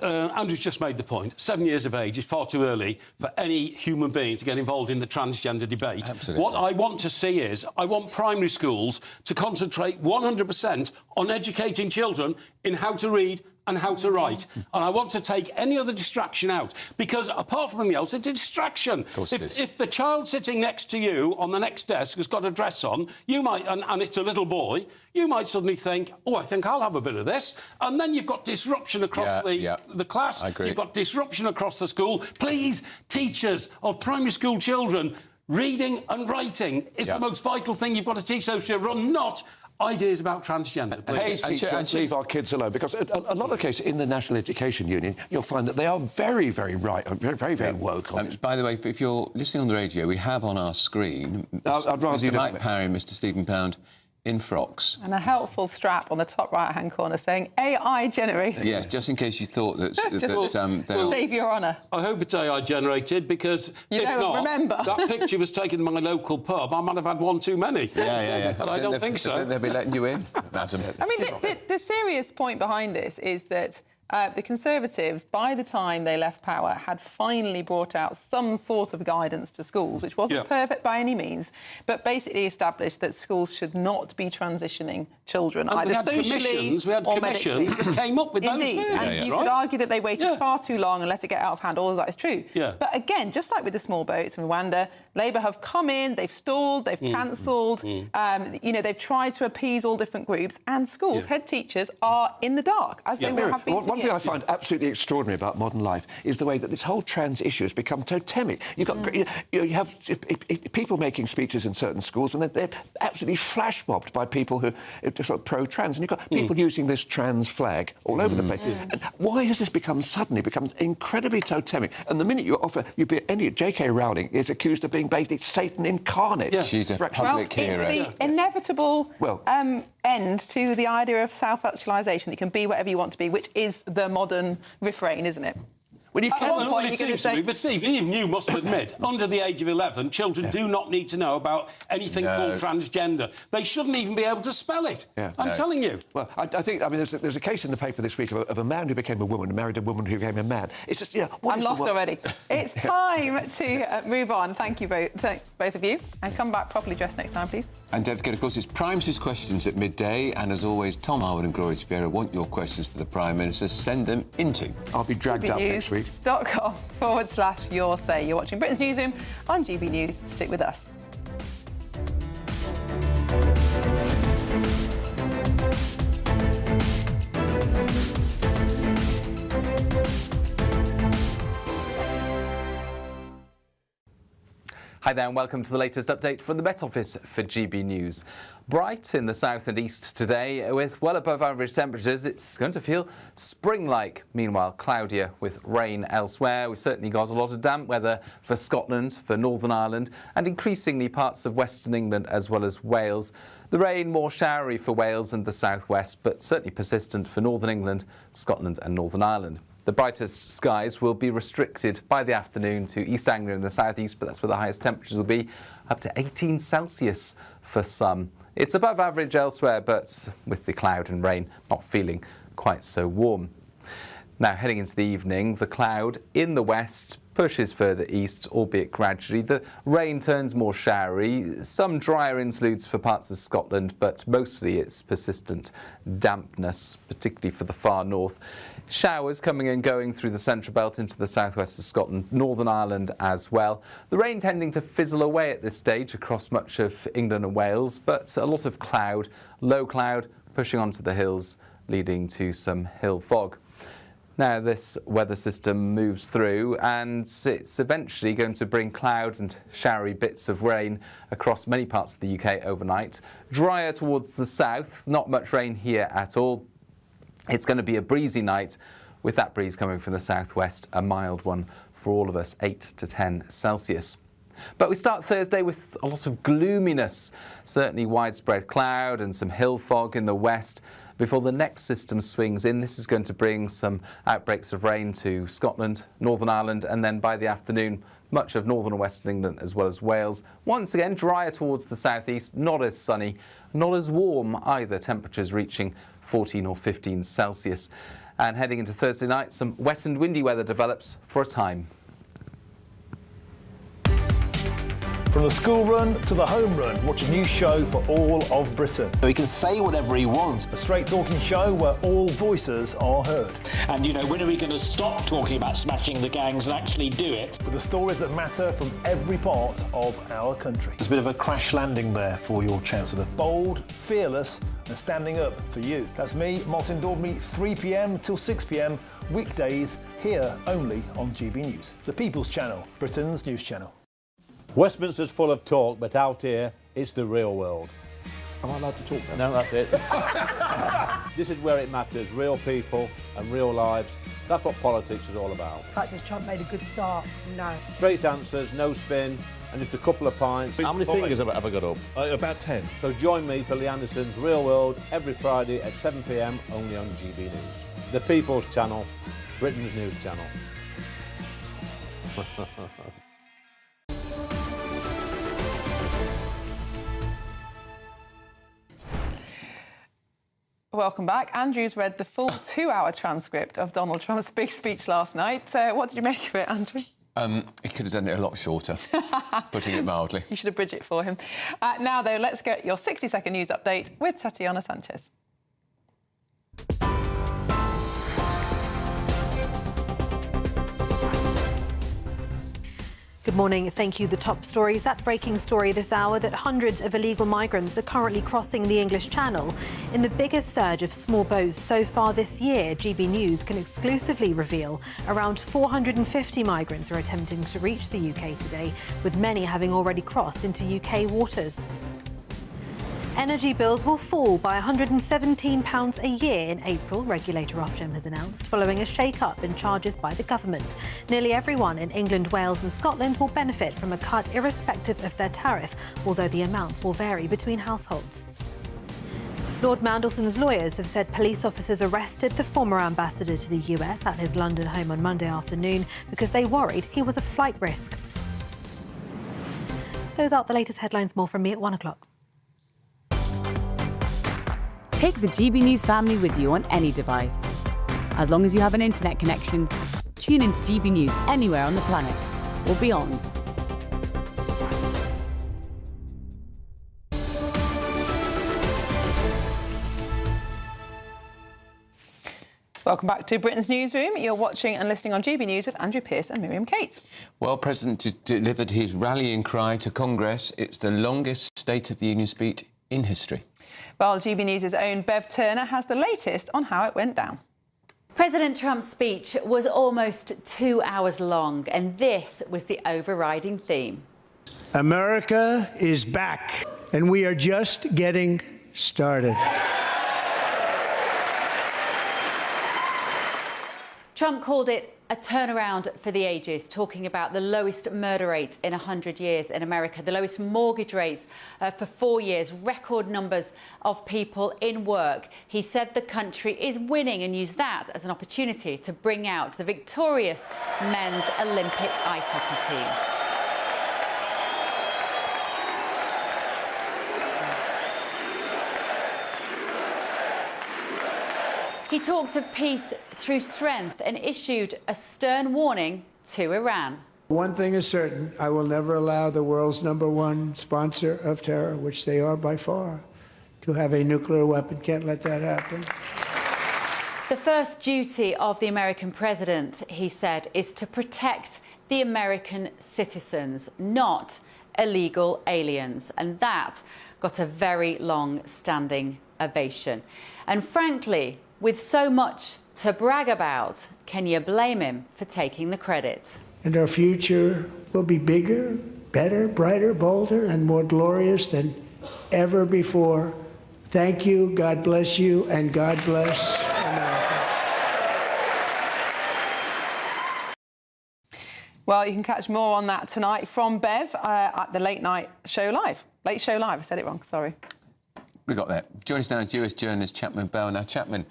Andrew's just made the point. 7 years of age is far too early for any human being to get involved in the transgender debate. Absolutely. What I want to see is, I want primary schools to concentrate 100% on educating children in how to read and how to write. And I want to take any other distraction out, because apart from anything else, it's a distraction. If the child sitting next to you on the next desk has got a dress on, you might, and it's a little boy, you might suddenly think, oh, I think I'll have a bit of this. And then you've got disruption across the class. I agree. You've got disruption across the school. Please, teachers of primary school children, reading and writing is the most vital thing you've got to teach those children, not ideas about transgender. Hey, teachers, leave our kids alone, because a lot of cases in the National Education Union, you'll find that they are very, very right, very, very woke on it. By the way, if you're listening on the radio, we have on our screen Mr. Mike Parry and Mr. Stephen Pound in frocks. And a helpful strap on the top right-hand corner saying AI generated. Yes, just in case you thought that... save your honour. I hope it's AI generated, because if not, remember. That picture was taken in my local pub. I might have had one too many. Yeah. But I don't think so. They'll be letting you in, madam. I mean, the serious point behind this is that the Conservatives, by the time they left power, had finally brought out some sort of guidance to schools, which wasn't perfect by any means, but basically established that schools should not be transitioning children, either socially or medically. That came up with those Indeed, and you could argue that they waited far too long and let it get out of hand. All of that is true. But again, just like with the small boats in Rwanda, Labour have come in, they've stalled, they've cancelled, they've tried to appease all different groups, and schools, head teachers, are in the dark, as they have been. One thing I find absolutely extraordinary about modern life is the way that this whole trans issue has become totemic. You've got you have people making speeches in certain schools, and they're absolutely flash mobbed by people who are sort of pro-trans, and you've got people using this trans flag all over the place. And why has this suddenly become incredibly totemic? And the minute you be any J.K. Rowling is accused of being basically Satan incarnate. She's a public hero. It's the inevitable end to the idea of self-actualisation. You can be whatever you want to be, which is the modern refrain, isn't it? Well, you can. It seems to be, but Steve, even you must admit, under the age of 11, children do not need to know about anything called transgender. They shouldn't even be able to spell it. I'm telling you. Well, I think, there's a case in the paper this week of a man who became a woman and married a woman who became a man. It's just, I'm lost already. It's time to move on. Thank you both of you, and come back properly dressed next time, please. And don't forget, of course, it's Prime Minister's questions at midday, and as always, Tom Harwood and Gloria Spiera want your questions for the Prime Minister. Send them into. I'll be dragged up next week. GBNews.com/your say. You're watching Britain's Newsroom on GB News. Stick with us. Hi there and welcome to the latest update from the Met Office for GB News. Bright in the south and east today with well above average temperatures. It's going to feel spring-like. Meanwhile, cloudier with rain elsewhere. We've certainly got a lot of damp weather for Scotland, for Northern Ireland and increasingly parts of Western England as well as Wales. The rain more showery for Wales and the southwest, but certainly persistent for Northern England, Scotland and Northern Ireland. The brightest skies will be restricted by the afternoon to East Anglia in the southeast, but that's where the highest temperatures will be, up to 18 Celsius for some. It's above average elsewhere, but with the cloud and rain not feeling quite so warm. Now, heading into the evening, the cloud in the west pushes further east, albeit gradually. The rain turns more showery, some drier interludes for parts of Scotland, but mostly it's persistent dampness, particularly for the far north. Showers coming and going through the central belt into the southwest of Scotland, Northern Ireland as well. The rain tending to fizzle away at this stage across much of England and Wales, but a lot of cloud, low cloud, pushing onto the hills, leading to some hill fog. Now, this weather system moves through and it's eventually going to bring cloud and showery bits of rain across many parts of the UK overnight. Drier towards the south, not much rain here at all. It's going to be a breezy night with that breeze coming from the southwest, a mild one for all of us, 8 to 10 Celsius. But we start Thursday with a lot of gloominess, certainly widespread cloud and some hill fog in the west. Before the next system swings in, this is going to bring some outbreaks of rain to Scotland, Northern Ireland, and then by the afternoon, much of northern and western England as well as Wales. Once again, drier towards the southeast, not as sunny, not as warm either, temperatures reaching 14 or 15 Celsius. And heading into Thursday night, some wet and windy weather develops for a time. From the school run to the home run, watch a new show for all of Britain. He can say whatever he wants. A straight talking show where all voices are heard. And, you know, when are we going to stop talking about smashing the gangs and actually do it? With the stories that matter from every part of our country. There's a bit of a crash landing there for your Chancellor. Bold, fearless and standing up for you. That's me, Martin Dawdney, 3 p.m. till 6 p.m, weekdays, here only on GB News. The People's Channel, Britain's news channel. Westminster's full of talk, but out here, it's the real world. Am I allowed to talk now? No, that's it. This is where it matters, real people and real lives. That's what politics is all about. The fact has Trump made a good start? No. Straight answers, no spin, and just a couple of pints. How many fingers have I got up? About 10. So join me for Lee Anderson's Real World every Friday at 7 p.m, only on GB News. The People's Channel, Britain's news channel. Welcome back. Andrew's read the full 2-hour transcript of Donald Trump's big speech last night. What did you make of it, Andrew? He could have done it a lot shorter, putting it mildly. You should have bridged it for him. Now, though, let's get your 60-second news update with Tatiana Sanchez. Good morning. Thank you. The top stories. That breaking story this hour that hundreds of illegal migrants are currently crossing the English Channel. In the biggest surge of small boats so far this year, GB News can exclusively reveal around 450 migrants are attempting to reach the UK today, with many having already crossed into UK waters. Energy bills will fall by £117 a year in April, regulator Ofgem has announced, following a shake-up in charges by the government. Nearly everyone in England, Wales and Scotland will benefit from a cut irrespective of their tariff, although the amounts will vary between households. Lord Mandelson's lawyers have said police officers arrested the former ambassador to the US at his London home on Monday afternoon because they worried he was a flight risk. Those are the latest headlines. More from me at 1 o'clock. Take the GB News family with you on any device. As long as you have an internet connection, tune into GB News anywhere on the planet or beyond. Welcome back to Britain's Newsroom. You're watching and listening on GB News with Andrew Pearce and Miriam Cates. Well, President delivered his rallying cry to Congress. It's the longest State of the Union speech in history. Well, GB News' own Bev Turner has the latest on how it went down. President Trump's speech was almost 2 hours long, and this was the overriding theme. America is back, and we are just getting started. Trump called it a turnaround for the ages, talking about the lowest murder rates in 100 years in America, the lowest mortgage rates for 4 years, record numbers of people in work. He said the country is winning and used that as an opportunity to bring out the victorious men's Olympic ice hockey team. He talked of peace through strength and issued a stern warning to Iran. One thing is certain, I will never allow the world's #1 sponsor of terror, which they are by far, to have a nuclear weapon. Can't let that happen. The first duty of the American president, he said, is to protect the American citizens, not illegal aliens. And that got a very long-standing ovation. And frankly, with so much to brag about, can you blame him for taking the credit? And our future will be bigger, better, brighter, bolder, and more glorious than ever before. Thank you, God bless you, and God bless America. Well, you can catch more on that tonight from Bev at the Late Show Live. I said it wrong, sorry. We got that. Join us now as US journalist Chapman Bell. Now, Chapman,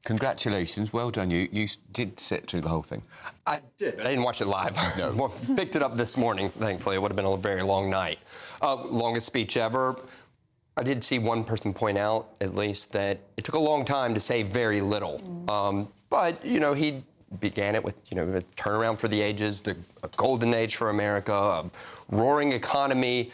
congratulations, well done. You did sit through the whole thing. I did, but I didn't watch it live. No. Well, picked it up this morning, thankfully. It would have been a very long night. Longest speech ever. I did see one person point out, at least, that it took a long time to say very little. But, you know, he began it with, you know, a turnaround for the ages, a golden age for America, a roaring economy.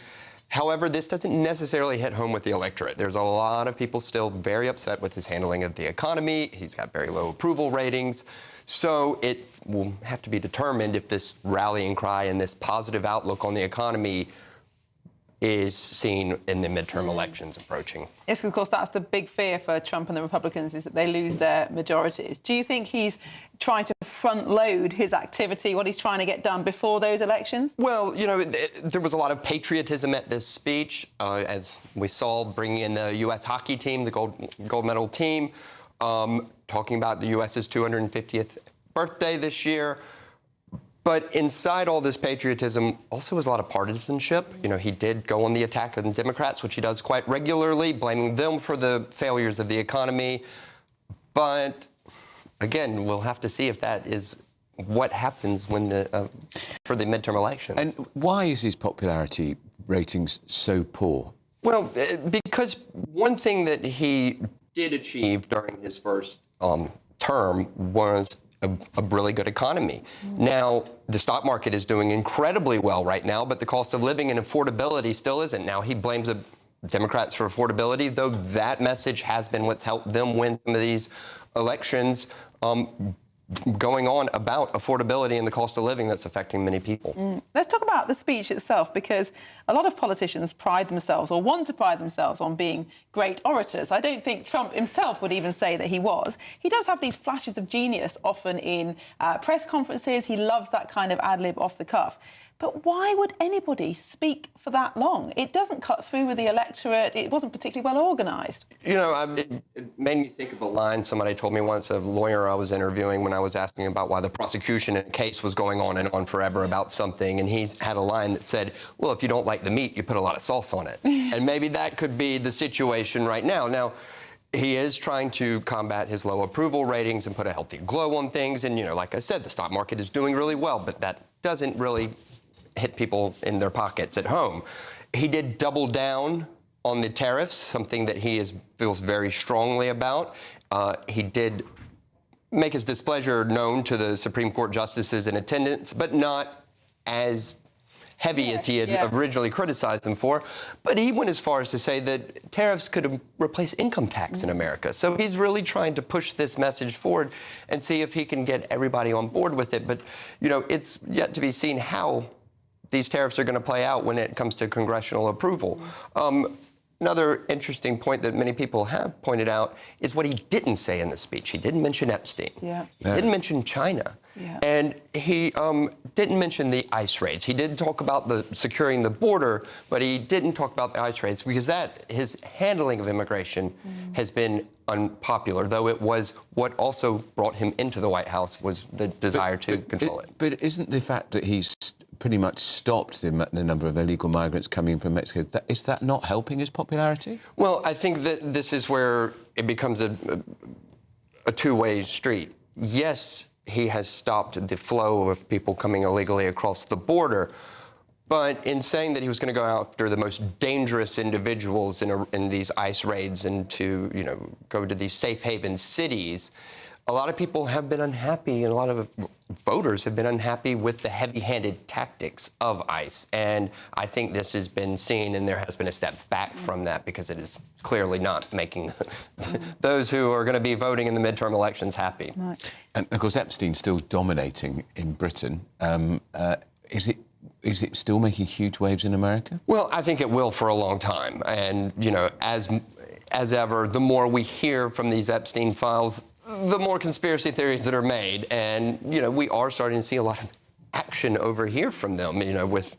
However, this doesn't necessarily hit home with the electorate. There's a lot of people still very upset with his handling of the economy. He's got very low approval ratings. So it will have to be determined if this rallying cry and this positive outlook on the economy is seen in the midterm elections approaching. Yes, of course, that's the big fear for Trump and the Republicans, is that they lose their majorities. Do you think he's trying to front-load his activity, what he's trying to get done before those elections? Well, you know, there was a lot of patriotism at this speech, as we saw bringing in the U.S. hockey team, the gold medal team, talking about the U.S.'s 250th birthday this year. But inside all this patriotism also was a lot of partisanship. You know, he did go on the attack on Democrats, which he does quite regularly, blaming them for the failures of the economy. But again, we'll have to see if that is what happens when for the midterm elections. And why is his popularity ratings so poor? Well, because one thing that he did achieve during his first term was a really good economy. Now, the stock market is doing incredibly well right now, but the cost of living and affordability still isn't. Now, he blames the Democrats for affordability, though that message has been what's helped them win some of these elections, going on about affordability and the cost of living that's affecting many people. Let's talk about the speech itself, because a lot of politicians pride themselves or want to pride themselves on being great orators. I don't think Trump himself would even say that he was. He does have these flashes of genius often in press conferences. He loves that kind of ad-lib off the cuff. But why would anybody speak for that long? It doesn't cut through with the electorate. It wasn't particularly well organised. You know, it made me think of a line somebody told me once, a lawyer I was interviewing, when I was asking about why the prosecution in a case was going on and on forever about something. And he had a line that said, well, if you don't like the meat, you put a lot of sauce on it. And maybe that could be the situation right now. Now, he is trying to combat his low approval ratings and put a healthy glow on things. And, you know, like I said, the stock market is doing really well, but that doesn't really hit people in their pockets at home. He did double down on the tariffs, something that he feels very strongly about. He did make his displeasure known to the Supreme Court justices in attendance, but not as heavy as he had originally criticized them for. But he went as far as to say that tariffs could replace income tax in America. So he's really trying to push this message forward and see if he can get everybody on board with it. But, you know, it's yet to be seen how these tariffs are going to play out when it comes to congressional approval. Another interesting point that many people have pointed out is what he didn't say in the speech. He didn't mention Epstein. He didn't mention China. And he didn't mention the ICE raids. He did talk about securing the border, but he didn't talk about the ICE raids because his handling of immigration has been unpopular, though it was what also brought him into the White House was the desire to control it. But isn't the fact that he's pretty much stopped the number of illegal migrants coming from Mexico, is that not helping his popularity? Well, I think that this is where it becomes a two-way street. Yes, he has stopped the flow of people coming illegally across the border, but in saying that he was going to go after the most dangerous individuals in these ICE raids and to, you know, go to these safe haven cities, a lot of people have been unhappy, and a lot of voters have been unhappy with the heavy-handed tactics of ICE. And I think this has been seen, and there has been a step back from that, because it is clearly not making those who are going to be voting in the midterm elections happy. Right. And of course, Epstein's still dominating in Britain. Is it still making huge waves in America? Well, I think it will for a long time. And, you know, as ever, the more we hear from these Epstein files, the more conspiracy theories that are made. And, you know, we are starting to see a lot of action over here from them, you know, with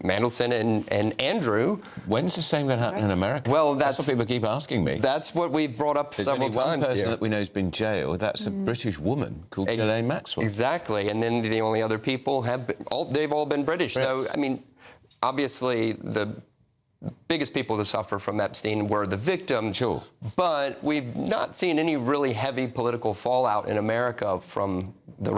Mandelson and Andrew. When's the same going to happen in America? Well, that's what people keep asking me. That's what we've brought up several times here. There's only one person that we know has been jailed. That's a British woman called Ghislaine Maxwell. Exactly. And then the only other people they've all been British. So, I mean, obviously the biggest people to suffer from Epstein were the victims. Sure. But we've not seen any really heavy political fallout in America from the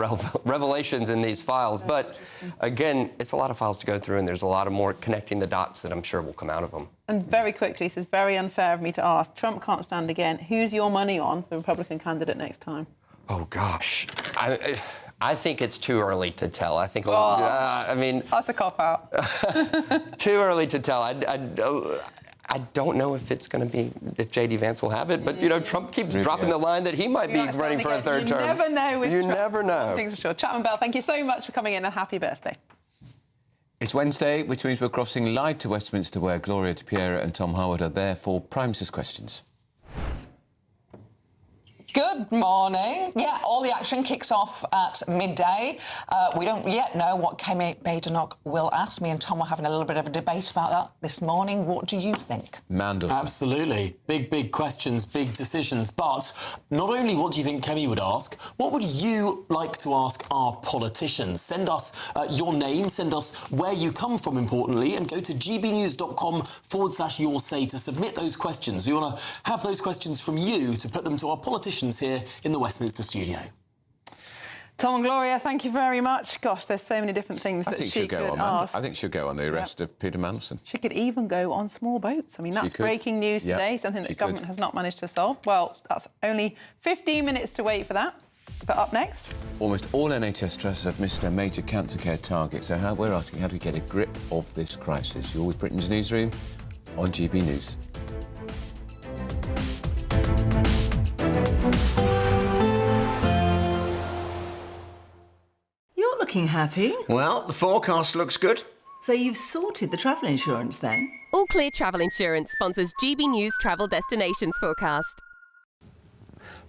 revelations in these files. But again, it's a lot of files to go through, and there's a lot of more connecting the dots that I'm sure will come out of them. And very quickly, this is very unfair of me to ask, Trump can't stand again. Who's your money on for Republican candidate next time? Oh, gosh. I think it's too early to tell. I think, I mean... That's a cop-out. Too early to tell. I don't know if it's going to be, if J.D. Vance will have it, but, you know, Trump keeps dropping the line that he might be running for a third term. You never know with You Trump. never know. Things for sure. Chapman Bell, thank you so much for coming in, and happy birthday. It's Wednesday, which means we're crossing live to Westminster, where Gloria DePiero and Tom Howard are there for Prime Minister's Questions. Good morning. Yeah, all the action kicks off at midday. We don't yet know what Kemi Badenoch will ask. Me and Tom were having a little bit of a debate about that this morning. What do you think? Mandelson. Absolutely. Big questions, big decisions. But not only what do you think Kemi would ask, what would you like to ask our politicians? Send us your name, send us where you come from, importantly, and go to gbnews.com/your say to submit those questions. We want to have those questions from you to put them to our politicians here in the Westminster studio. Tom and Gloria, thank you very much. Gosh, there's so many different things that she could ask. I think she'll go on the arrest of Peter Mandelson. She could even go on small boats. I mean, that's breaking news today, something that the government has not managed to solve. Well, that's only 15 minutes to wait for that. But up next... Almost all NHS trusts have missed their major cancer care target. So we're asking, how do we get a grip of this crisis? You're with Britain's Newsroom on GB News. You're looking happy. Well, the forecast looks good. So you've sorted the travel insurance then? All Clear Travel Insurance sponsors GB News Travel Destinations Forecast.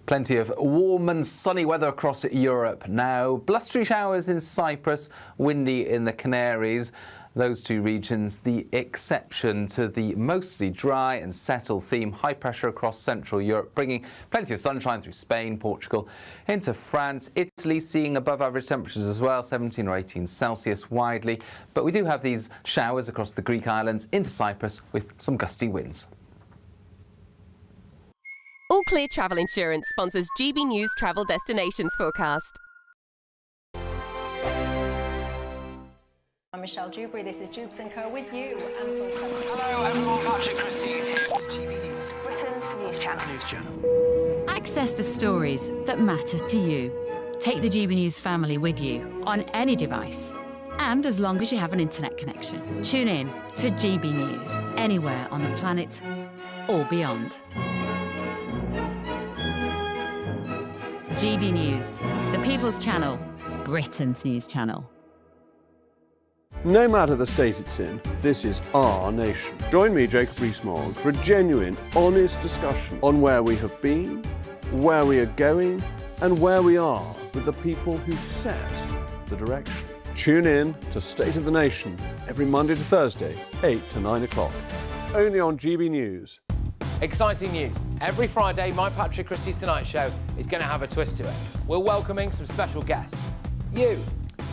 Plenty of warm and sunny weather across Europe now. Blustery showers in Cyprus, windy in the Canaries. Those two regions the exception to the mostly dry and settled theme. High pressure across Central Europe, bringing plenty of sunshine through Spain, Portugal, into France. Italy seeing above average temperatures as well, 17 or 18 Celsius widely. But we do have these showers across the Greek islands into Cyprus with some gusty winds. All Clear Travel Insurance sponsors GB News Travel Destinations Forecast. I'm Michelle Dewberry, this is Jubes & Co with you. Hello everyone, Patrick Christie is here with GB News, Britain's news channel. Access the stories that matter to you. Take the GB News family with you on any device. And as long as you have an internet connection, tune in to GB News anywhere on the planet or beyond. GB News, the People's Channel, Britain's news channel. No matter the state it's in, this is our nation. Join me, Jacob Rees-Mogg, for a genuine, honest discussion on where we have been, where we are going, and where we are with the people who set the direction. Tune in to State of the Nation every Monday to Thursday, 8 to 9 o'clock. Only on GB News. Exciting news. Every Friday, my Patrick Christie's Tonight Show is going to have a twist to it. We're welcoming some special guests. You.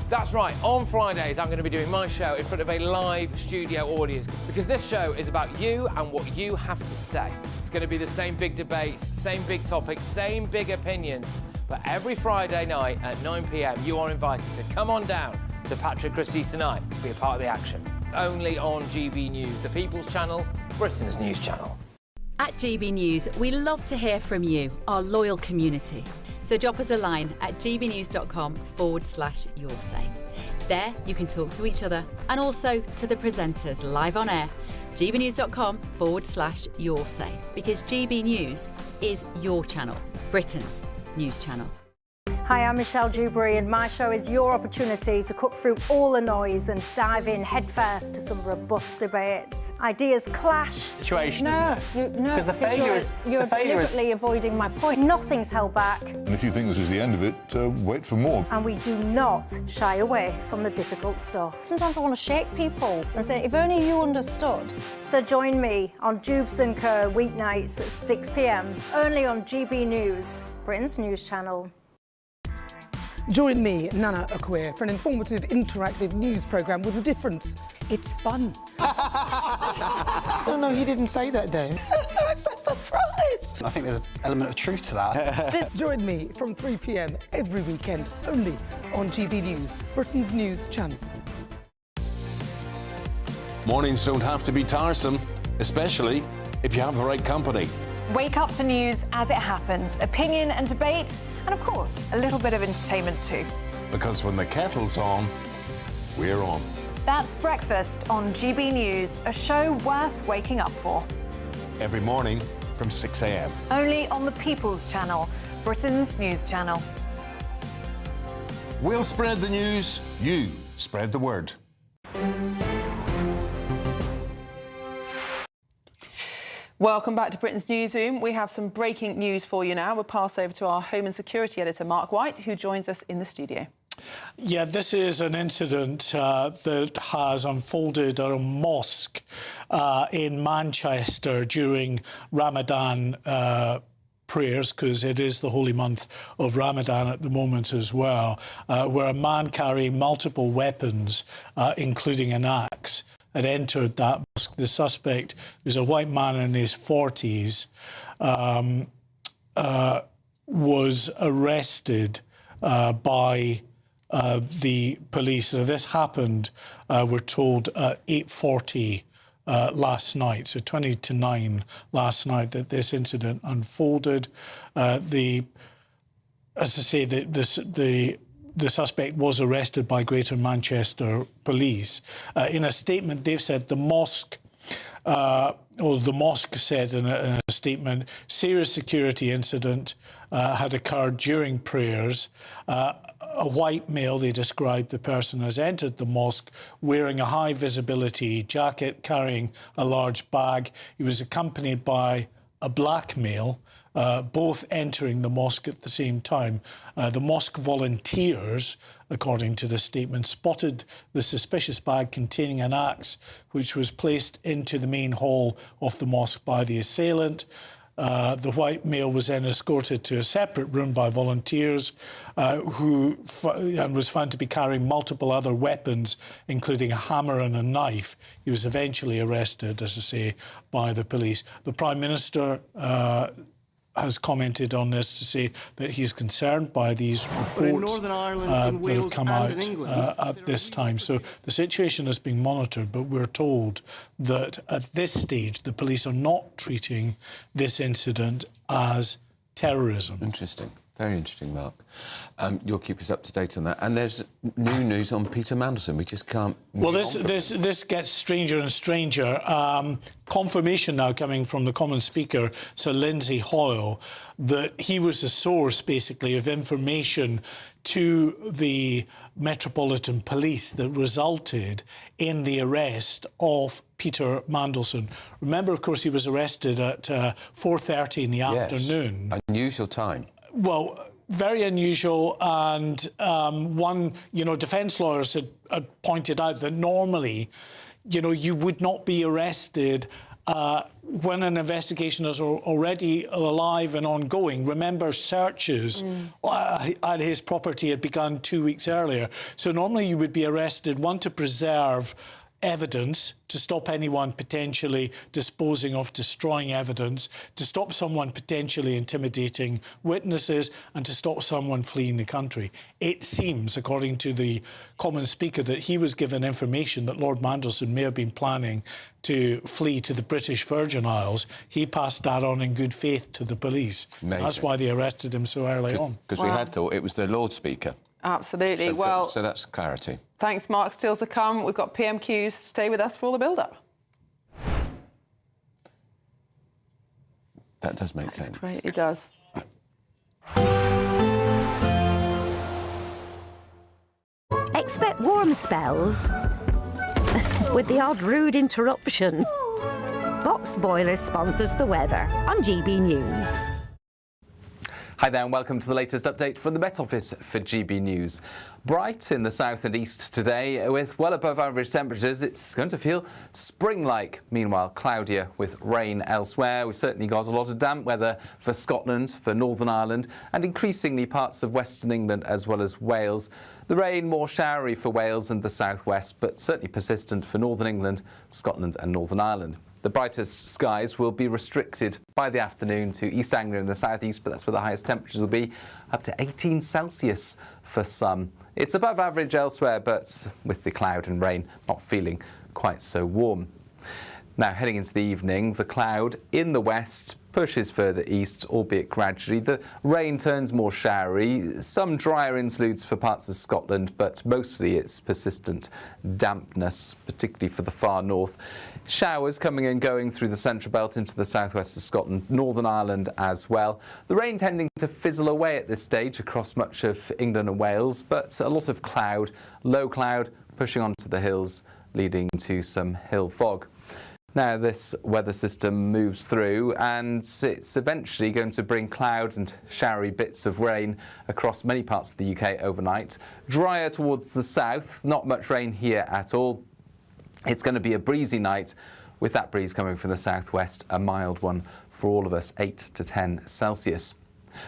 That's right, on Fridays I'm going to be doing my show in front of a live studio audience because this show is about you and what you have to say. It's going to be the same big debates, same big topics, same big opinions, but every Friday night at 9 p.m. you are invited to come on down to Patrick Christie's Tonight to be a part of the action. Only on GB News, the People's Channel, Britain's news channel. At GB News, we love to hear from you, our loyal community. So drop us a line at gbnews.com/yoursay. There you can talk to each other and also to the presenters live on air. gbnews.com/yoursay, because GB News is your channel, Britain's news channel. Hi, I'm Michelle Dewberry, and my show is your opportunity to cut through all the noise and dive in headfirst to some robust debates. Ideas clash. Situation, isn't it? Because the failure is... You're deliberately avoiding my point. Nothing's held back. And if you think this is the end of it, wait for more. And we do not shy away from the difficult stuff. Sometimes I want to shake people and say, if only you understood. So join me on Jubes & Co weeknights at 6 p.m, only on GB News, Britain's news channel. Join me, Nana Akwe, for an informative, interactive news programme with a difference. It's fun. No, he didn't say that, Dave. I'm so surprised. I think there's an element of truth to that. Join me from 3 p.m. every weekend, only on GB News, Britain's news channel. Mornings don't have to be tiresome, especially if you have the right company. Wake up to news as it happens, opinion and debate, and of course, a little bit of entertainment too. Because when the kettle's on, we're on. That's Breakfast on GB News, a show worth waking up for. Every morning from 6 a.m. Only on the People's Channel, Britain's news channel. We'll spread the news, you spread the word. Welcome back to Britain's Newsroom. We have some breaking news for you now. We'll pass over to our Home and Security Editor, Mark White, who joins us in the studio. Yeah, this is an incident that has unfolded at a mosque in Manchester during Ramadan prayers, because it is the holy month of Ramadan at the moment as well, where a man carrying multiple weapons, including an axe, had entered that mosque. The suspect, who's a white man in his 40s, was arrested by the police. Now, this happened, we're told, at 8:40 last night, so 20 to 9 last night that this incident unfolded. As I say, the suspect was arrested by Greater Manchester Police. In a statement, they've said the mosque said in a statement, serious security incident had occurred during prayers. A white male, they described the person, has entered the mosque wearing a high visibility jacket, carrying a large bag. He was accompanied by a black male, both entering the mosque at the same time. The mosque volunteers, according to the statement, spotted the suspicious bag containing an axe, which was placed into the main hall of the mosque by the assailant. The white male was then escorted to a separate room by volunteers and was found to be carrying multiple other weapons, including a hammer and a knife. He was eventually arrested, as I say, by the police. The Prime Minister has commented on this to say that he's concerned by these reports that have come out at this time. So the situation is being monitored, but we're told that at this stage the police are not treating this incident as terrorism. Interesting. Very interesting, Mark. You'll keep us up to date on that. And there's new news on Peter Mandelson. We just can't... Well, this gets stranger and stranger. Confirmation now coming from the Common Speaker, Sir Lindsay Hoyle, that he was the source, basically, of information to the Metropolitan Police that resulted in the arrest of Peter Mandelson. Remember, of course, he was arrested at 4:30 in the afternoon. Unusual time. Well, very unusual, and defence lawyers had pointed out that normally, you would not be arrested when an investigation is already alive and ongoing. Remember, searches at his property had begun 2 weeks earlier. So normally you would be arrested, one, to preserve evidence, to stop anyone potentially disposing of, destroying evidence, to stop someone potentially intimidating witnesses, and to stop someone fleeing the country. It seems, according to the Common Speaker, that he was given information that Lord Mandelson may have been planning to flee to the British Virgin Isles. He passed that on in good faith to the police. Amazing. That's why they arrested him so early on. Because we had thought it was the Lord Speaker. Absolutely. So that's clarity. Thanks, Mark. Still to come. We've got PMQs. Stay with us for all the build-up. That does make sense. Great, it does. Expect warm spells with the odd rude interruption. Boxed Boilers sponsors the weather on GB News. Hi there and welcome to the latest update from the Met Office for GB News. Bright in the south and east today with well above average temperatures. It's going to feel spring-like. Meanwhile, cloudier with rain elsewhere. We've certainly got a lot of damp weather for Scotland, for Northern Ireland and increasingly parts of Western England as well as Wales. The rain more showery for Wales and the southwest, but certainly persistent for Northern England, Scotland and Northern Ireland. The brightest skies will be restricted by the afternoon to East Anglia and the southeast, but that's where the highest temperatures will be, up to 18 Celsius for some. It's above average elsewhere, but with the cloud and rain, not feeling quite so warm. Now, heading into the evening, the cloud in the west pushes further east, albeit gradually. The rain turns more showery, some drier interludes for parts of Scotland, but mostly it's persistent dampness, particularly for the far north. Showers coming and going through the central belt into the southwest of Scotland, Northern Ireland as well. The rain tending to fizzle away at this stage across much of England and Wales, but a lot of cloud, low cloud, pushing onto the hills, leading to some hill fog. Now this weather system moves through and it's eventually going to bring cloud and showery bits of rain across many parts of the UK overnight. Drier towards the south, not much rain here at all. It's going to be a breezy night with that breeze coming from the southwest, a mild one for all of us, 8 to 10 Celsius.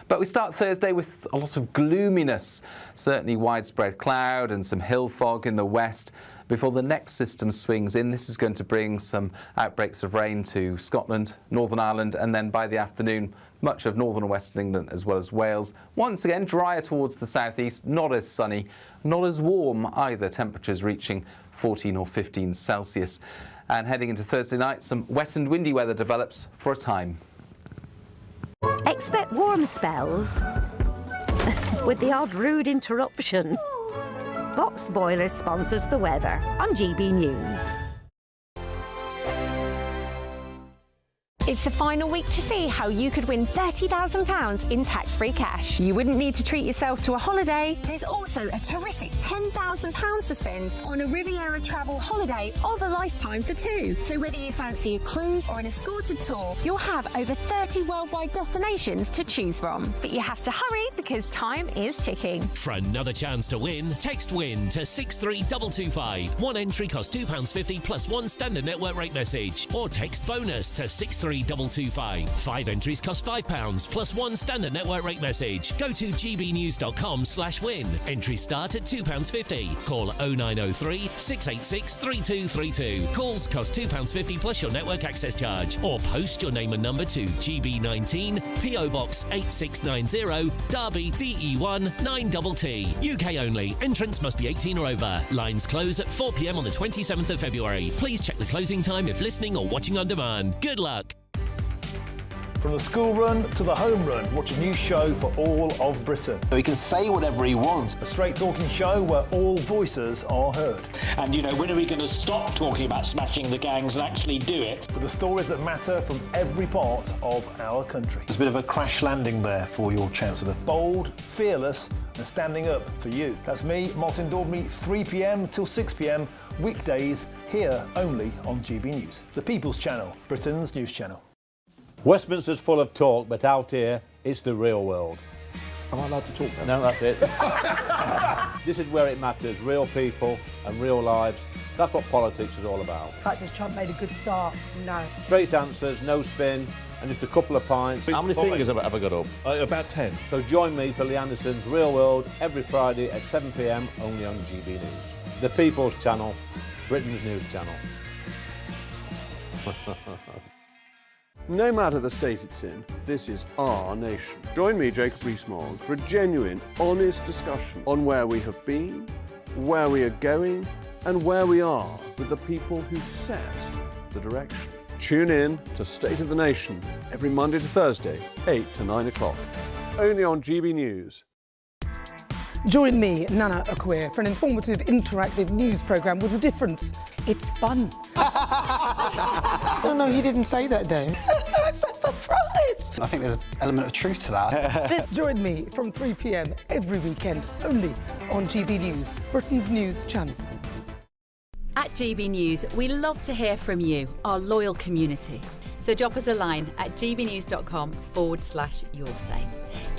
But we start Thursday with a lot of gloominess, certainly widespread cloud and some hill fog in the west. Before the next system swings in, this is going to bring some outbreaks of rain to Scotland, Northern Ireland, and then by the afternoon, much of northern and western England as well as Wales. Once again, drier towards the southeast, not as sunny, not as warm either, temperatures reaching 14 or 15 Celsius. And heading into Thursday night, some wet and windy weather develops for a time. Expect warm spells with the odd rude interruption. Boxed Boilers sponsors the weather on GB News. It's the final week to see how you could win £30,000 in tax-free cash. You wouldn't need to treat yourself to a holiday. There's also a terrific £10,000 to spend on a Riviera travel holiday of a lifetime for two. So whether you fancy a cruise or an escorted tour, you'll have over 30 worldwide destinations to choose from. But you have to hurry because time is ticking. For another chance to win, text WIN to 63225. One entry costs £2.50 plus one standard network rate message. Or text BONUS to 63225. 5 entries cost £5 plus one standard network rate message. Go to gbnews.com/win. Entries start at £2.50. Call 0903 686 3232. Calls cost £2.50 plus your network access charge. Or post your name and number to GB19 PO Box 8690 Derby DE1 9TT. UK only. Entrance must be 18 or over. Lines close at 4 p.m. on the 27th of February. Please check the closing time if listening or watching on demand. Good luck. From the school run to the home run, watch a new show for all of Britain. So he can say whatever he wants. A straight talking show where all voices are heard. And, you know, when are we going to stop talking about smashing the gangs and actually do it? With the stories that matter from every part of our country. There's a bit of a crash landing there for your Chancellor. Bold, fearless and standing up for you. That's me, Martin Dordme, 3 p.m. till 6 p.m, weekdays, here only on GB News. The People's Channel, Britain's news channel. Westminster's full of talk, but out here, it's the real world. Am I allowed to talk now? No, that's it. This is where it matters, real people and real lives. That's what politics is all about. The fact has Trump made a good start? No. Straight answers, no spin, and just a couple of pints. How many fingers have I got up? About 10. So join me for Lee Anderson's Real World every Friday at 7 p.m, only on GB News. The People's Channel, Britain's news channel. No matter the state it's in, this is our nation. Join me, Jacob Rees-Mogg, for a genuine, honest discussion on where we have been, where we are going, and where we are with the people who set the direction. Tune in to State of the Nation every Monday to Thursday, 8 to 9 o'clock, only on GB News. Join me, Nana Akwe, for an informative, interactive news programme with a difference. It's fun. No, he didn't say that, Dave. I'm so surprised. I think there's an element of truth to that. Join me from 3 p.m. every weekend, only on GB News, Britain's news channel. At GB News, we love to hear from you, our loyal community. So drop us a line at gbnews.com/yoursay.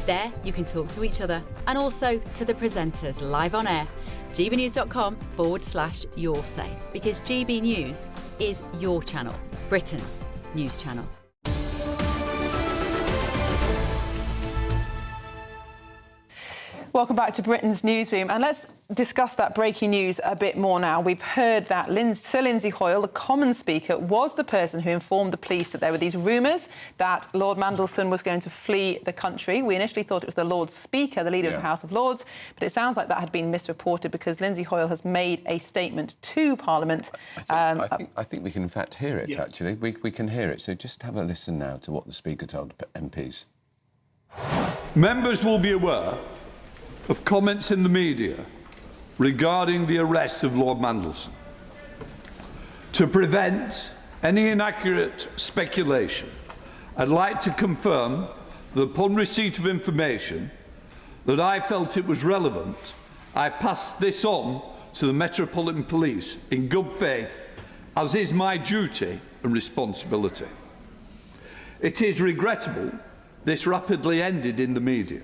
There you can talk to each other and also to the presenters live on air. gbnews.com/yoursay, because GB News is your channel, Britain's news channel. Welcome back to Britain's Newsroom, and let's discuss that breaking news a bit more now. We've heard that Sir Lindsay Hoyle, the Commons Speaker, was the person who informed the police that there were these rumours that Lord Mandelson was going to flee the country. We initially thought it was the Lord Speaker, the Leader of the House of Lords, but it sounds like that had been misreported because Lindsay Hoyle has made a statement to Parliament. I think we can in fact hear it, actually. We can hear it, so just have a listen now to what the Speaker told MPs. Members will be aware of comments in the media regarding the arrest of Lord Mandelson. To prevent any inaccurate speculation, I'd like to confirm that upon receipt of information that I felt it was relevant, I passed this on to the Metropolitan Police in good faith, as is my duty and responsibility. It is regrettable this rapidly ended in the media,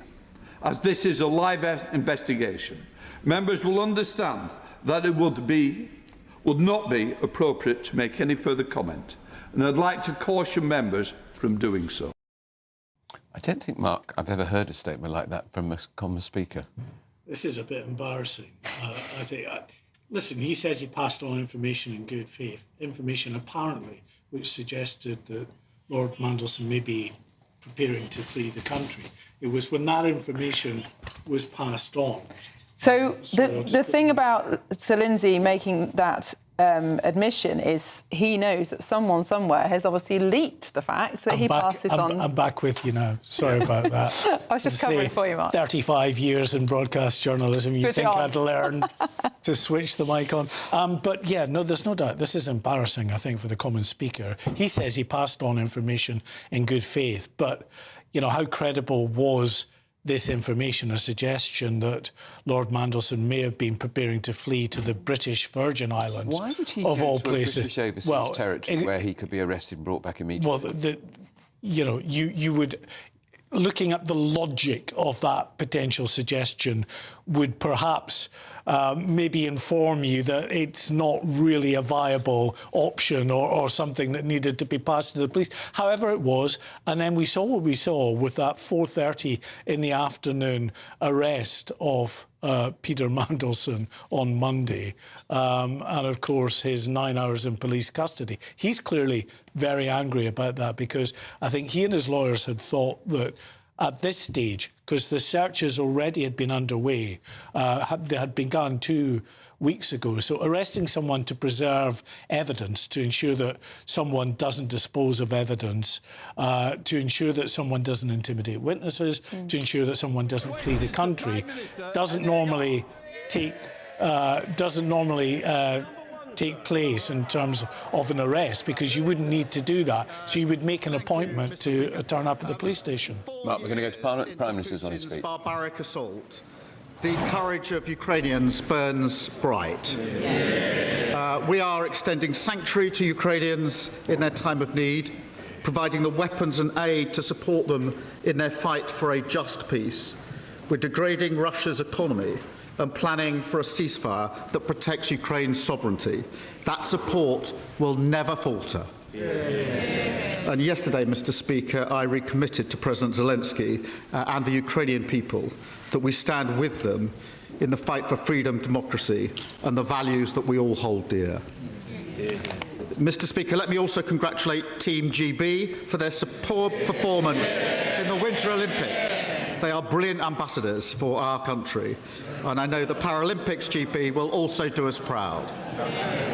as this is a live investigation. Members will understand that it would not be appropriate to make any further comment, and I'd like to caution members from doing so. I don't think, Mark, I've ever heard a statement like that from a Commons Speaker. This is a bit embarrassing. Listen, he says he passed on information in good faith, information apparently which suggested that Lord Mandelson may be preparing to flee the country. It was when that information was passed on. So the thing about Sir Lindsay making that admission is he knows that someone somewhere has obviously leaked the fact that he passed this on. I'm back with you now. Sorry about that. I was just covering for you, Mark. 35 years in broadcast journalism, you think I'd learn to switch the mic on. But yeah, no, there's no doubt. This is embarrassing, I think, for the Commons Speaker. He says he passed on information in good faith, but you know, how credible was this information, a suggestion that Lord Mandelson may have been preparing to flee to the British Virgin Islands? Why would he of go all to places? a British overseas territory where he could be arrested and brought back immediately? Well, you know, you would, looking at the logic of that potential suggestion, would perhaps maybe inform you that it's not really a viable option or something that needed to be passed to the police. However it was, and then we saw what we saw with that 4:30 in the afternoon arrest of Peter Mandelson on Monday, and of course his 9 hours in police custody. He's clearly very angry about that because I think he and his lawyers had thought that at this stage, because the searches already had been underway, they had begun 2 weeks ago. So arresting someone to preserve evidence, to ensure that someone doesn't dispose of evidence, to ensure that someone doesn't intimidate witnesses, to ensure that someone doesn't flee the country, doesn't normally take place in terms of an arrest, because you wouldn't need to do that. So you would make an appointment to turn up at the police station. Mark, we're going to go to Parliament. Prime Minister's on his feet. Barbaric assault. The courage of Ukrainians burns bright. We are extending sanctuary to Ukrainians in their time of need, providing the weapons and aid to support them in their fight for a just peace. We're degrading Russia's economy and planning for a ceasefire that protects Ukraine's sovereignty. That support will never falter. And yesterday, Mr. Speaker, I recommitted to President Zelensky and the Ukrainian people that we stand with them in the fight for freedom, democracy and the values that we all hold dear. Mr. Speaker, let me also congratulate Team GB for their superb performance in the Winter Olympics. They are brilliant ambassadors for our country, and I know the Paralympics GB will also do us proud.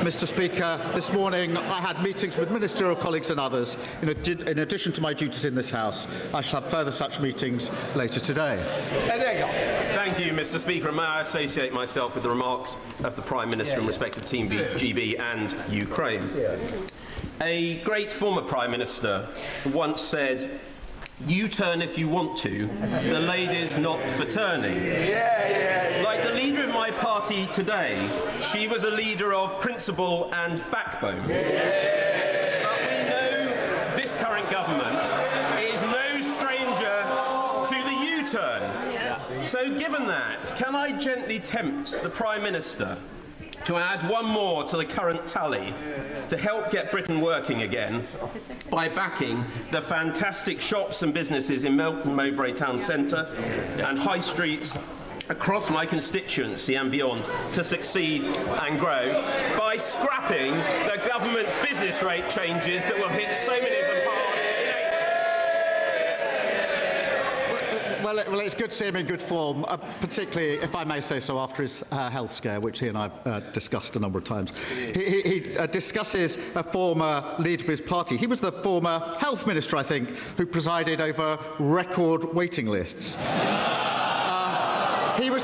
Mr. Speaker, this morning I had meetings with ministerial colleagues and others. In addition to my duties in this House, I shall have further such meetings later today. Thank you, Mr. Speaker, and may I associate myself with the remarks of the Prime Minister in respect of Team GB and Ukraine. A great former Prime Minister once said, "You turn if you want to, the lady's not for turning." Like the leader of my party today, she was a leader of principle and backbone. But we know this current government is no stranger to the U-turn. So given that, can I gently tempt the Prime Minister to add one more to the current tally to help get Britain working again by backing the fantastic shops and businesses in Melton Mowbray Town Centre and high streets across my constituency and beyond to succeed and grow by scrapping the government's business rate changes that will hit so many of them hard. Well, it's good to see him in good form, particularly, if I may say so, after his health scare, which he and I have discussed a number of times. He discusses a former leader of his party. He was the former health minister, I think, who presided over record waiting lists.